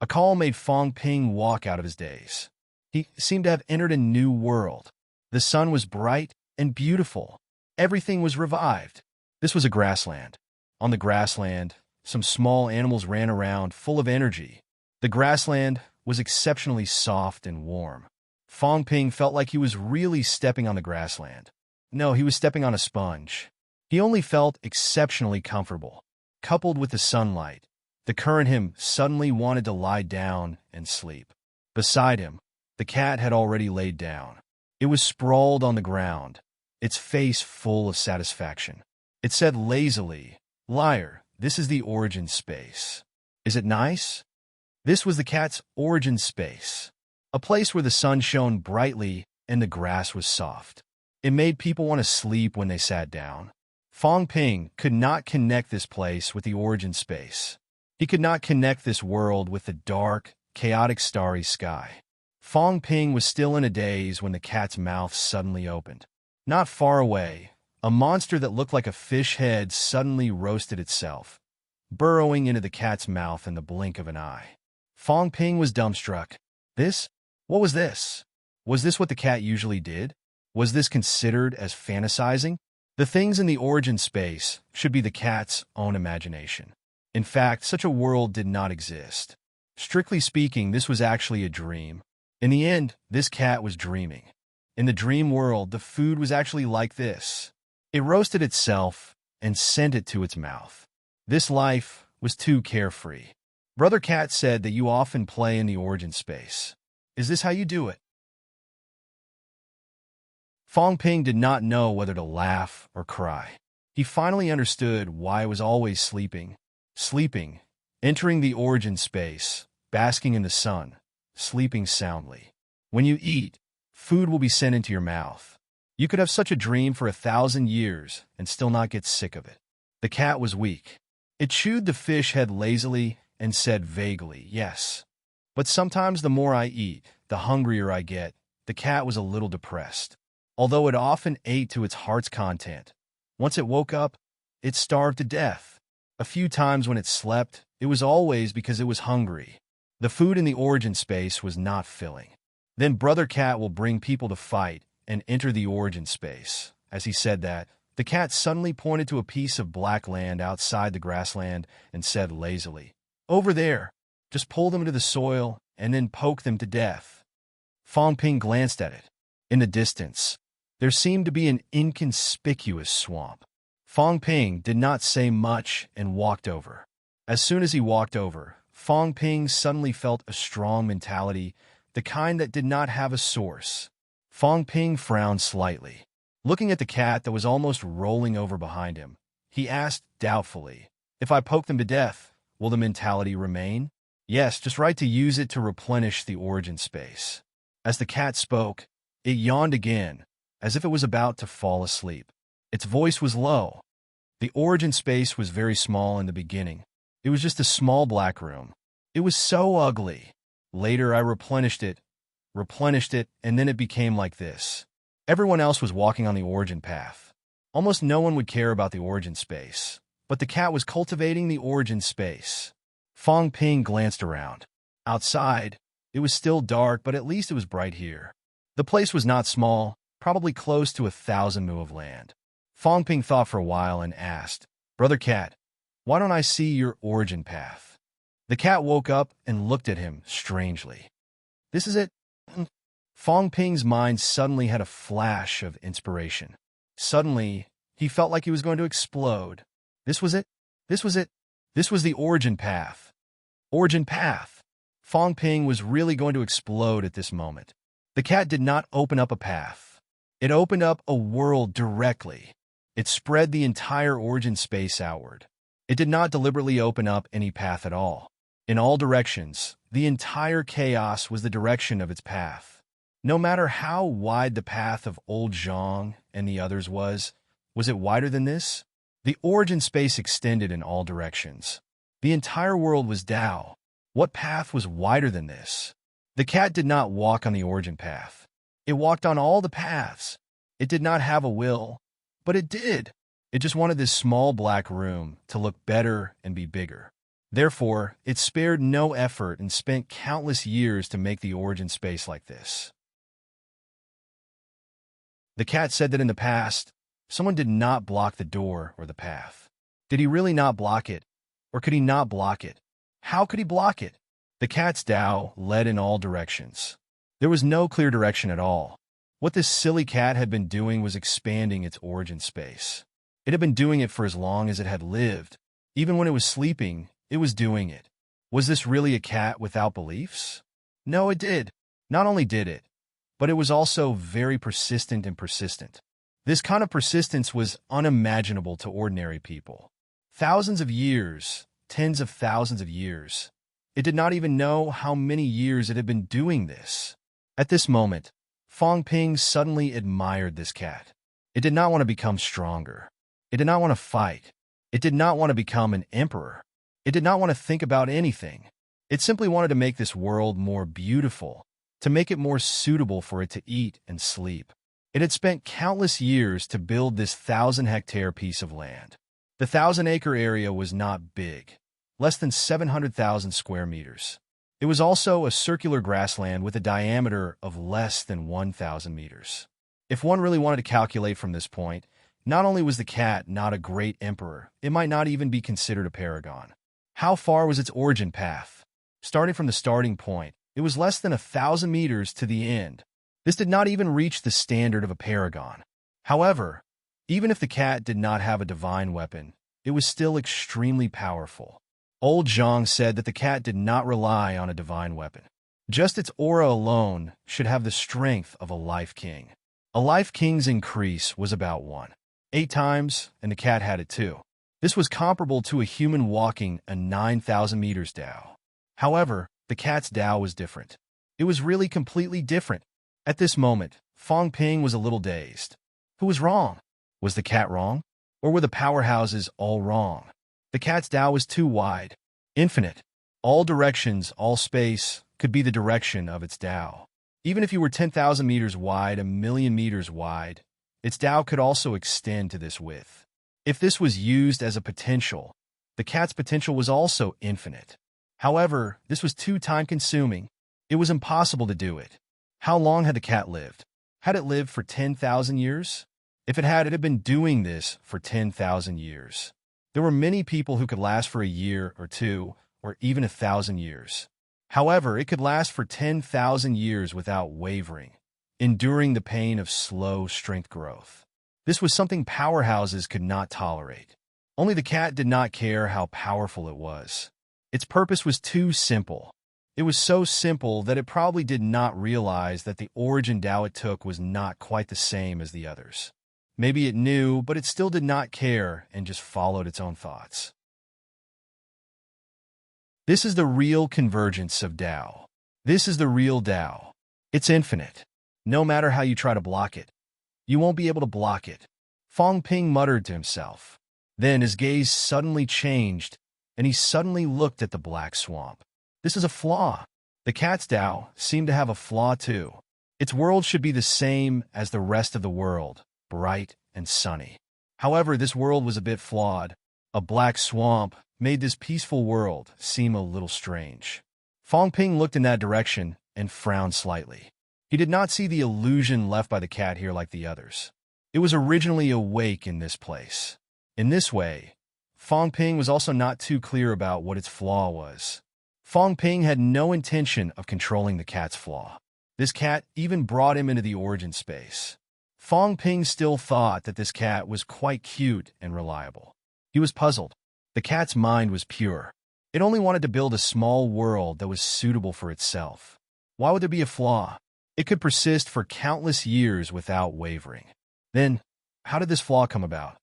A call made Fong Ping walk out of his daze. He seemed to have entered a new world. The sun was bright and beautiful. Everything was revived. This was a grassland. On the grassland, some small animals ran around full of energy. The grassland was exceptionally soft and warm. Fong Ping felt like he was really stepping on the grassland. No, he was stepping on a sponge. He only felt exceptionally comfortable. Coupled with the sunlight, the current him suddenly wanted to lie down and sleep. Beside him, the cat had already laid down. It was sprawled on the ground, its face full of satisfaction. It said lazily, "Liar, this is the origin space. Is it nice?" This was the cat's origin space, a place where the sun shone brightly and the grass was soft. It made people want to sleep when they sat down. Fong Ping could not connect this place with the origin space. He could not connect this world with the dark, chaotic starry sky. Fong Ping was still in a daze when the cat's mouth suddenly opened. Not far away, a monster that looked like a fish head suddenly roasted itself, burrowing into the cat's mouth in the blink of an eye. Fong Ping was dumbstruck. This? What was this? Was this what the cat usually did? Was this considered as fantasizing? The things in the origin space should be the cat's own imagination. In fact, such a world did not exist. Strictly speaking, this was actually a dream. In the end, this cat was dreaming. In the dream world, the food was actually like this. It roasted itself and sent it to its mouth. This life was too carefree. Brother Cat said that you often play in the origin space. Is this how you do it? Fong Ping did not know whether to laugh or cry. He finally understood why I was always sleeping, entering the origin space, basking in the sun, sleeping soundly. When you eat, food will be sent into your mouth. You could have such a dream for 1,000 years and still not get sick of it. The cat was weak. It chewed the fish head lazily and said vaguely, "Yes. But sometimes the more I eat, the hungrier I get." The cat was a little depressed. Although it often ate to its heart's content, once it woke up, it starved to death. A few times when it slept, it was always because it was hungry. The food in the origin space was not filling. Then Brother Cat will bring people to fight and enter the origin space. As he said that, the cat suddenly pointed to a piece of black land outside the grassland and said lazily, "Over there, just pull them into the soil and then poke them to death." Fong Ping glanced at it. In the distance, there seemed to be an inconspicuous swamp. Fong Ping did not say much and walked over. As soon as he walked over, Fong Ping suddenly felt a strong mentality, the kind that did not have a source. Fong Ping frowned slightly. Looking at the cat that was almost rolling over behind him, he asked doubtfully, "If I poke them to death, will the mentality remain?" "Yes, just right to use it to replenish the origin space." As the cat spoke, it yawned again, as if it was about to fall asleep. Its voice was low. The origin space was very small in the beginning. It was just a small black room. It was so ugly. Later, I replenished it, and then it became like this. Everyone else was walking on the origin path. Almost no one would care about the origin space. But the cat was cultivating the origin space. Fong Ping glanced around. Outside, it was still dark, but at least it was bright here. The place was not small, probably close to 1,000 mu of land. Fong Ping thought for a while and asked, "Brother Cat, why don't I see your origin path?" The cat woke up and looked at him strangely. "This is it?" Fong Ping's mind suddenly had a flash of inspiration. Suddenly, he felt like he was going to explode. This was it. This was it. This was the origin path. Origin path. Fong Ping was really going to explode at this moment. The cat did not open up a path. It opened up a world directly. It spread the entire origin space outward. It did not deliberately open up any path at all. In all directions, the entire chaos was the direction of its path. No matter how wide the path of Old Zhang and the others was it wider than this? The origin space extended in all directions. The entire world was Tao. What path was wider than this? The cat did not walk on the origin path. It walked on all the paths. It did not have a will, but it did. It just wanted this small black room to look better and be bigger. Therefore, it spared no effort and spent countless years to make the origin space like this. The cat said that in the past, someone did not block the door or the path. Did he really not block it? Or could he not block it? How could he block it? The cat's Tao led in all directions. There was no clear direction at all. What this silly cat had been doing was expanding its origin space. It had been doing it for as long as it had lived. Even when it was sleeping, it was doing it. Was this really a cat without beliefs? No, it did. Not only did it, but it was also very persistent and persistent. This kind of persistence was unimaginable to ordinary people. Thousands of years, tens of thousands of years. It did not even know how many years it had been doing this. At this moment, Fong Ping suddenly admired this cat. It did not want to become stronger. It did not want to fight. It did not want to become an emperor. It did not want to think about anything. It simply wanted to make this world more beautiful, to make it more suitable for it to eat and sleep. It had spent countless years to build this 1,000-hectare piece of land. The 1,000-acre area was not big, less than 700,000 square meters. It was also a circular grassland with a diameter of less than 1,000 meters. If one really wanted to calculate from this point, not only was the cat not a great emperor, it might not even be considered a paragon. How far was its origin path? Starting from the starting point, it was less than 1,000 meters to the end. This did not even reach the standard of a paragon. However, even if the cat did not have a divine weapon, it was still extremely powerful. Old Zhang said that the cat did not rely on a divine weapon. Just its aura alone should have the strength of a life king. A life king's increase was about 1.8 times, and the cat had it too. This was comparable to a human walking a 9,000 meters Tao. However, the cat's Tao was different. It was really completely different. At this moment, Fong Ping was a little dazed. Who was wrong? Was the cat wrong? Or were the powerhouses all wrong? The cat's Tao was too wide, infinite. All directions, all space, could be the direction of its Tao. Even if you were 10,000 meters wide, 1,000,000 meters wide, its Tao could also extend to this width. If this was used as a potential, the cat's potential was also infinite. However, this was too time-consuming. It was impossible to do it. How long had the cat lived? Had it lived for 10,000 years? If it had been doing this for 10,000 years. There were many people who could last for a year or two, or even 1,000 years. However, it could last for 10,000 years without wavering, enduring the pain of slow strength growth. This was something powerhouses could not tolerate. Only the cat did not care how powerful it was. Its purpose was too simple. It was so simple that it probably did not realize that the origin Tao it took was not quite the same as the others. Maybe it knew, but it still did not care and just followed its own thoughts. This is the real convergence of Tao. This is the real Tao. It's infinite. No matter how you try to block it, you won't be able to block it. Fong Ping muttered to himself. Then his gaze suddenly changed, and he suddenly looked at the black swamp. This is a flaw. The cat's Tao seemed to have a flaw too. Its world should be the same as the rest of the world, bright and sunny. However, this world was a bit flawed. A black swamp made this peaceful world seem a little strange. Fong Ping looked in that direction and frowned slightly. He did not see the illusion left by the cat here like the others. It was originally awake in this place. In this way, Fong Ping was also not too clear about what its flaw was. Fong Ping had no intention of controlling the cat's flaw. This cat even brought him into the origin space. Fong Ping still thought that this cat was quite cute and reliable. He was puzzled. The cat's mind was pure. It only wanted to build a small world that was suitable for itself. Why would there be a flaw? It could persist for countless years without wavering. Then, how did this flaw come about?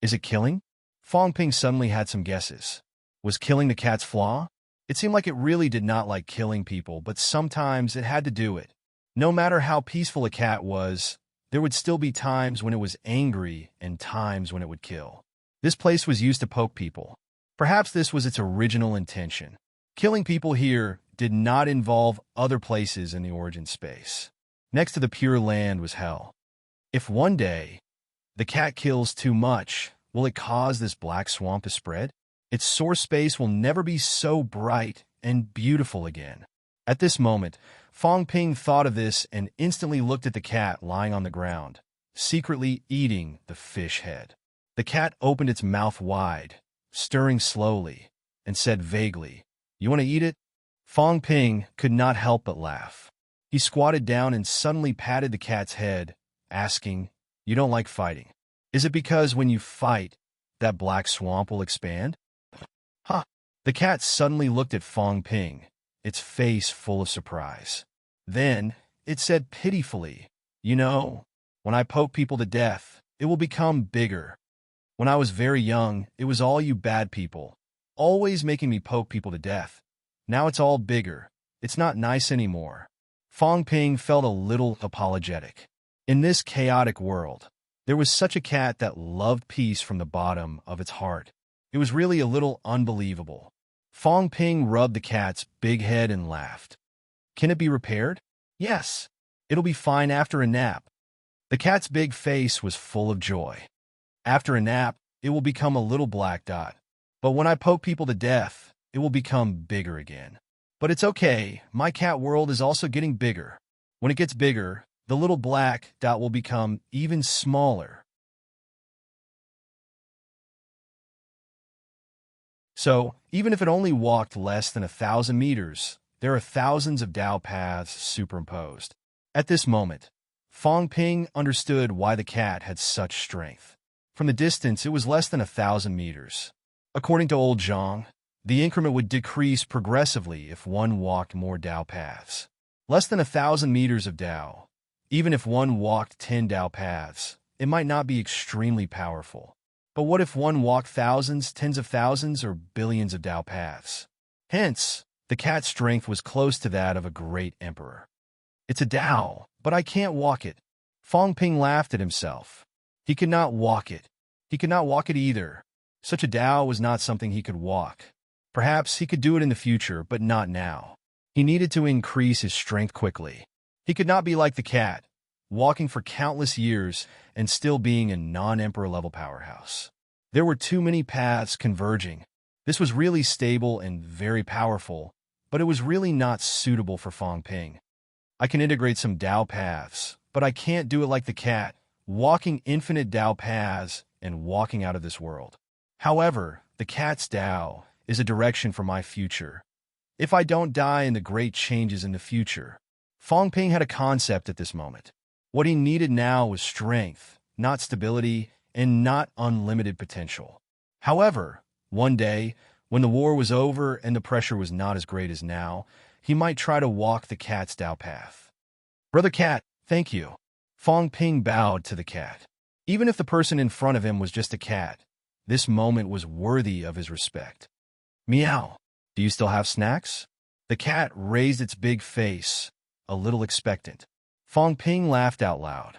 Is it killing? Fong Ping suddenly had some guesses. Was killing the cat's flaw? It seemed like it really did not like killing people, but sometimes it had to do it. No matter how peaceful a cat was, there would still be times when it was angry and times when it would kill. This place was used to poke people. Perhaps this was its original intention. Killing people here did not involve other places in the origin space. Next to the Pure Land was hell. If one day the cat kills too much, will it cause this black swamp to spread? Its source space will never be so bright and beautiful again. At this moment, Fong Ping thought of this and instantly looked at the cat lying on the ground, secretly eating the fish head. The cat opened its mouth wide, stirring slowly, and said vaguely, "You want to eat it?" Fong Ping could not help but laugh. He squatted down and suddenly patted the cat's head, asking, "You don't like fighting. Is it because when you fight, that black swamp will expand?" Huh. The cat suddenly looked at Fong Ping, its face full of surprise. Then it said pitifully, "You know, when I poke people to death, it will become bigger. When I was very young, it was all you bad people, always making me poke people to death. Now it's all bigger. It's not nice anymore." Fong Ping felt a little apologetic. In this chaotic world, there was such a cat that loved peace from the bottom of its heart. It was really a little unbelievable. Fong Ping rubbed the cat's big head and laughed. "Can it be repaired?" "Yes. It'll be fine after a nap." The cat's big face was full of joy. "After a nap, it will become a little black dot. But when I poke people to death, it will become bigger again. But it's okay, my cat world is also getting bigger. When it gets bigger, the little black dot will become even smaller. So, even if it only walked less than 1,000 meters, there are thousands of Tao paths superimposed." At this moment, Fong Ping understood why the cat had such strength. From the distance, it was less than 1,000 meters. According to old Zhang, the increment would decrease progressively if one walked more Tao paths. Less than 1,000 meters of Tao. Even if one walked 10 Tao paths, it might not be extremely powerful. But what if one walked thousands, tens of thousands, or billions of Tao paths? Hence, the cat's strength was close to that of a great emperor. "It's a Tao, but I can't walk it." Fong Ping laughed at himself. He could not walk it. He could not walk it either. Such a Tao was not something he could walk. Perhaps he could do it in the future, but not now. He needed to increase his strength quickly. He could not be like the cat, walking for countless years and still being a non-emperor level powerhouse. There were too many paths converging. This was really stable and very powerful, but it was really not suitable for Fong Ping. "I can integrate some Tao paths, but I can't do it like the cat, walking infinite Tao paths and walking out of this world. However, the cat's Tao is a direction for my future. If I don't die in the great changes in the future." Fong Ping had a concept at this moment. What he needed now was strength, not stability, and not unlimited potential. However, one day, when the war was over and the pressure was not as great as now, he might try to walk the cat's Tao path. "Brother Cat, thank you." Fong Ping bowed to the cat. Even if the person in front of him was just a cat, this moment was worthy of his respect. "Meow. Do you still have snacks?" The cat raised its big face, a little expectant. Fong Ping laughed out loud.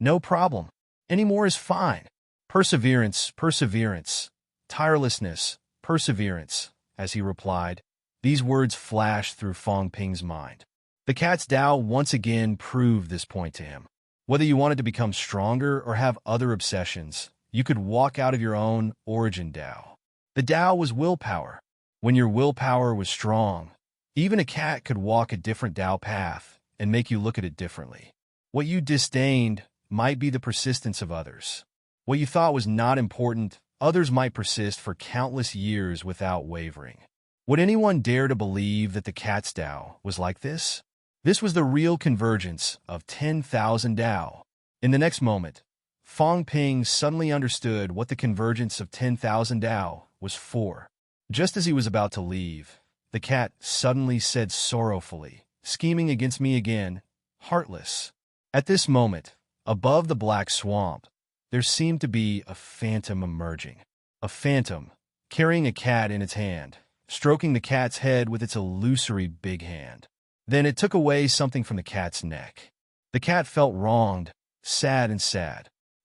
"No problem. Any more is fine. Perseverance, perseverance. Tirelessness, perseverance," as he replied. These words flashed through Fong Ping's mind. The cat's Tao once again proved this point to him. Whether you wanted to become stronger or have other obsessions, you could walk out of your own origin Tao. The Tao was willpower. When your willpower was strong, even a cat could walk a different Tao path and make you look at it differently. What you disdained might be the persistence of others. What you thought was not important, others might persist for countless years without wavering. Would anyone dare to believe that the cat's Tao was like this? This was the real convergence of 10,000 Tao. In the next moment, Fong Ping suddenly understood what the convergence of 10,000 Tao was for. Just as he was about to leave, the cat suddenly said sorrowfully, "Scheming against me again, heartless." At this moment, above the black swamp, there seemed to be a phantom emerging. A phantom, carrying a cat in its hand, stroking the cat's head with its illusory big hand. Then it took away something from the cat's neck. The cat felt wronged, sad,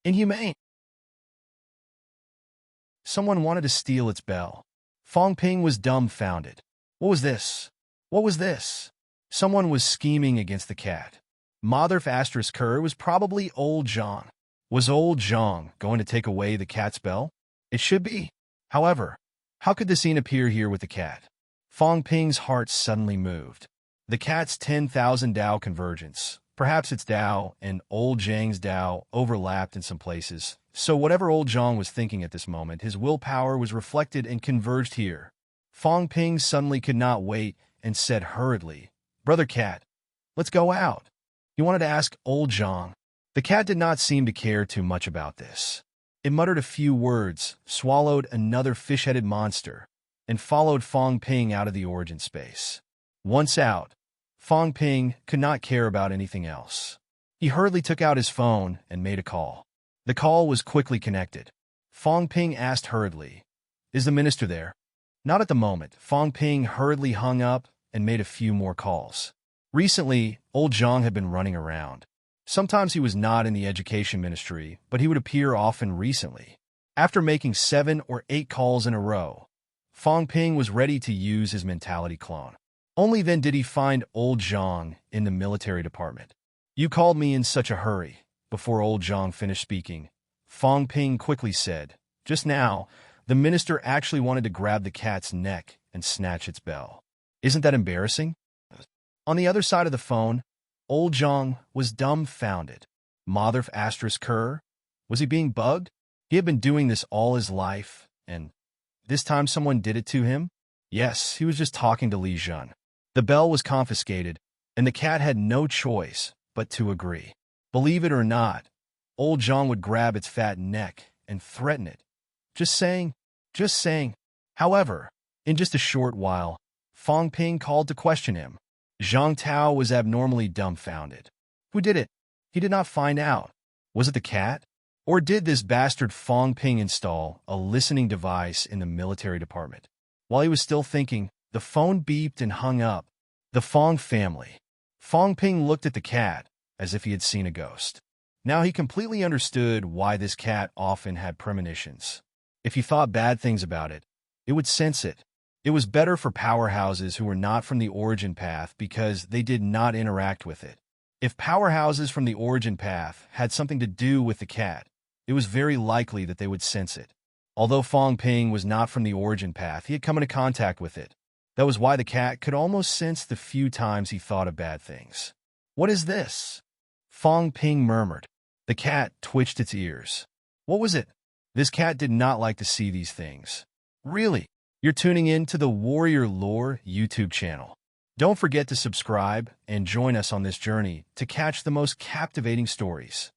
inhumane. Someone wanted to steal its bell. Fong Ping was dumbfounded. What was this? What was this? Someone was scheming against the cat. Mother asterisk Kerr was probably old Zhang. Was old Zhang going to take away the cat's bell? It should be. However, how could the scene appear here with the cat? Fong Ping's heart suddenly moved. The cat's 10,000 Tao convergence, perhaps its Tao and old Zhang's Tao overlapped in some places. So whatever old Zhang was thinking at this moment, his willpower was reflected and converged here. Fong Ping suddenly could not wait and said hurriedly, "Brother cat, let's go out." He wanted to ask old Zhang. The cat did not seem to care too much about this. It muttered a few words, swallowed another fish-headed monster, and followed Fong Ping out of the origin space. Once out, Fong Ping could not care about anything else. He hurriedly took out his phone and made a call. The call was quickly connected. Fong Ping asked hurriedly, "Is the minister there?" Not at the moment. Fong Ping hurriedly hung up and made a few more calls. Recently, old Zhang had been running around. Sometimes he was not in the education ministry, but he would appear often recently. After making 7 or 8 calls in a row, Fong Ping was ready to use his mentality clone. Only then did he find old Zhang in the military department. "You called me in such a hurry." Before old Zhang finished speaking, Fong Ping quickly said, "Just now, the minister actually wanted to grab the cat's neck and snatch its bell. Isn't that embarrassing?" On the other side of the phone, old Zhang was dumbfounded. Mother asterisk Kerr? Was he being bugged? He had been doing this all his life, and this time someone did it to him? Yes, he was just talking to Li Jun. The bell was confiscated, and the cat had no choice but to agree. Believe it or not, old Zhang would grab its fat neck and threaten it. Just saying. However, in just a short while, Fong Ping called to question him. Zhang Tao was abnormally dumbfounded. Who did it? He did not find out. Was it the cat? Or did this bastard Fong Ping install a listening device in the military department? While he was still thinking, the phone beeped and hung up. The Fong family. Fong Ping looked at the cat as if he had seen a ghost. Now he completely understood why this cat often had premonitions. If he thought bad things about it, it would sense it. It was better for powerhouses who were not from the origin path because they did not interact with it. If powerhouses from the origin path had something to do with the cat, it was very likely that they would sense it. Although Fong Ping was not from the origin path, he had come into contact with it. That was why the cat could almost sense the few times he thought of bad things. "What is this?" Fong Ping murmured. The cat twitched its ears. What was it? This cat did not like to see these things. Really? You're tuning in to the Warrior Lore YouTube channel. Don't forget to subscribe and join us on this journey to catch the most captivating stories.